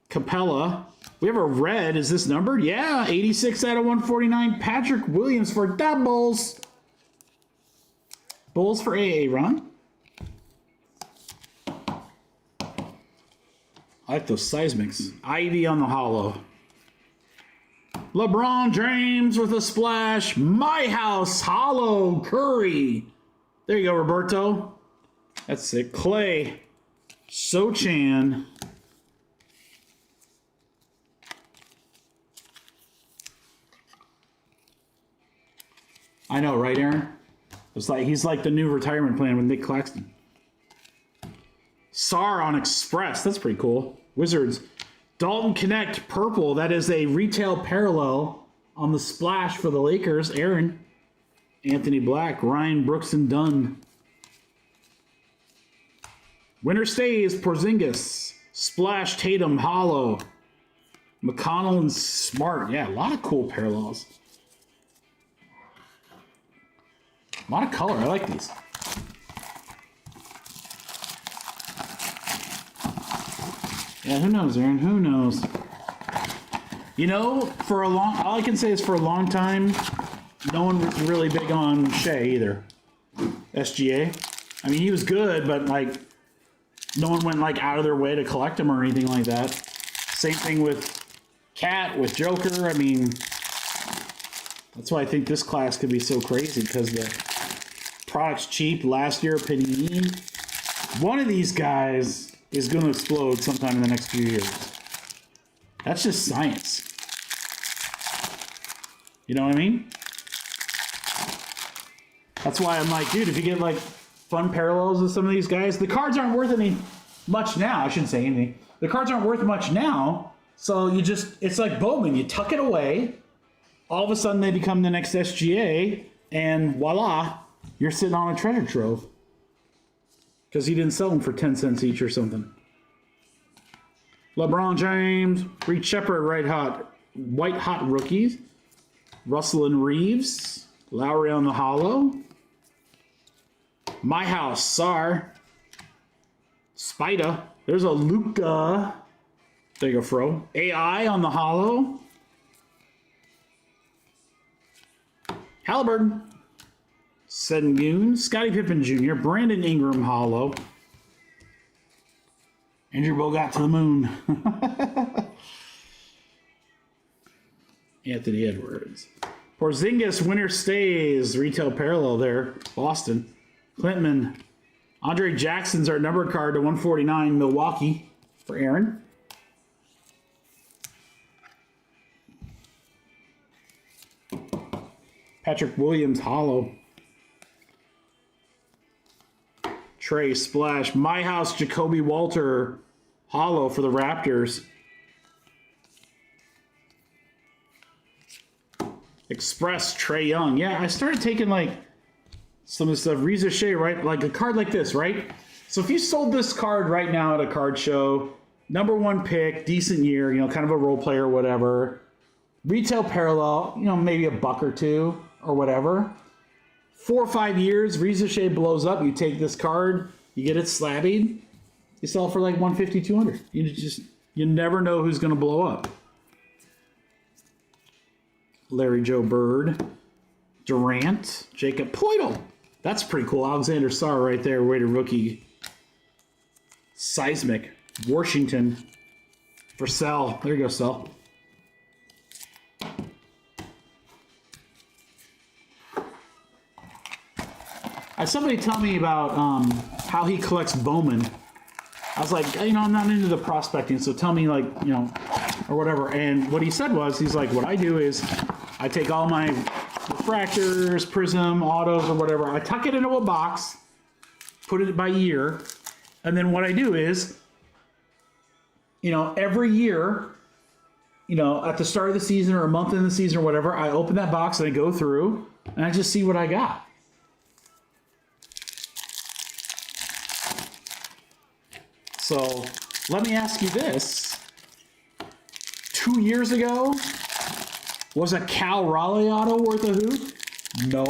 Capella. We have a red. Is this numbered? Yeah, 86 out of 149. Patrick Williams for doubles. Bulls for AA, Ron. I like those seismics. Ivy on the holo. LeBron James with a splash. My house holo Curry. There you go, Roberto. That's it. Clay. Sochan. I know, right, Aaron? It's like he's like the new retirement plan with Nick Claxton. SAR on Express. That's pretty cool. Wizards. Dalton Connect purple. That is a retail parallel on the splash for the Lakers. Aaron. Anthony Black. Ryan Brooks and Dunn. Winner stays Porzingis. Splash Tatum Hollow. McConnell and Smart. Yeah, a lot of cool parallels. A lot of color. I like these. Yeah, who knows, Aaron? Who knows? You know, all I can say is for a long time, no one was really big on Shea either. SGA. I mean, he was good, but like, no one went like out of their way to collect him or anything like that. Same thing with Cat, with Joker. I mean, that's why I think this class could be so crazy, because the product's cheap. Last year, Panini. One of these guys is going to explode sometime in the next few years. That's just science. You know what I mean? That's why I'm like, dude, if you get like fun parallels with some of these guys, the cards aren't worth any much now. I shouldn't say anything. The cards aren't worth much now. So you just, it's like Bowman. You tuck it away. All of a sudden they become the next SGA. And voila, you're sitting on a treasure trove. Because he didn't sell them for 10 cents each or something. LeBron James, Reed Shepard, white hot rookies. Russell and Reeves, Lowry on the hollow. My House, Sar. Spida. There's a Luka. There you go, Fro. AI on the hollow. Halliburton. Sengun. Scottie Pippen Jr. Brandon Ingram hollow. Andrew Bogut to the moon. Anthony Edwards. Porzingis, winner stays. Retail parallel there. Boston. Clintman. Andre Jackson's our number card to 149. Milwaukee for Aaron. Patrick Williams, hollow. Trey Splash. My House, Jacoby Walter, hollow for the Raptors. Express, Trey Young. Yeah, I started taking like some of the stuff. Reza Shea, right? Like a card like this, right? So if you sold this card right now at a card show, #1 pick, decent year, you know, kind of a role player or whatever. Retail parallel, you know, maybe $1 or $2 or whatever. 4 or 5 years, Reza Shea blows up. You take this card, you get it slabbied, you sell it for like $150, $200. You never know who's going to blow up. Larry Joe Bird, Durant, Jacob Poeltl. That's pretty cool. Alexander Sarr right there, rated rookie. Seismic, Washington for Sell. There you go, Sell. I had somebody tell me about how he collects Bowman. I was like, you know, I'm not into the prospecting, so tell me, like, you know, or whatever. And what he said was, he's like, what I do is I take all my refractors, prism, autos, or whatever, I tuck it into a box, put it by year, and then what I do is, you know, every year, you know, at the start of the season or a month in the season or whatever, I open that box and I go through and I just see what I got. So let me ask you this. 2 years ago, was a Cal Raleigh auto worth a hoot? No.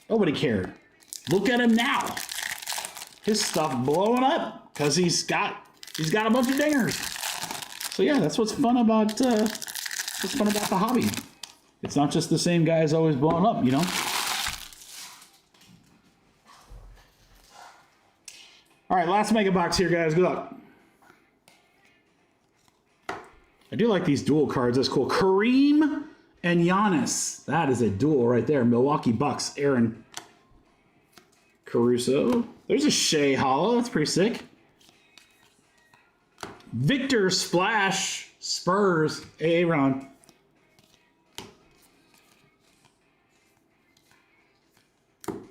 Nobody cared. Look at him now. His stuff blowing up because he's got a bunch of dingers. So yeah, that's what's fun about the hobby. It's not just the same guys always blowing up, you know. All right, last mega box here, guys. Good luck. I do like these dual cards. That's cool. Kareem and Giannis. That is a duel right there. Milwaukee Bucks. Aaron Caruso. There's a Shea Hollow. That's pretty sick. Victor Splash. Spurs. Aaron.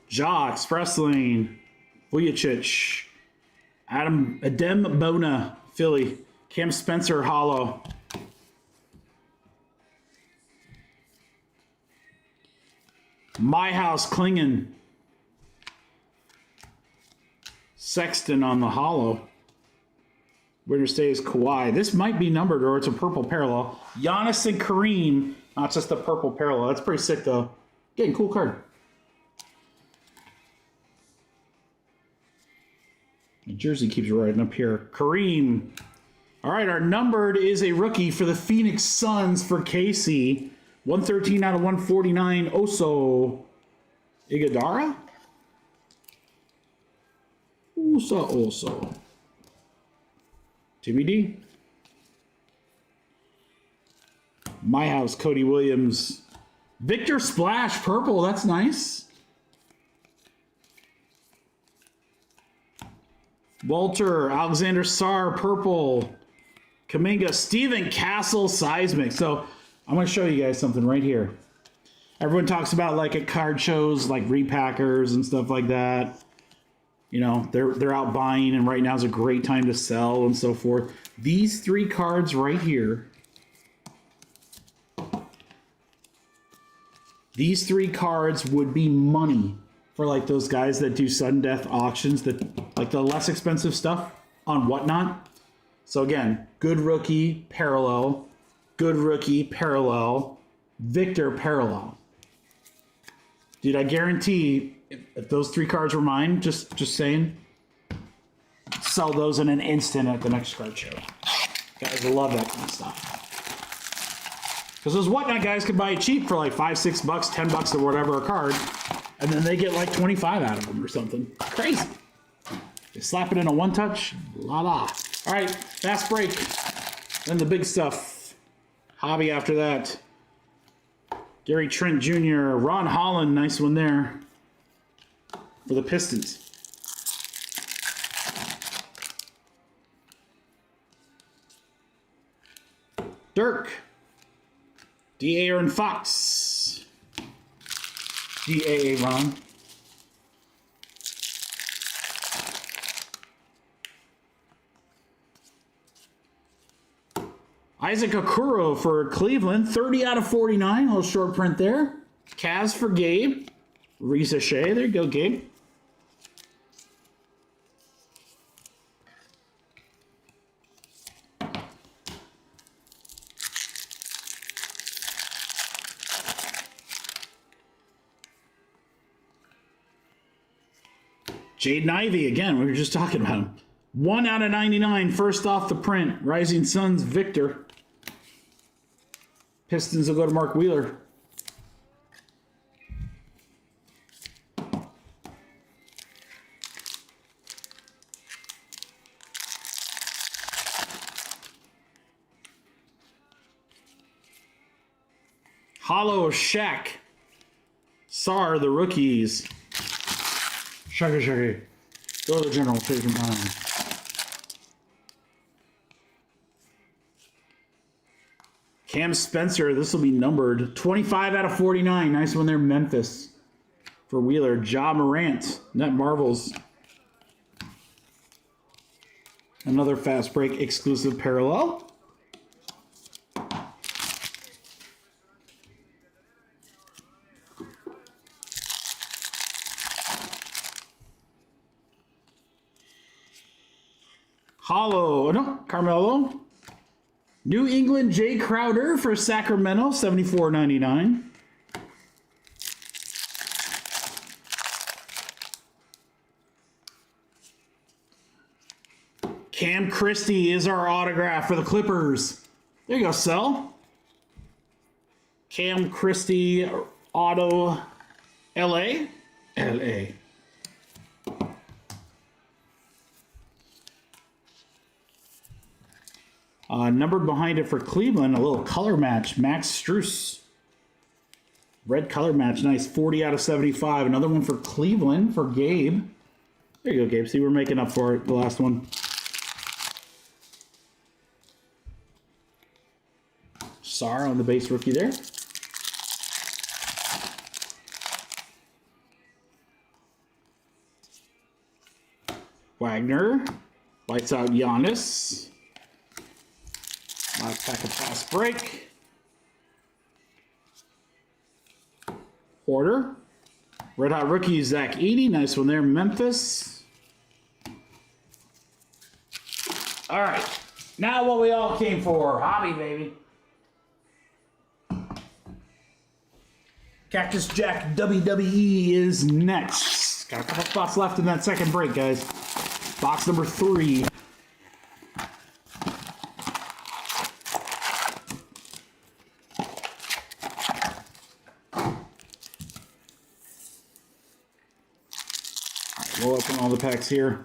Ja Express Lane. Vujicic. Adem Bona. Philly. Cam Spencer Hollow. My House Klingen. Sexton on the hollow. Winner stays Kawhi. This might be numbered or it's a purple parallel. Giannis and Kareem, not just the purple parallel. That's pretty sick though. Getting cool card. The jersey keeps riding up here. Kareem. All right, our numbered is a rookie for the Phoenix Suns for KC. 113 out of 149. Oso Iguodala? Also. TBD. My House, Cody Williams. Victor Splash, purple. That's nice. Walter, Alexander Sarr, purple. Kaminga, Steven Castle, seismic. So I'm going to show you guys something right here. Everyone talks about like at card shows, like repackers and stuff like that. You know, they're out buying, and right now is a great time to sell and so forth. These 3 cards right here. These 3 cards would be money for like those guys that do sudden death auctions, that like the less expensive stuff on Whatnot. So again, good rookie parallel, good rookie parallel, Victor parallel. Dude, I guarantee if those 3 cards were mine, just saying, sell those in an instant at the next card show. Guys love that kind of stuff. Because those Whatnot guys could buy it cheap for like $5, $6, $10 or whatever a card, and then they get like 25 out of them or something. Crazy. They slap it in a one touch, la la. All right, fast break. Then the big stuff. Hobby after that. Gary Trent Jr., Ron Holland, nice one there for the Pistons. Dirk. D. Aaron Fox. D. Ron. Isaac Okoro for Cleveland, 30 out of 49. A little short print there. Cavs for Gabe. Risa Shea. There you go, Gabe. Jaden Ivey, again, we were just talking about him. 1 out of 99, first off the print. Rising Suns, Victor. Pistons will go to Mark Wheeler. Hollow Shaq. Sarr, the rookies. Shaggy. Go to the general, take him down. Cam Spencer, this will be numbered. 25 out of 49. Nice one there, Memphis. For Wheeler. Ja Morant. Net Marvels. Another fast break exclusive parallel. Hollow, no, Carmelo. New England Jay Crowder for Sacramento, $74.99. Cam Christie is our autograph for the Clippers. There you go, Sel. Cam Christie, auto, LA. LA. Numbered behind it for Cleveland, a little color match. Max Strus. Red color match, nice. 40 out of 75. Another one for Cleveland for Gabe. There you go, Gabe. See, we're making up for it, the last one. Sarr on the base rookie there. Wagner. Lights out Giannis. Impeccable Fast Break. Porter. Red Hot Rookie, Zach Edey. Nice one there, Memphis. All right. Now what we all came for. Hobby, baby. Cactus Jack WWE is next. Got a couple spots left in that second break, guys. Box number 3. We'll open all the packs here.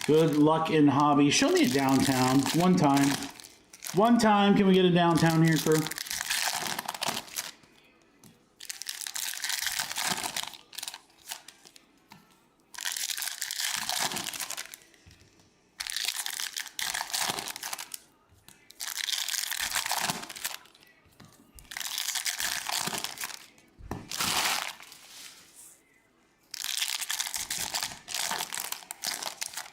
Good luck in hobby. Show me a downtown. One time. One time. Can we get a downtown here, crew?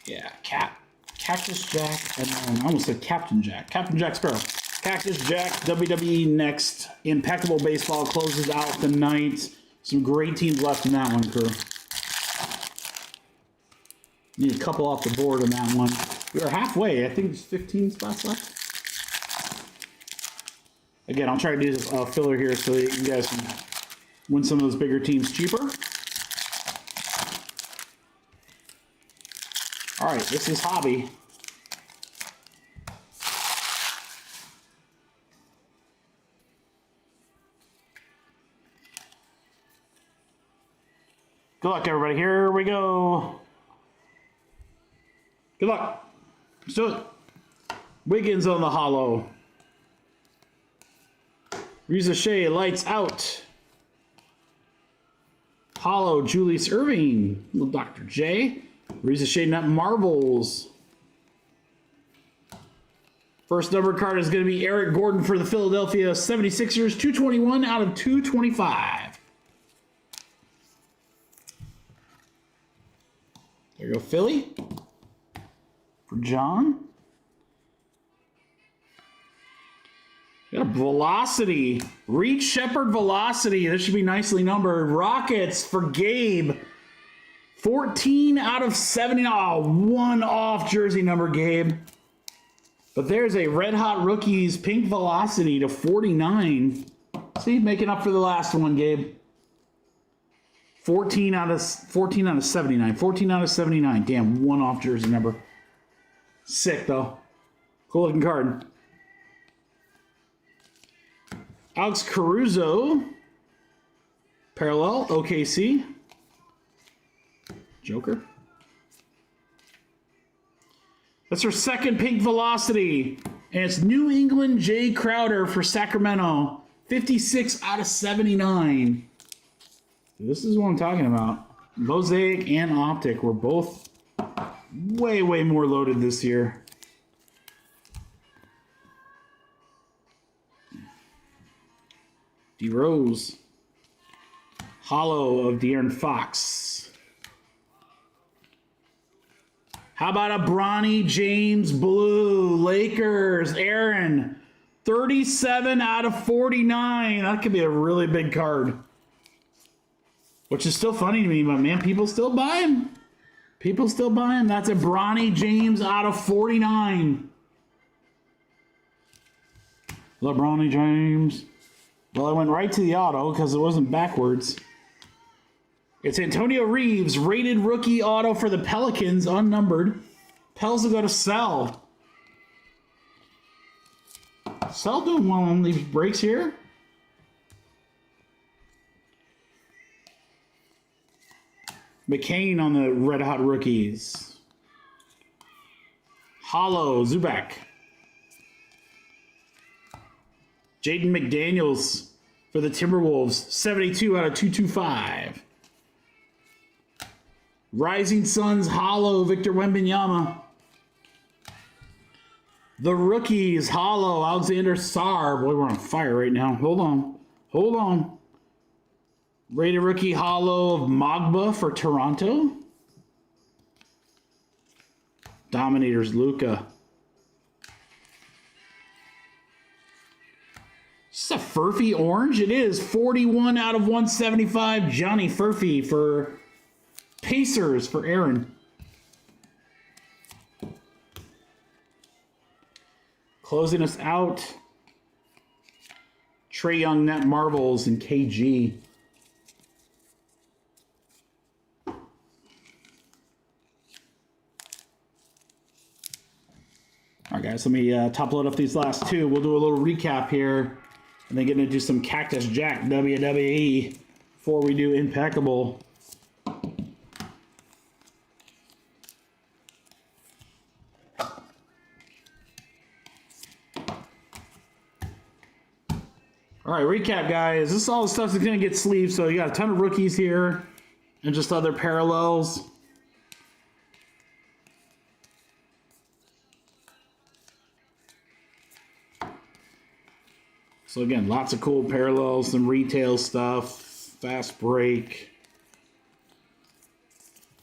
Yeah, Cactus Jack, and then I almost said Captain Jack. Captain Jack Sparrow. Cactus Jack, WWE next. Impeccable Baseball closes out the night. Some great teams left in that one, crew. Need a couple off the board on that one. We are halfway. I think there's 15 spots left. Again, I'll try to do a filler here so that you guys can win some of those bigger teams cheaper. All right, this is hobby. Good luck, everybody. Here we go. Good luck. Let's do it. Wiggins on the hollow. Reza Shea, lights out. Hollow, Julius Irving. Little Dr. J. Reza Shea, Nut Marbles. First number card is going to be Eric Gordon for the Philadelphia 76ers. 221 out of 225. There you go, Philly. For John. Got a Velocity. Reed Shepard Velocity. This should be nicely numbered. Rockets for Gabe. 14 out of 70. Oh, one off jersey number, Gabe. But there's a Red Hot Rookies pink Velocity to 49. See, making up for the last one, Gabe. 14 out of 79. 14 out of 79. Damn, one off jersey number. Sick, though. Cool looking card. Alex Caruso. Parallel, OKC. Joker. That's her second pink Velocity. And it's New England Jay Crowder for Sacramento. 56 out of 79. This is what I'm talking about. Mosaic and Optic were both way, way more loaded this year. D. Rose. Hollow of De'Aaron Fox. How about a Bronny James Blue? Lakers. Aaron. 37 out of 49. That could be a really big card. Which is still funny to me, but man, people still buy him. People still buy him. That's a Bronny James out of 49. Love Bronny James. Well, I went right to the auto because it wasn't backwards. It's Antonio Reeves, rated rookie auto for the Pelicans, unnumbered. Pels will go to Sell. Sell doing well on these breaks here. McCain on the Red Hot Rookies. Hollow, Zubac. Jaden McDaniels for the Timberwolves, 72 out of 225. Rising Suns, Hollow, Victor Wembanyama. The Rookies, Hollow, Alexander Sarr. Boy, we're on fire right now. Hold on. Hold on. Rated rookie hollow of Mogba for Toronto. Dominators, Luka. Is this a Furphy orange? It is. 41 out of 175. Johnny Furphy for Pacers for Aaron. Closing us out, Trae Young Net Marvels and KG. All right, guys, let me top load up these last two. We'll do a little recap here, and then get into some Cactus Jack WWE before we do Impeccable. All right, recap, guys. This is all the stuff that's going to get sleeved. So you got a ton of rookies here and just other parallels. So again, lots of cool parallels, some retail stuff, fast break.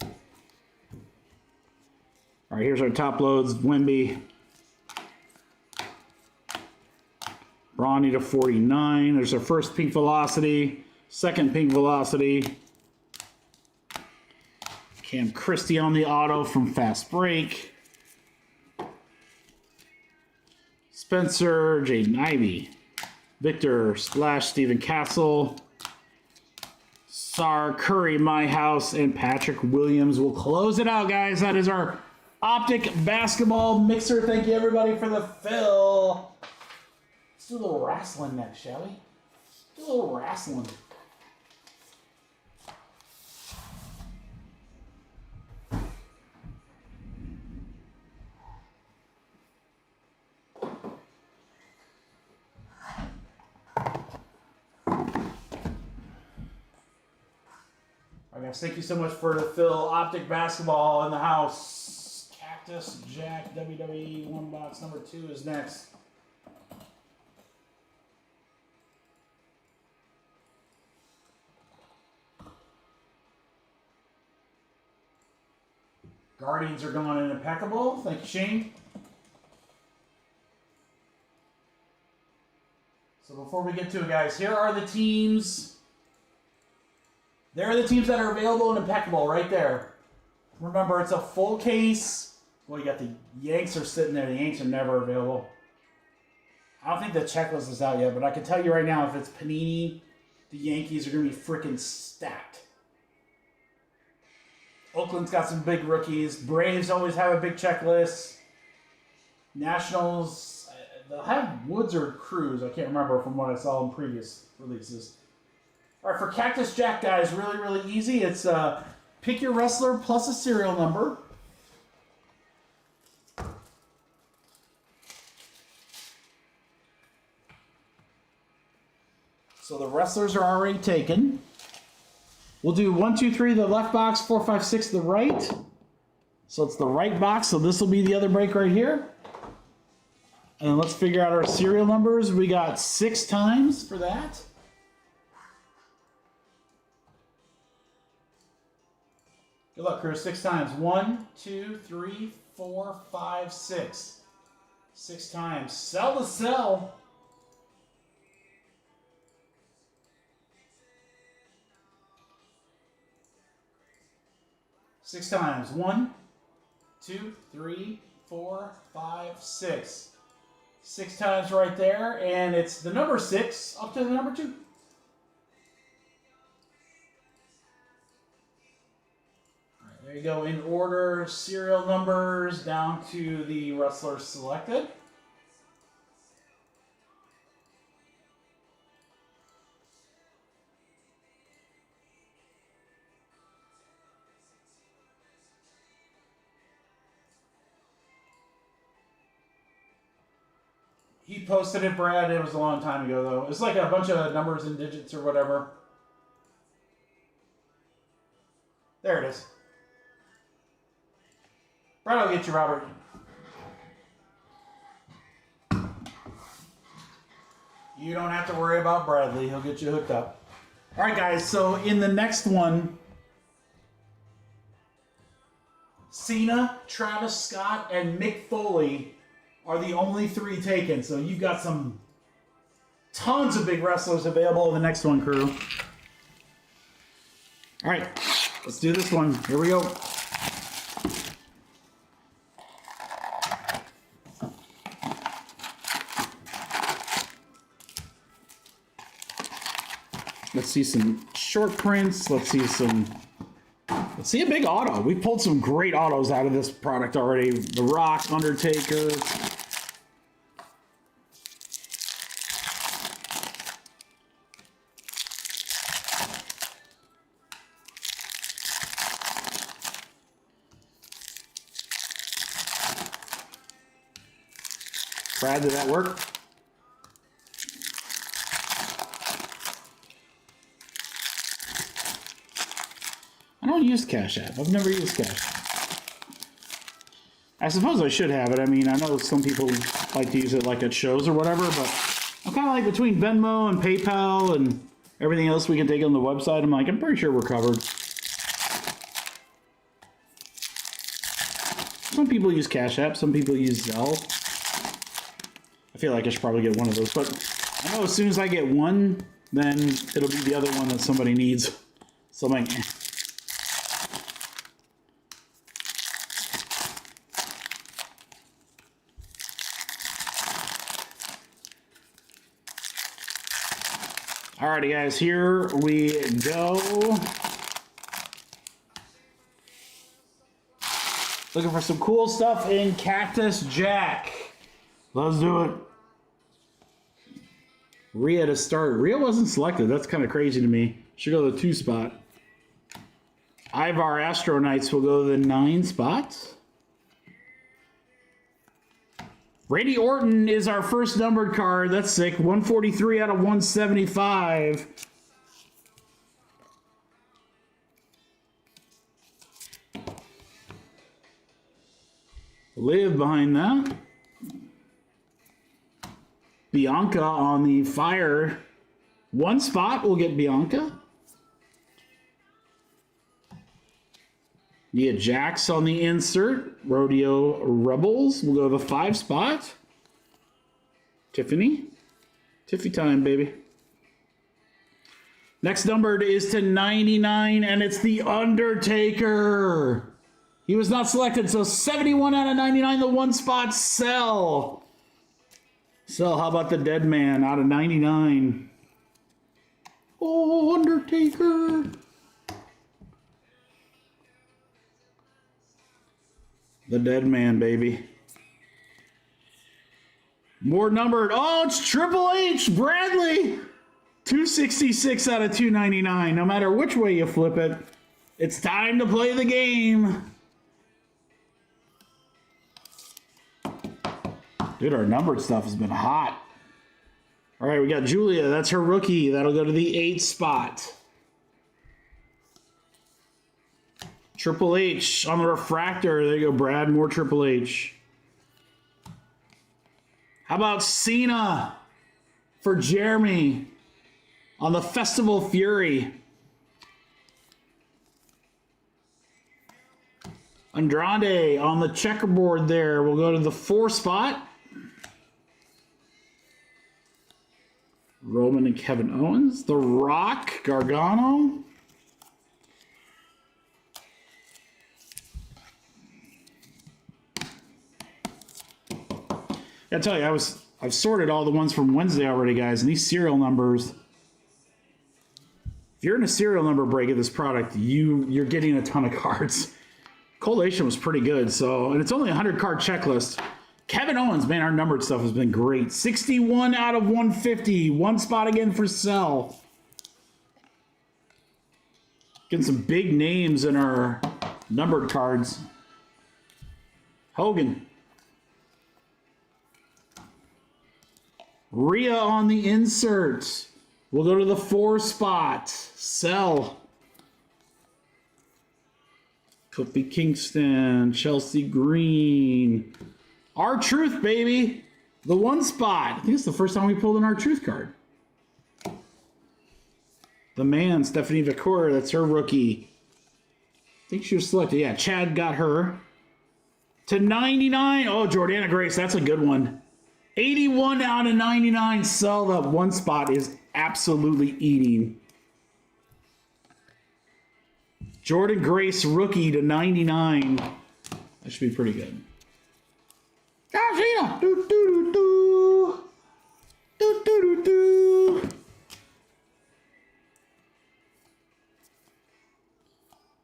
All right, here's our top loads. Wemby. Bronny to 49. There's our first pink velocity, second pink velocity. Cam Christie on the auto from Fast Break. Spencer, Jaden Ivey. Victor, Splash, Stephen Castle. Sar, Curry, My House, and Patrick Williams will close it out, guys. That is our Optic Basketball Mixer. Thank you, everybody, for the fill. Let's do a little wrestling next, shall we? Do a little wrestling. All right, guys, thank you so much for the fill. Optic Basketball in the house. Cactus Jack WWE 1 box number 2 is next. Guardians are going in Impeccable. Thank you, Shane. So before we get to it, guys, here are the teams. There are the teams that are available in Impeccable right there. Remember, it's a full case. Well, you got the Yanks are sitting there. The Yanks are never available. I don't think the checklist is out yet, but I can tell you right now, if it's Panini, the Yankees are going to be freaking stacked. Oakland's got some big rookies. Braves always have a big checklist. Nationals, they'll have Woods or Cruz. I can't remember from what I saw in previous releases. All right, for Cactus Jack, guys, really, really easy. It's pick your wrestler plus a serial number. So the wrestlers are already taken. We'll do 1, 2, 3, the left box, 4, 5, 6, the right. So it's the right box, so this will be the other break right here. And let's figure out our serial numbers. We got 6 times for that. Good luck, Chris. 6 times. 1, 2, 3, 4, 5, 6. 6 times. Sell to sell. Six times. 1, 2, 3, 4, 5, 6. 6 times right there, and it's the number 6 up to the number 2. All right, there you go. In order, serial numbers down to the wrestler selected. He posted it, Brad. It was a long time ago, though. It's like a bunch of numbers and digits or whatever. There it is. Brad will get you, Robert. You don't have to worry about Bradley. He'll get you hooked up. All right, guys. So in the next one, Cena, Travis Scott, and Mick Foley are the only 3 taken. So you've got some tons of big wrestlers available in the next one, crew. All right, Let's do this one. Here we go. Let's see some short prints. Let's see a big auto. We pulled some great autos out of this product already. The Rock, Undertaker. Brad, did that work? I don't use Cash App. I've never used Cash. I suppose I should have it. I mean, I know some people like to use it like at shows or whatever, but I'm kind of like between Venmo and PayPal and everything else we can take on the website. I'm like, I'm pretty sure we're covered. Some people use Cash App. Some people use Zelle. I feel like I should probably get one of those, but I know as soon as I get one, then it'll be the other one that somebody needs. So I'm like, eh. Alrighty, guys, here we go. Looking for some cool stuff in Cactus Jack. Let's do it. Rhea to start. Rhea wasn't selected. That's kind of crazy to me. Should go to the 2 spot. Ivar Astro-Knights will go to the 9 spot. Randy Orton is our first numbered card. That's sick. 143 out of 175. Live behind that. Bianca on the Fire. 1 spot will get Bianca. Yeah, Jax on the insert. Rodeo Rebels will go to the 5 spot. Tiffany. Tiffy time, baby. Next numbered is to 99, and it's the Undertaker. He was not selected, so 71 out of 99, the 1 spot sell. So how about the Dead Man out of 99? Oh, Undertaker. The Dead Man, baby. More numbered. Oh, it's Triple H, Bradley. 266 out of 299. No matter which way you flip it, it's time to play the game. Dude, our numbered stuff has been hot. All right, we got Julia. That's her rookie. That'll go to the 8 spot. Triple H on the refractor. There you go, Brad. More Triple H. How about Cena for Jeremy on the Festival Fury? Andrade on the checkerboard there. We'll go to the 4 spot. Roman and Kevin Owens. The Rock, Gargano. I tell you, I've sorted all the ones from Wednesday already, guys, and these serial numbers. If you're in a serial number break of this product, you're getting a ton of cards. Collation was pretty good, so, and it's only a 100-card checklist. Kevin Owens, man, our numbered stuff has been great. 61 out of 150. 1 spot again for sell. Getting some big names in our numbered cards. Hogan. Rhea on the insert. We'll go to the 4 spot. Sell. Kofi Kingston. Chelsea Green. R-Truth, baby. The 1 spot. I think it's the first time we pulled an R-Truth card. The man, Stephanie Vicor. That's her rookie. I think she was selected. Yeah, Chad got her. To 99. Oh, Jordana Grace. That's a good one. 81 out of 99. Sell. That 1 spot is absolutely eating. Jordan Grace rookie to 99. That should be pretty good. John Cena. Do, do, do, do. Do, do, do, do.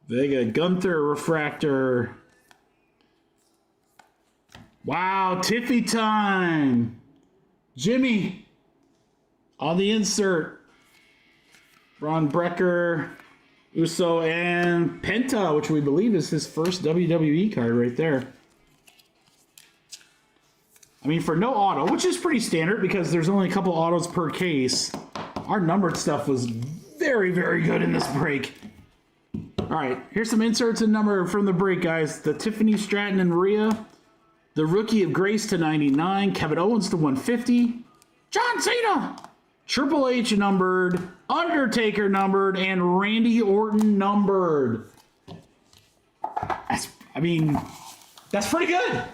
Vega Gunther refractor. Wow, Tiffy time. Jimmy on the insert. Ron Brecker, Uso, and Penta, which we believe is his first WWE card right there. I mean, for no auto, which is pretty standard because there's only a couple autos per case. Our numbered stuff was very, very good in this break. All right, here's some inserts and number from the break, guys. The Tiffany Stratton and Rhea. The rookie of Grace to 99. Kevin Owens to 150. John Cena. Triple H numbered. Undertaker numbered. And Randy Orton numbered. That's pretty good.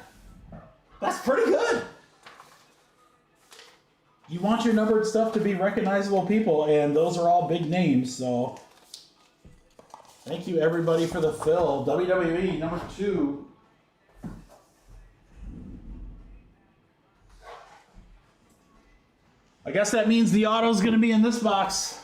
That's pretty good. You want your numbered stuff to be recognizable people, and those are all big names, so thank you everybody for the fill. WWE number 2. I guess that means the auto's going to be in this box.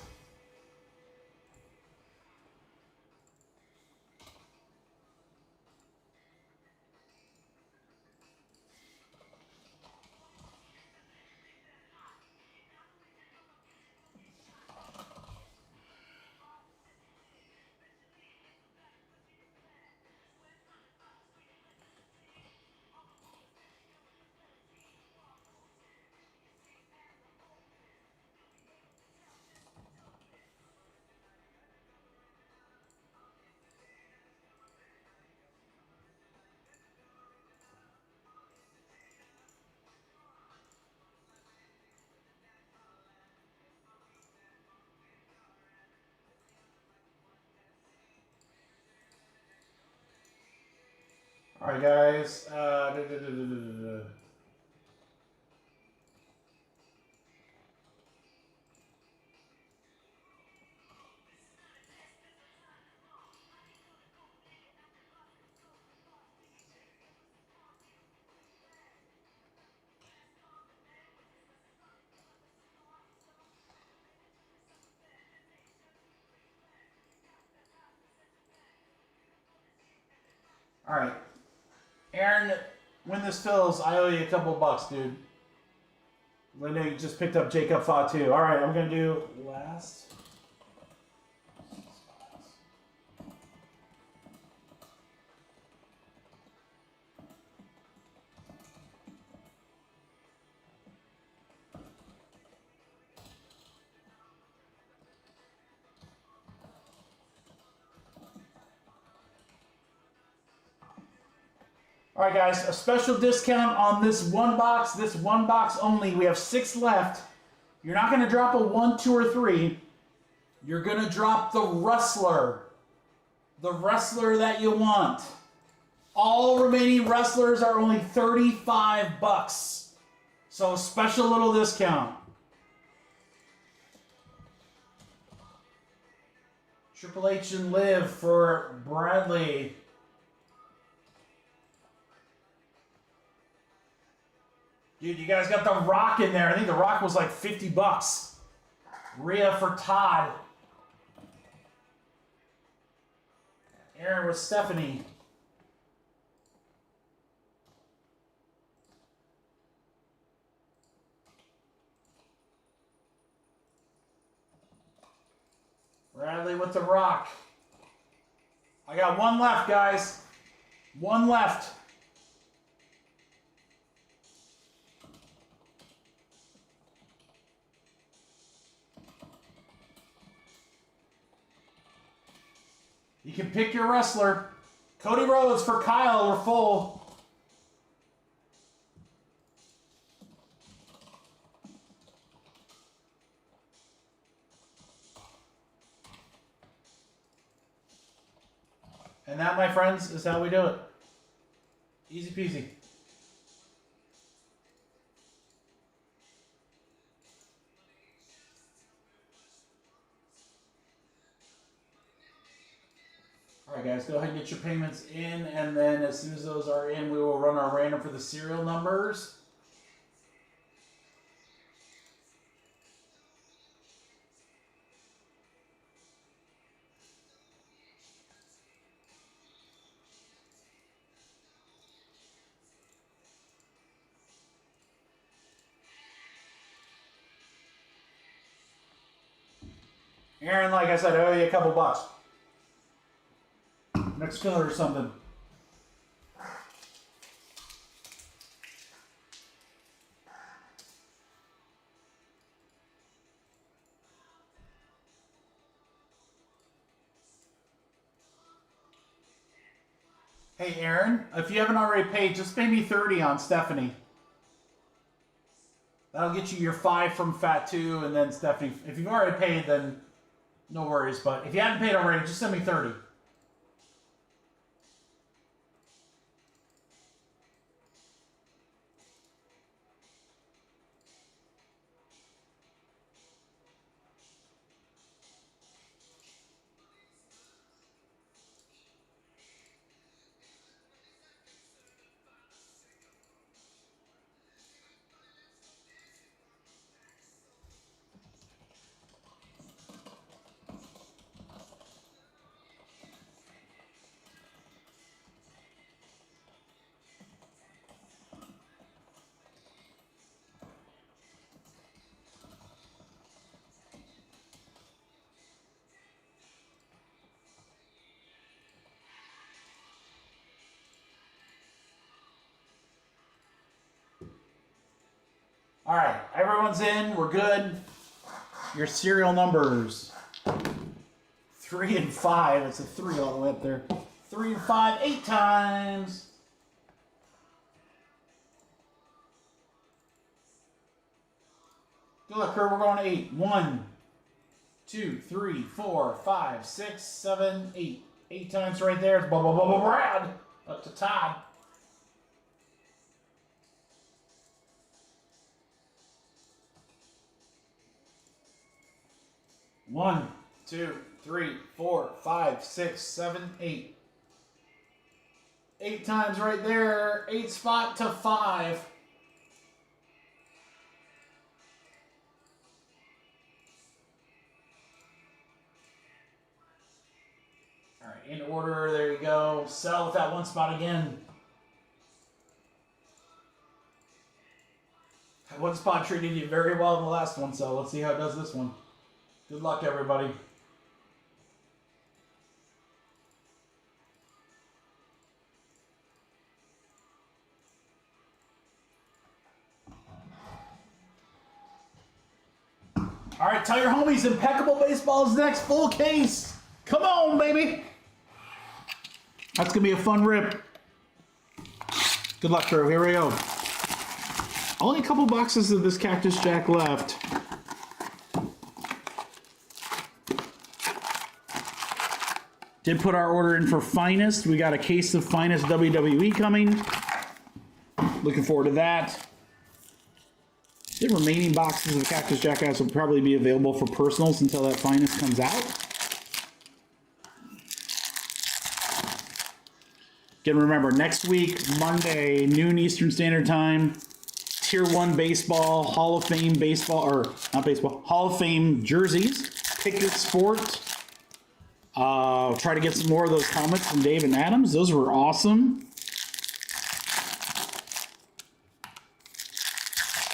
All right, guys. All right. Aaron, when this fills, I owe you a couple bucks, dude. I know you just picked up Jacob Fatu. All right, I'm going to do last. All right, guys, a special discount on this one box only. We have 6 left. You're not going to drop a 1, 2, or 3. You're going to drop the wrestler that you want. All remaining wrestlers are only $35. So special little discount. Triple H and Liv for Bradley. Dude, you guys got The Rock in there. I think The Rock was like $50. Rhea for Todd. Aaron with Stephanie. Bradley with The Rock. I got 1 left, guys. 1 left. You can pick your wrestler. Cody Rhodes for Kyle. We're full. And that, my friends, is how we do it. Easy peasy. All right, guys, go ahead and get your payments in, and then as soon as those are in, we will run our random for the serial numbers. Aaron, like I said, I owe you a couple bucks. Next filler or something. Hey, Aaron, if you haven't already paid, just pay me 30 on Stephanie. That'll get you your 5 from Fat 2, and then Stephanie. If you've already paid, then no worries. But if you haven't paid already, just send me 30. All right, everyone's in. We're good. Your serial numbers. 3 and 5. It's a 3 all the way up there. 3 and 5, 8 times. Good luck, Kurt. We're going to 8. 1, 2, 3, 4, 5, 6, 7, 8. 8 times right there. It's Brad. Up to Todd. 1, 2, 3, 4, 5, 6, 7, 8. 8 times right there. 8 spot to 5. All right, in order. There you go. Sell with that 1 spot again. That 1 spot treated you very well in the last one, so let's see how it does this one. Good luck, everybody. All right, tell your homies, Impeccable Baseball is next. Full case. Come on, baby. That's going to be a fun rip. Good luck, Drew. Here we go. Only a couple boxes of this Cactus Jack left. Did put our order in for Finest. We got a case of Finest WWE coming. Looking forward to that. The remaining boxes of Cactus Jackass will probably be available for personals until that Finest comes out. Again, remember, next week, Monday, noon Eastern Standard Time, Tier 1 Baseball, Hall of Fame Baseball, or not baseball, Hall of Fame jerseys. Pick your sport. Try to get some more of those helmets from Dave and Adams. Those were awesome.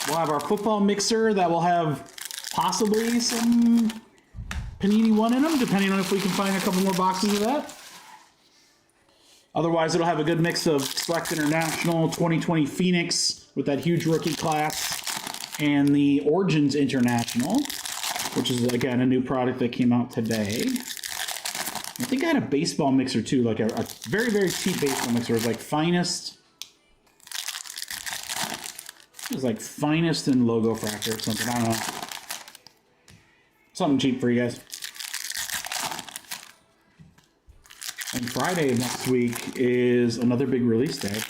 We'll have our football mixer that will have possibly some Panini One in them, depending on if we can find a couple more boxes of that. Otherwise, it'll have a good mix of Select International, 2020 Phoenix with that huge rookie class, and the Origins International, which is, again, a new product that came out today. I think I had a baseball mixer too, like a very, very cheap baseball mixer. It was like Finest. It was like Finest and Logo Fractor or something. I don't know. Something cheap for you guys. And Friday of next week is another big release day.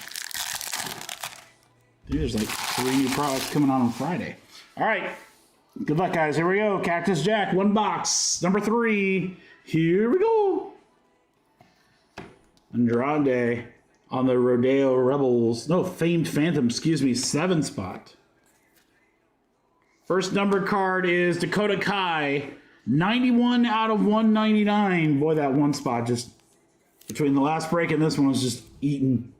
There's like 3 new products coming out on Friday. All right. Good luck, guys. Here we go. Cactus Jack, 1 box. Number 3. Here we go. Andrade on the Rodeo Rebels. No, Famed Phantom, excuse me, 7 spot. First numbered card is Dakota Kai, 91 out of 199. Boy, that 1 spot just, between the last break and this one, was just eaten.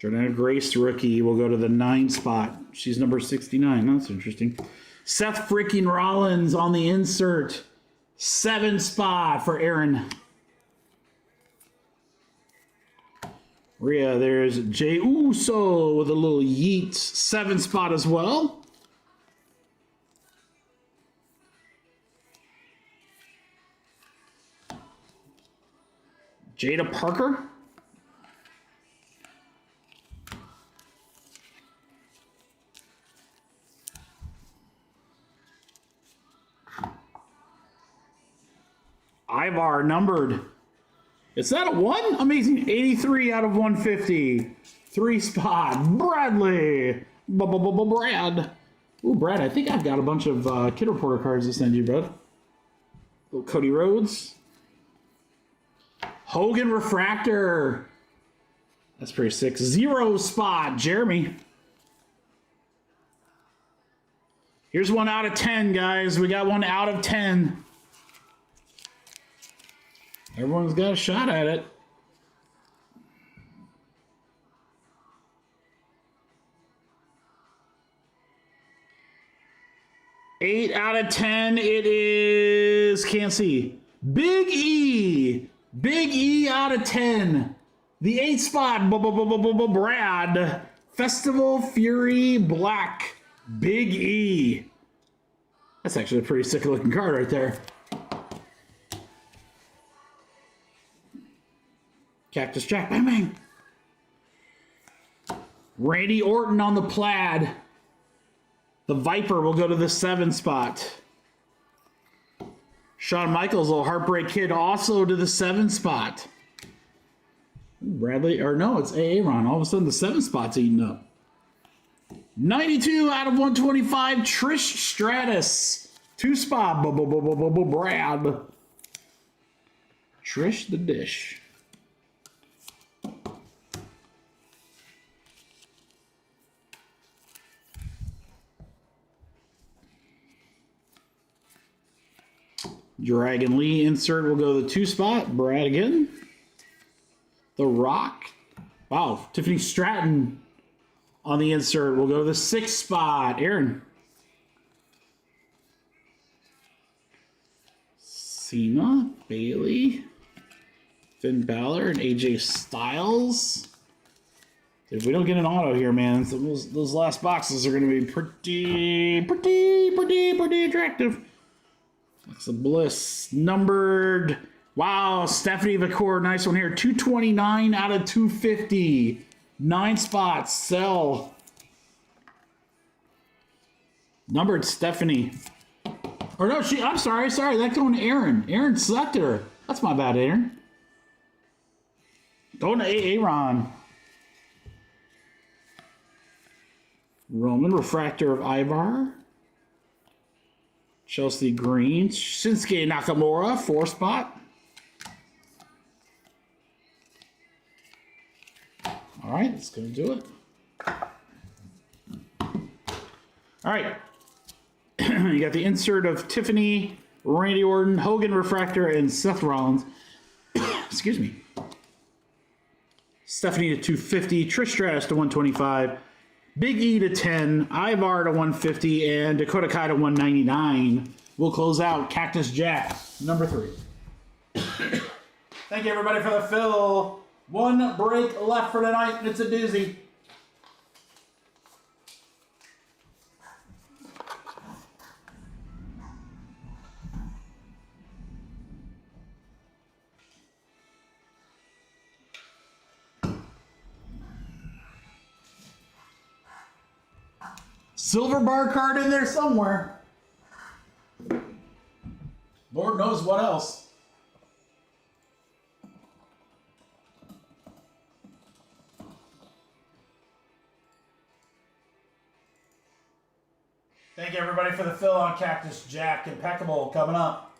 Jordana Grace rookie will go to the 9 spot. She's number 69. That's interesting. Seth freaking Rollins on the insert. 7 spot for Aaron. Rhea, there's Jey Uso with a little yeet. 7 spot as well. Jada Parker. Ivar numbered. Is that a 1? Amazing. 83 out of 150. 3 spot. Bradley. Brad. Ooh, Brad, I think I've got a bunch of Kid Reporter cards to send you, bud. Little Cody Rhodes. Hogan Refractor. That's pretty sick. 0 spot. Jeremy. Here's 1 out of 10, guys. We got 1 out of 10. Everyone's got a shot at it. Eight out of 10. It is, can't see. Big E. Big E out of 10. The 8 spot. Brad. Festival Fury Black. Big E. That's actually a pretty sick looking card right there. Cactus Jack, bang, bang. Randy Orton on the plaid. The Viper will go to the 7 spot. Shawn Michaels, little Heartbreak Kid, also to the 7 spot. Bradley, or no, it's Aaron. All of a sudden, the 7 spot's eaten up. 92 out of 125, Trish Stratus. 2 spot, Brad. Trish the Dish. Dragon Lee insert will go to the 2 spot. Brad again. The Rock. Wow. Tiffany Stratton on the insert will go to the 6 spot. Aaron. Cena. Bailey. Finn Balor and AJ Styles. If we don't get an auto here, man, those last boxes are going to be pretty attractive. That's a Bliss. Numbered. Wow, Stephanie Vicor. Nice one here. 229 out of 250. 9 spots. Sell. Numbered Stephanie. Or no, I'm sorry. That's going to Aaron. Aaron selected her. That's my bad, Aaron. Going to Aaron. Roman Refractor of Ivar. Chelsea Green. Shinsuke Nakamura, 4 spot. All right, that's going to do it. All right. You got the insert of Tiffany, Randy Orton, Hogan Refractor, and Seth Rollins. Excuse me. Stephanie to 250, Trish Stratus to 125. Big E to 10, Ivar to 150, and Dakota Kai to 199. We'll close out Cactus Jack, number 3. Thank you, everybody, for the fill. 1 break left for tonight, and it's a doozy. Silver bar card in there somewhere. Lord knows what else. Thank you, everybody, for the fill on Cactus Jack. Impeccable coming up.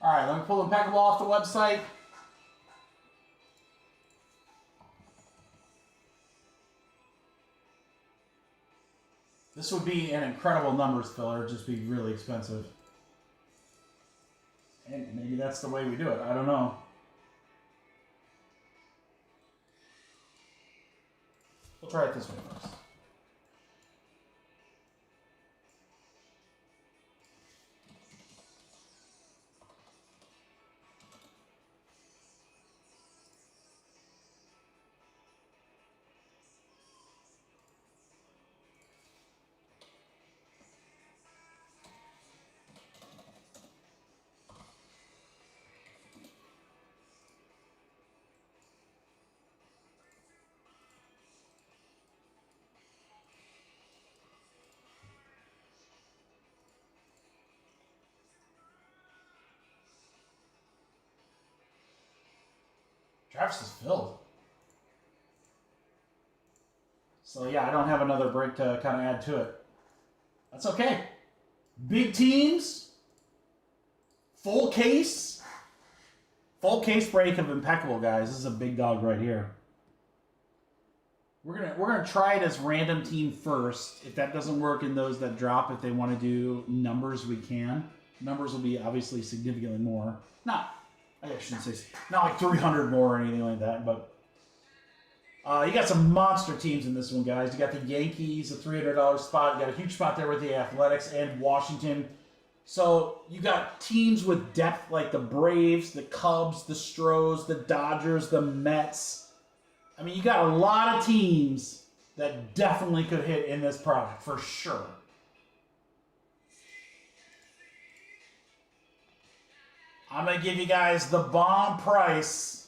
All right, let me pull Impeccable off the website. This would be an incredible numbers filler, just be really expensive. And maybe that's the way we do it. I don't know. We'll try it this way first. Travis is filled. So yeah, I don't have another break to kind of add to it. That's okay. Big teams. Full case. Full case break of Impeccable, guys. This is a big dog right here. We're gonna try it as random team first. If that doesn't work in those that drop, if they want to do numbers, we can. Numbers will be obviously significantly more. I shouldn't say not like 300 more or anything like that, but you got some monster teams in this one, guys. You got the Yankees, a $300 spot. You got a huge spot there with the Athletics and Washington. So you got teams with depth like the Braves, the Cubs, the Stros, the Dodgers, the Mets. I mean, you got a lot of teams that definitely could hit in this product for sure. I'm going to give you guys the bomb price.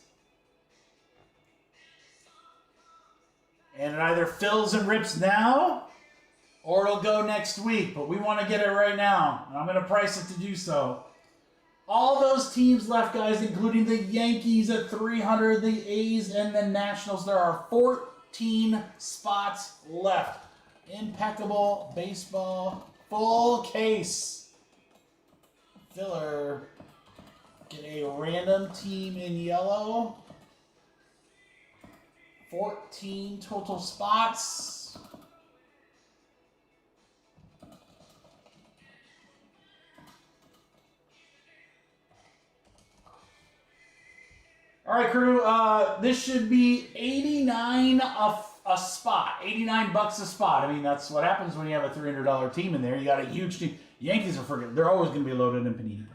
And it either fills and rips now, or it'll go next week. But we want to get it right now. And I'm going to price it to do so. All those teams left, guys, including the Yankees at 300, the A's, and the Nationals. There are 14 spots left. Impeccable Baseball, full case. Filler. Get a random team in yellow. 14 total spots. All right, crew. This should be $89 a spot. $89 a spot. I mean, that's what happens when you have a $300 team in there. You got a huge team. Yankees are forgetting. They're always going to be loaded in Panini.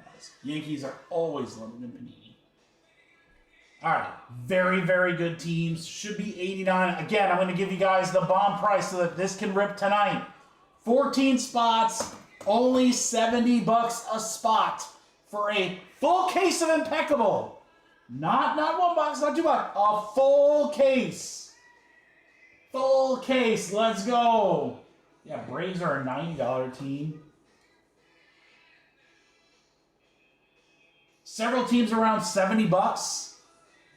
Yankees are always loaded in Panini. All right. Very, very good teams. Should be 89. Again, I'm going to give you guys the bomb price so that this can rip tonight. 14 spots, only $70 a spot for a full case of Impeccable. Not one box, not two box. A full case. Full case. Let's go. Yeah, Braves are a $90 team. Several teams around $70,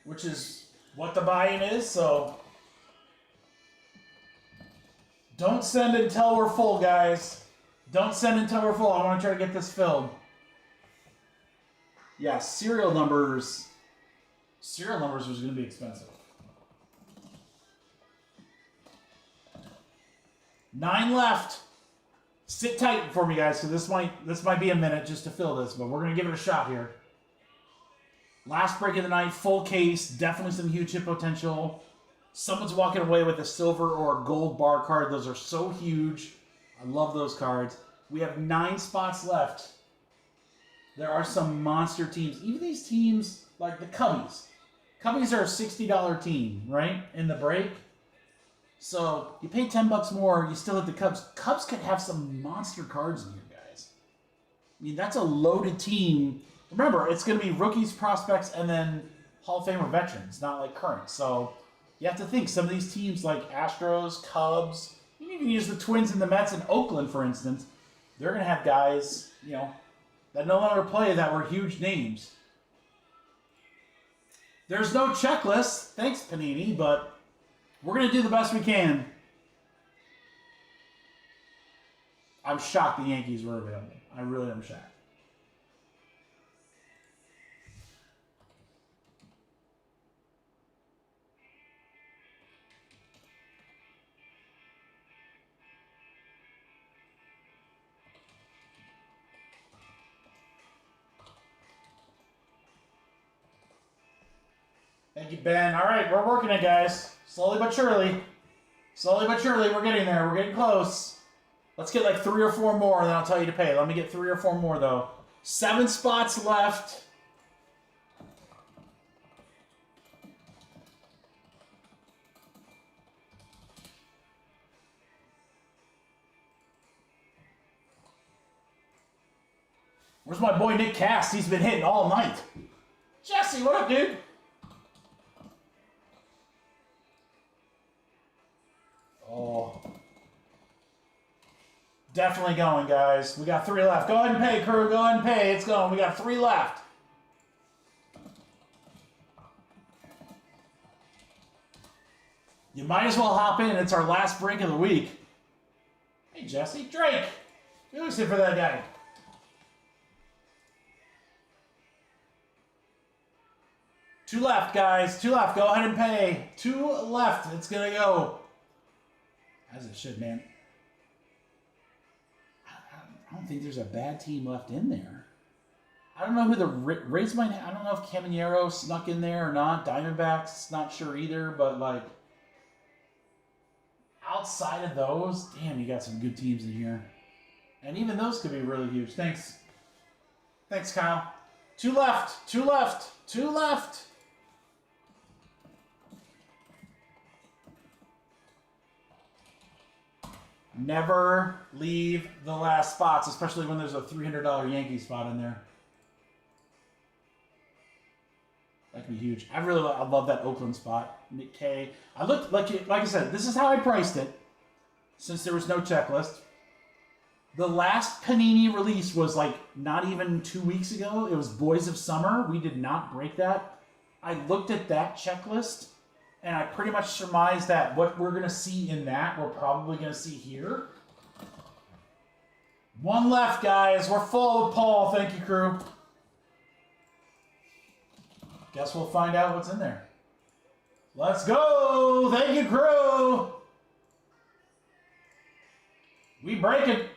which is what the buy-in is, so don't send until we're full, guys. Don't send until we're full. I want to try to get this filled. Yeah, serial numbers. Serial numbers was going to be expensive. 9 left. Sit tight for me, guys, because this might be a minute just to fill this, but we're going to give it a shot here. Last break of the night, full case, definitely some huge hit potential. Someone's walking away with a silver or a gold bar card. Those are so huge. I love those cards. We have 9 spots left. There are some monster teams. Even these teams like the Cubbies. Cubbies are a $60 team, right, in the break. So you pay $10 more, you still hit the Cubs. Cubs could have some monster cards in here, guys. I mean, that's a loaded team. Remember, it's going to be rookies, prospects, and then Hall of Famer veterans, not like current. So you have to think some of these teams like Astros, Cubs, you can even use the Twins and the Mets in Oakland, for instance. They're going to have guys, you know, that no longer play that were huge names. There's no checklist, thanks Panini, but we're going to do the best we can. I'm shocked the Yankees were available. I really am shocked. Thank you, Ben. All right, we're working it, guys. Slowly but surely. Slowly but surely, we're getting there. We're getting close. Let's get like 3 or 4 more, and then I'll tell you to pay. Let me get 3 or 4 more, though. 7 spots left. Where's my boy Nick Cast? He's been hitting all night. Jesse, what up, dude? Oh. Definitely going, guys. We got 3 left. Go ahead and pay, crew. Go ahead and pay. It's going. We got 3 left. You might as well hop in. It's our last break of the week. Hey, Jesse. Drake. We always sit for that guy. Two left, guys. 2 left. Go ahead and pay. 2 left. It's going to go. As it should, man. I don't think there's a bad team left in there. I don't know who the Rays might have. I don't know if Caminero snuck in there or not. Diamondbacks, not sure either. But, like, outside of those, damn, you got some good teams in here. And even those could be really huge. Thanks. Thanks, Kyle. 2 left. 2 left. 2 left. Never leave the last spots, especially when there's a $300 Yankee spot in there. That could be huge. I love that Oakland spot. Nick K. I looked, like I said, this is how I priced it, since there was no checklist. The last Panini release was like not even 2 weeks ago. It was Boys of Summer. We did not break that. I looked at that checklist, and I pretty much surmised that what we're going to see in that, we're probably going to see here. 1 left, guys. We're full with Paul. Thank you, crew. Guess we'll find out what's in there. Let's go. Thank you, crew. We break it.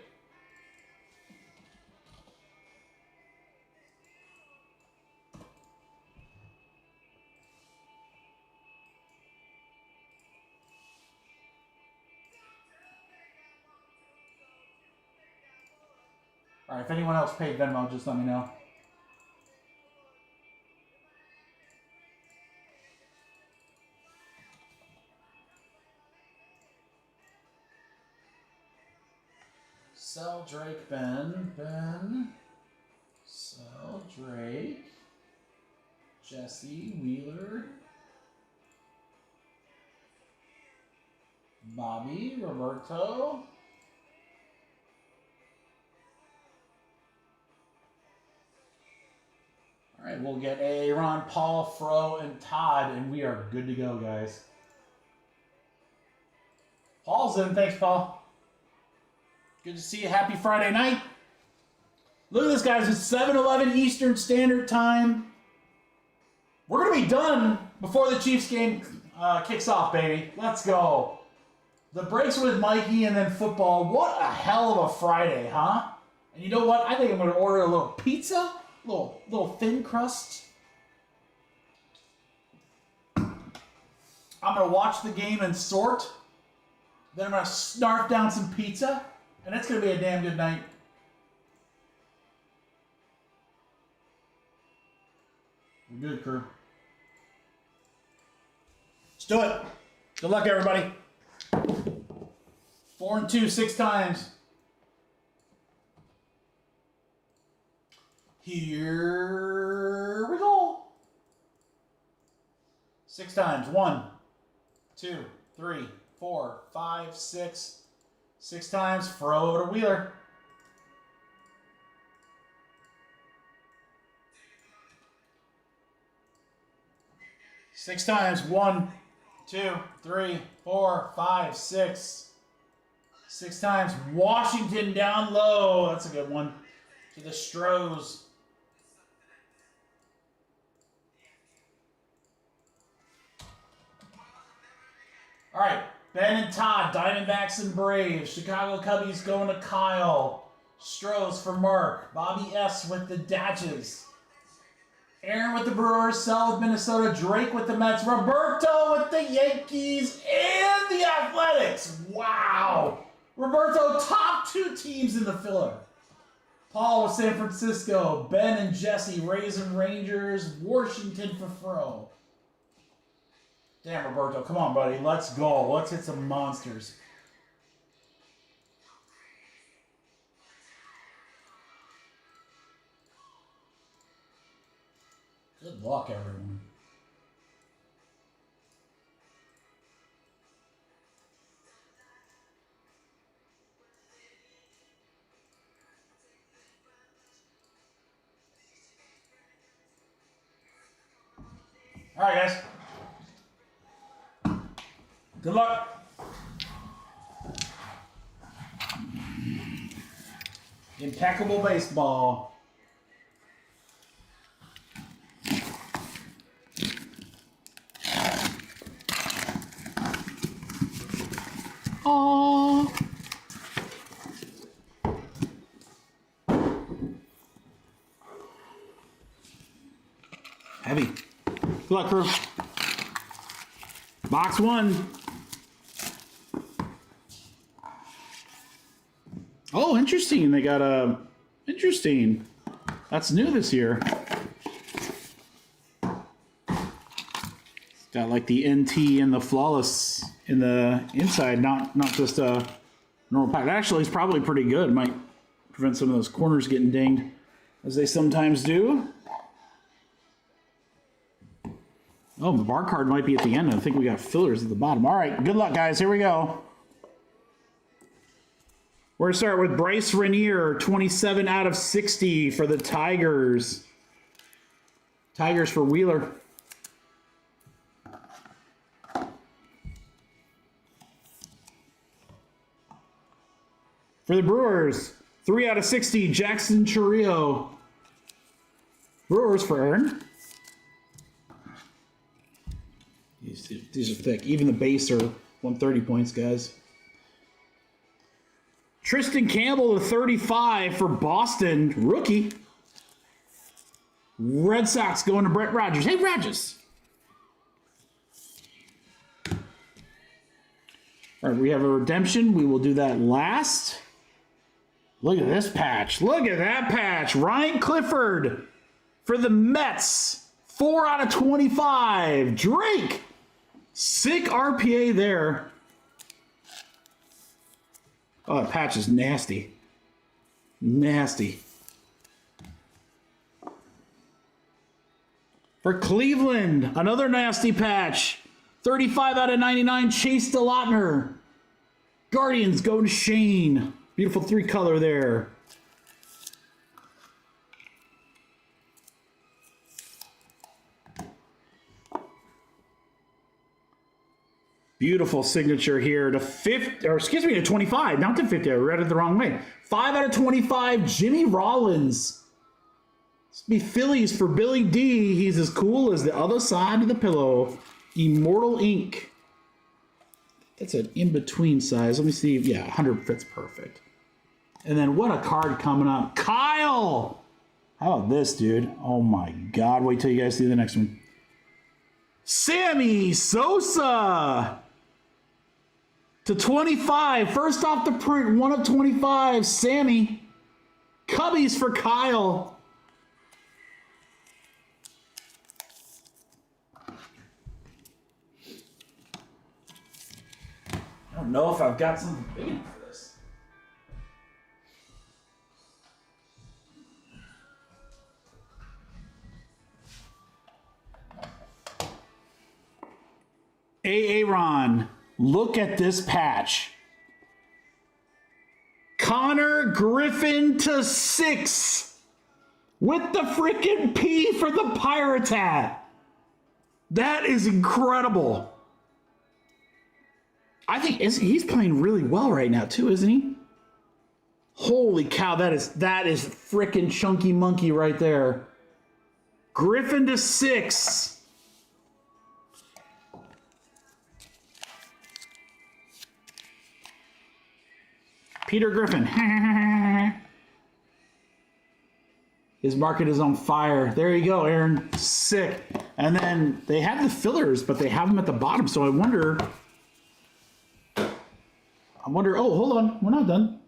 All right, if anyone else paid Venmo, just let me know. Sell Drake, Ben. Sell Drake. Jesse, Wheeler. Bobby, Roberto. All right, we'll get Aaron, Paul, Fro, and Todd, and we are good to go, guys. Paul's in. Thanks, Paul. Good to see you. Happy Friday night. Look at this, guys. It's 7:11 Eastern Standard Time. We're going to be done before the Chiefs game kicks off, baby. Let's go. The breaks with Mikey and then football. What a hell of a Friday, huh? And you know what? I think I'm going to order a little pizza. Little thin crust. I'm going to watch the game and sort. Then I'm going to snarf down some pizza. And it's going to be a damn good night. We're good, crew. Let's do it. Good luck, everybody. 4 and 2, 6 times. Here we go. 6 times. 1, 2, 3, 4, 5, 6. 6 times. Fro to Wheeler. Six times. 1, 2, 3, 4, 5, 6. 6 times. Washington down low. That's a good one. To the Stros. All right, Ben and Todd, Diamondbacks and Braves. Chicago Cubbies going to Kyle. Stros for Mark. Bobby S. with the Datches. Aaron with the Brewers, Sal with Minnesota, Drake with the Mets, Roberto with the Yankees, and the Athletics. Wow. Roberto, top 2 teams in the filler. Paul with San Francisco, Ben and Jesse, Rays and Rangers, Washington for Fro. Damn, Roberto, come on, buddy. Let's go. Let's hit some monsters. Good luck, everyone. All right, guys. Good luck. Impeccable Baseball. Aww. Heavy. Good luck, crew. Box 1. Oh, interesting. They got a... Interesting. That's new this year. It's got like the NT and the Flawless in the inside, not just a normal pack. Actually, it's probably pretty good. Might prevent some of those corners getting dinged, as they sometimes do. Oh, the bar card might be at the end. I think we got fillers at the bottom. All right, good luck, guys. Here we go. We're going to start with Bryce Rainier, 27 out of 60 for the Tigers. Tigers for Wheeler. For the Brewers, 3 out of 60, Jackson Chourio. Brewers for Aaron. These are thick. Even the base are 130 points, guys. Tristan Campbell to 35 for Boston. Rookie. Red Sox going to Brett Rogers. Hey, Rogers. All right, we have a redemption. We will do that last. Look at this patch. Look at that patch. Ryan Clifford for the Mets. 4 out of 25. Drake. Sick RPA there. Oh, that patch is nasty. Nasty. For Cleveland, another nasty patch. 35 out of 99, Chase DeLautner. Guardians go to Shane. Beautiful 3-color there. Beautiful signature here to 50, or excuse me, to 25, not to 50. I read it the wrong way. 5 out of 25, Jimmy Rollins. This will be Phillies for Billy D. He's as cool as the other side of the pillow. Immortal Ink. That's an in-between size. Let me see. Yeah, 100 fits perfect. And then what a card coming up. Kyle! How about this, dude? Oh my God. Wait till you guys see the next one. Sammy Sosa! To 25. First off the print, 1 of 25. Sammy. Cubbies for Kyle. I don't know if I've got something big enough for this. Aaron, look at this patch. Connor Griffin to 6 with the freaking P for the Pirates hat. That is incredible. I think he's playing really well right now too, isn't he? Holy cow, that is freaking chunky monkey right there. Griffin to 6. Peter Griffin. His market is on fire. There you go, Aaron. Sick. And then they have the fillers, but they have them at the bottom. So I wonder. Oh, hold on. We're not done.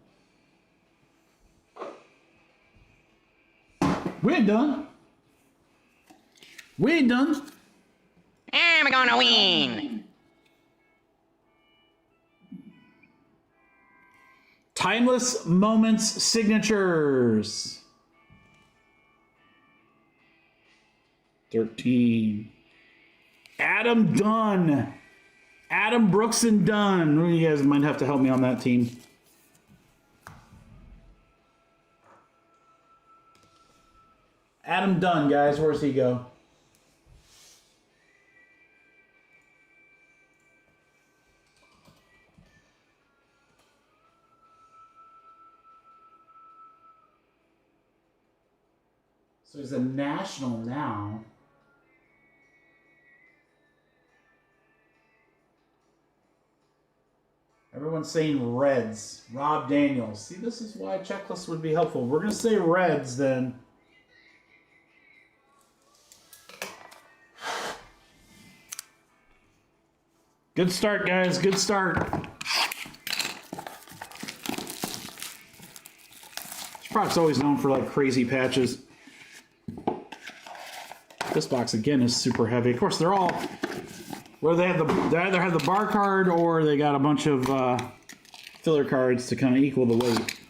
We ain't done. We ain't done. I'm gonna win. Timeless Moments Signatures. 13. Adam Dunn. Adam Brooks and Dunn. You guys might have to help me on that team. Adam Dunn, guys. Where's he go? So he's a national now. Everyone's saying Reds. Rob Daniels. See, this is why a checklist would be helpful. We're going to say Reds then. Good start, guys. Good start. This product's always known for like crazy patches. This box again is super heavy. Of course, they're all where they either have the bar card or they got a bunch of filler cards to kind of equal the weight.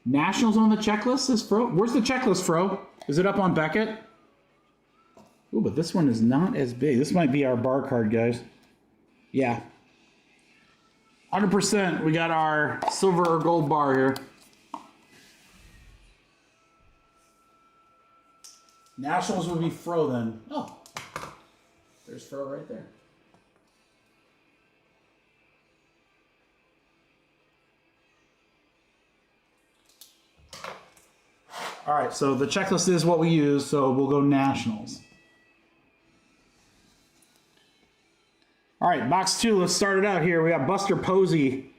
Nationals on the checklist is Fro. Where's the checklist, Fro? Is it up on Beckett? Ooh, but this one is not as big. This might be our bar card, guys. Yeah. 100%. We got our silver or gold bar here. Nationals would be Fro then. Oh, there's Fro right there. All right, so the checklist is what we use, so we'll go Nationals. All right, box 2, let's start it out here. We got Buster Posey,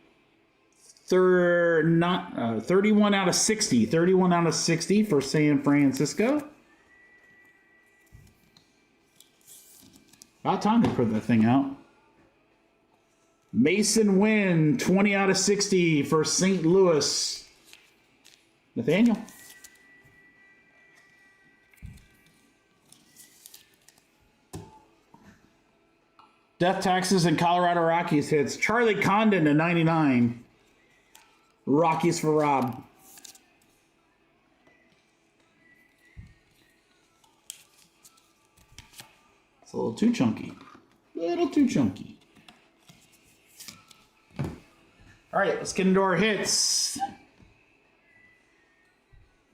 31 out of 60. 31 out of 60 for San Francisco. About time to put that thing out. Mason Wynn, 20 out of 60 for St. Louis. Nathaniel. Death Taxes and Colorado Rockies hits. Charlie Condon to 99. Rockies for Rob. It's a little too chunky. A little too chunky. All right, let's get into our hits.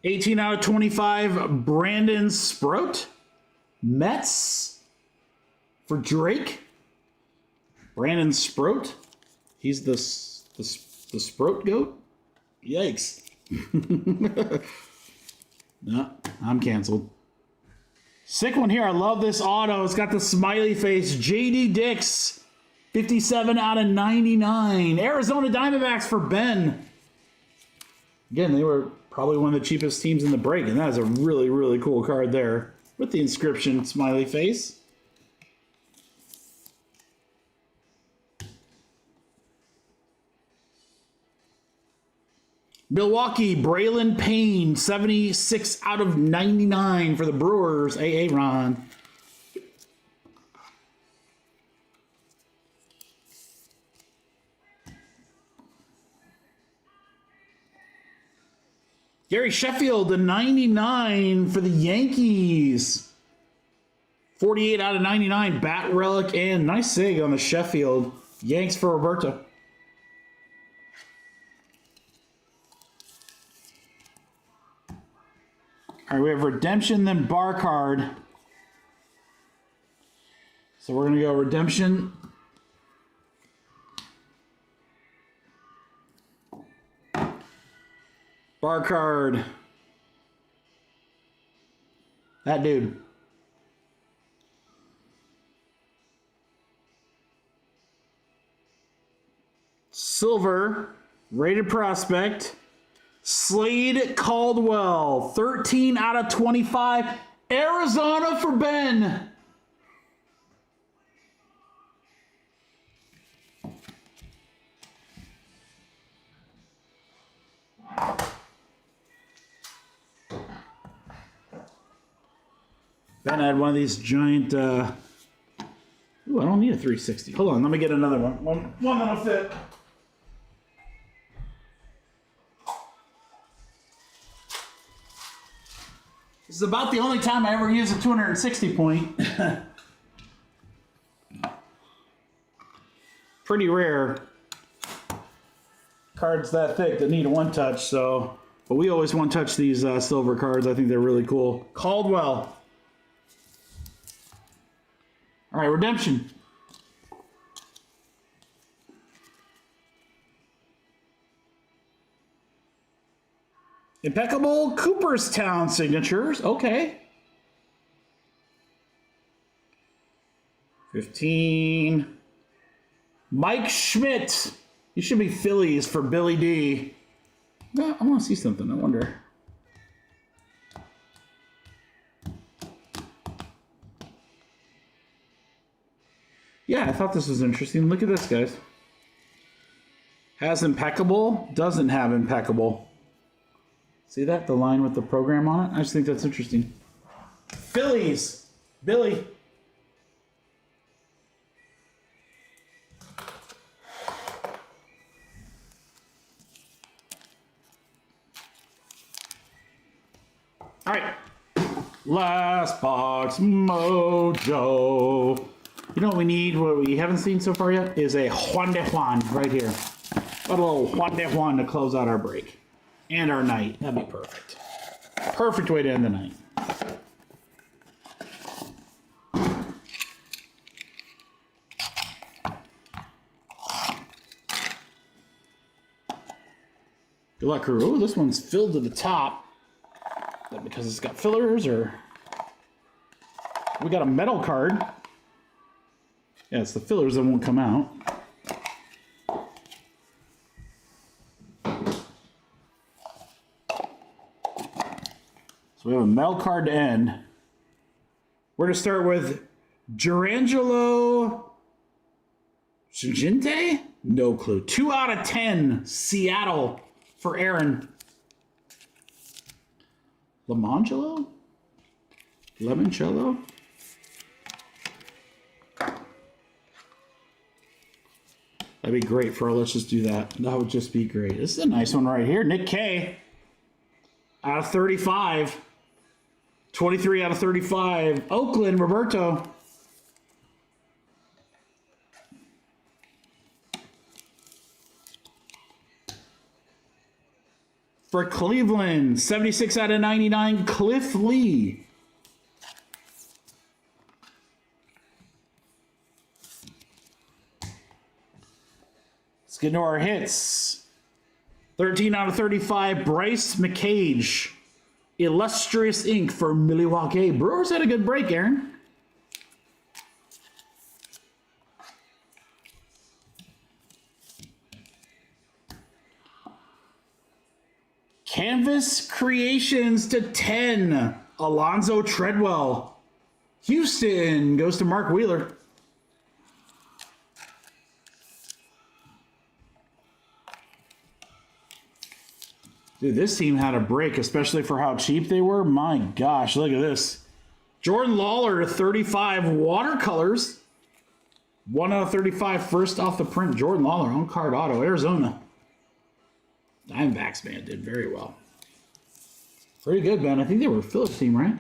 18 out of 25, Brandon Sproat. Mets for Drake. Brandon Sproat. He's the Sproat goat. Yikes. No, I'm canceled. Sick one here. I love this auto. It's got the smiley face. JD Dix. 57 out of 99. Arizona Diamondbacks for Ben. Again, they were probably one of the cheapest teams in the break, and that is a really, really cool card there with the inscription smiley face. Milwaukee, Braylon Payne, 76 out of 99 for the Brewers. AA Ron. Gary Sheffield, the 99 for the Yankees. 48 out of 99, Bat Relic, and nice sig on the Sheffield. Yanks for Roberto. All right, we have Redemption, then Bar Card. So we're going to go Redemption. Bar Card. That dude. Silver, Rated Prospect, Slade Caldwell, 13 out of 25. Arizona for Ben. Ben had one of these giant, ooh, I don't need a 360. Hold on, let me get another one. One that'll fit. This is about the only time I ever use a 260 point. Pretty rare. Cards that thick that need a one touch, so. But we always one touch these silver cards. I think they're really cool. Caldwell. All right, redemption. Impeccable Cooperstown signatures. Okay. 15. Mike Schmidt. You should be Phillies for Billy D. Yeah, I want to see something. I wonder. Yeah, I thought this was interesting. Look at this, guys. Has impeccable, doesn't have impeccable. See that? The line with the program on it? I just think that's interesting. Phillies. Billy. All right. Last box mojo. You know what we need, what we haven't seen so far yet, is a Juan de Juan right here. A little Juan de Juan to close out our break. And our night. That'd be perfect. Perfect way to end the night. Good luck, crew. Oh, this one's filled to the top. Is that because it's got fillers, or... We got a metal card. Yeah, it's the fillers that won't come out. So we have a metal card to end. We're going to start with Gerangelo Shingente? No clue. 2 out of 10. Seattle for Aaron. Lamangelo? Lemoncello? That'd be great for, let's just do that. That would just be great. This is a nice one right here. Nick K. Out of 35. 23 out of 35. Oakland, Roberto. For Cleveland, 76 out of 99. Cliff Lee. Get into our hits. 13 out of 35, Bryce McCage. Illustrious ink for Milwaukee. Brewers had a good break, Aaron. Canvas Creations to 10, Alonzo Treadwell. Houston goes to Mark Wheeler. Dude, this team had a break, especially for how cheap they were. My gosh, look at this. Jordan Lawler to 35 watercolors. 1 out of 35 first off the print. Jordan Lawler on card auto, Arizona. Diamondbacks, man, did very well. Pretty good, man. I think they were a Phillips team, right?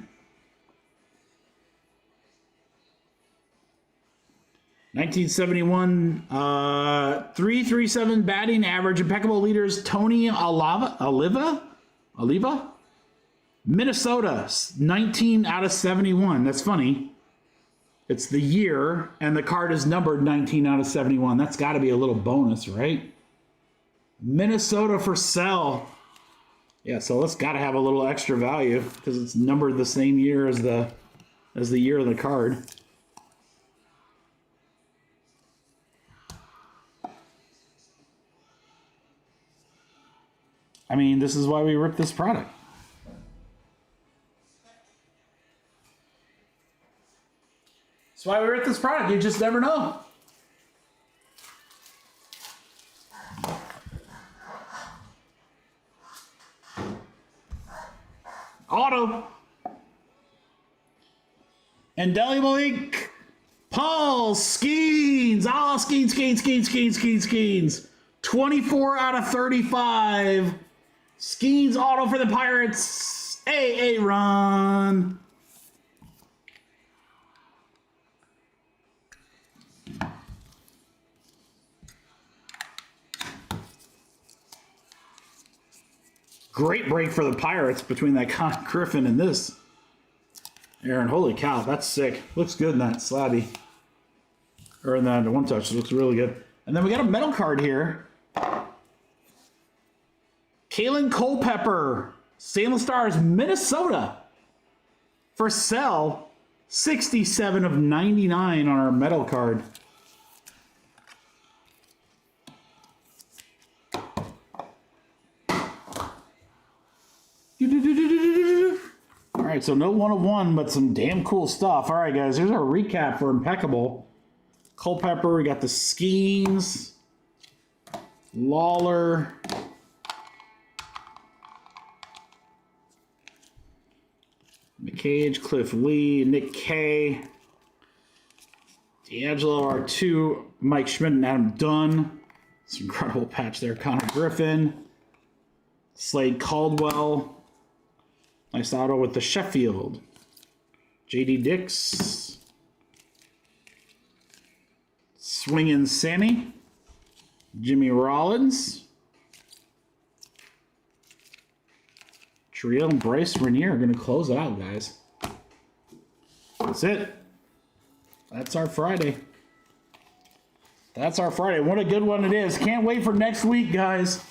1971, 337 batting average. Impeccable leaders, Tony Oliva? Minnesota, 19 out of 71. That's funny. It's the year, and the card is numbered 19 out of 71. That's got to be a little bonus, right? Minnesota for sale. Yeah, so that's got to have a little extra value because it's numbered the same year as the year of the card. I mean, this is why we ripped this product. That's why we ripped this product. You just never know. Auto. Indelible ink. Paul Skeens. Oh, Skeens. 24 out of 35. Skeens auto for the Pirates. AA run. Great break for the Pirates between that Con Griffin and this. Aaron, holy cow, that's sick. Looks good in that slabby. Or in that one touch, it looks really good. And then we got a metal card here. Kalen Culpepper, Salem Stars, Minnesota. For sale, 67 of 99 on our metal card. All right, so no 1/1, but some damn cool stuff. All right, guys, here's our recap for Impeccable. Culpepper, we got the Skeens, Lawler, McCage, Cliff Lee, Nick K, D'Angelo, R2, Mike Schmidt, and Adam Dunn. It's an incredible patch there. Connor Griffin, Slade Caldwell. Nice auto with the Sheffield. J.D. Dix. Swingin' Sammy. Jimmy Rollins. Triel and Bryce Renier are going to close it out, guys. That's it. That's our Friday. That's our Friday. What a good one it is. Can't wait for next week, guys.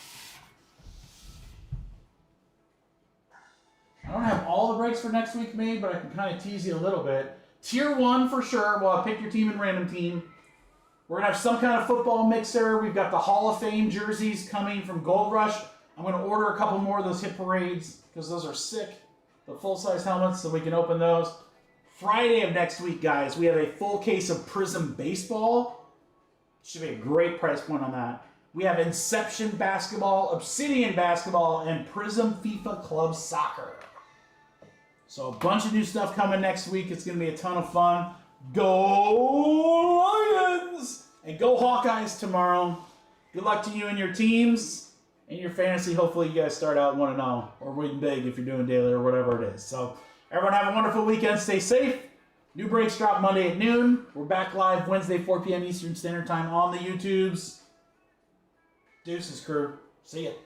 I don't have all the breaks for next week made, but I can kind of tease you a little bit. Tier 1 for sure. Well, pick your team and random team. We're going to have some kind of football mixer. We've got the Hall of Fame jerseys coming from Gold Rush. I'm going to order a couple more of those hit parades because those are sick. The full-size helmets, so we can open those. Friday of next week, guys, we have a full case of Prism Baseball. Should be a great price point on that. We have Inception Basketball, Obsidian Basketball, and Prism FIFA Club Soccer. So a bunch of new stuff coming next week. It's going to be a ton of fun. Go Lions! And go Hawkeyes tomorrow. Good luck to you and your teams and your fantasy. Hopefully you guys start out 1-0 or win big if you're doing daily or whatever it is. So everyone have a wonderful weekend. Stay safe. New breaks drop Monday at noon. We're back live Wednesday, 4 p.m. Eastern Standard Time on the YouTubes. Deuces, crew. See ya.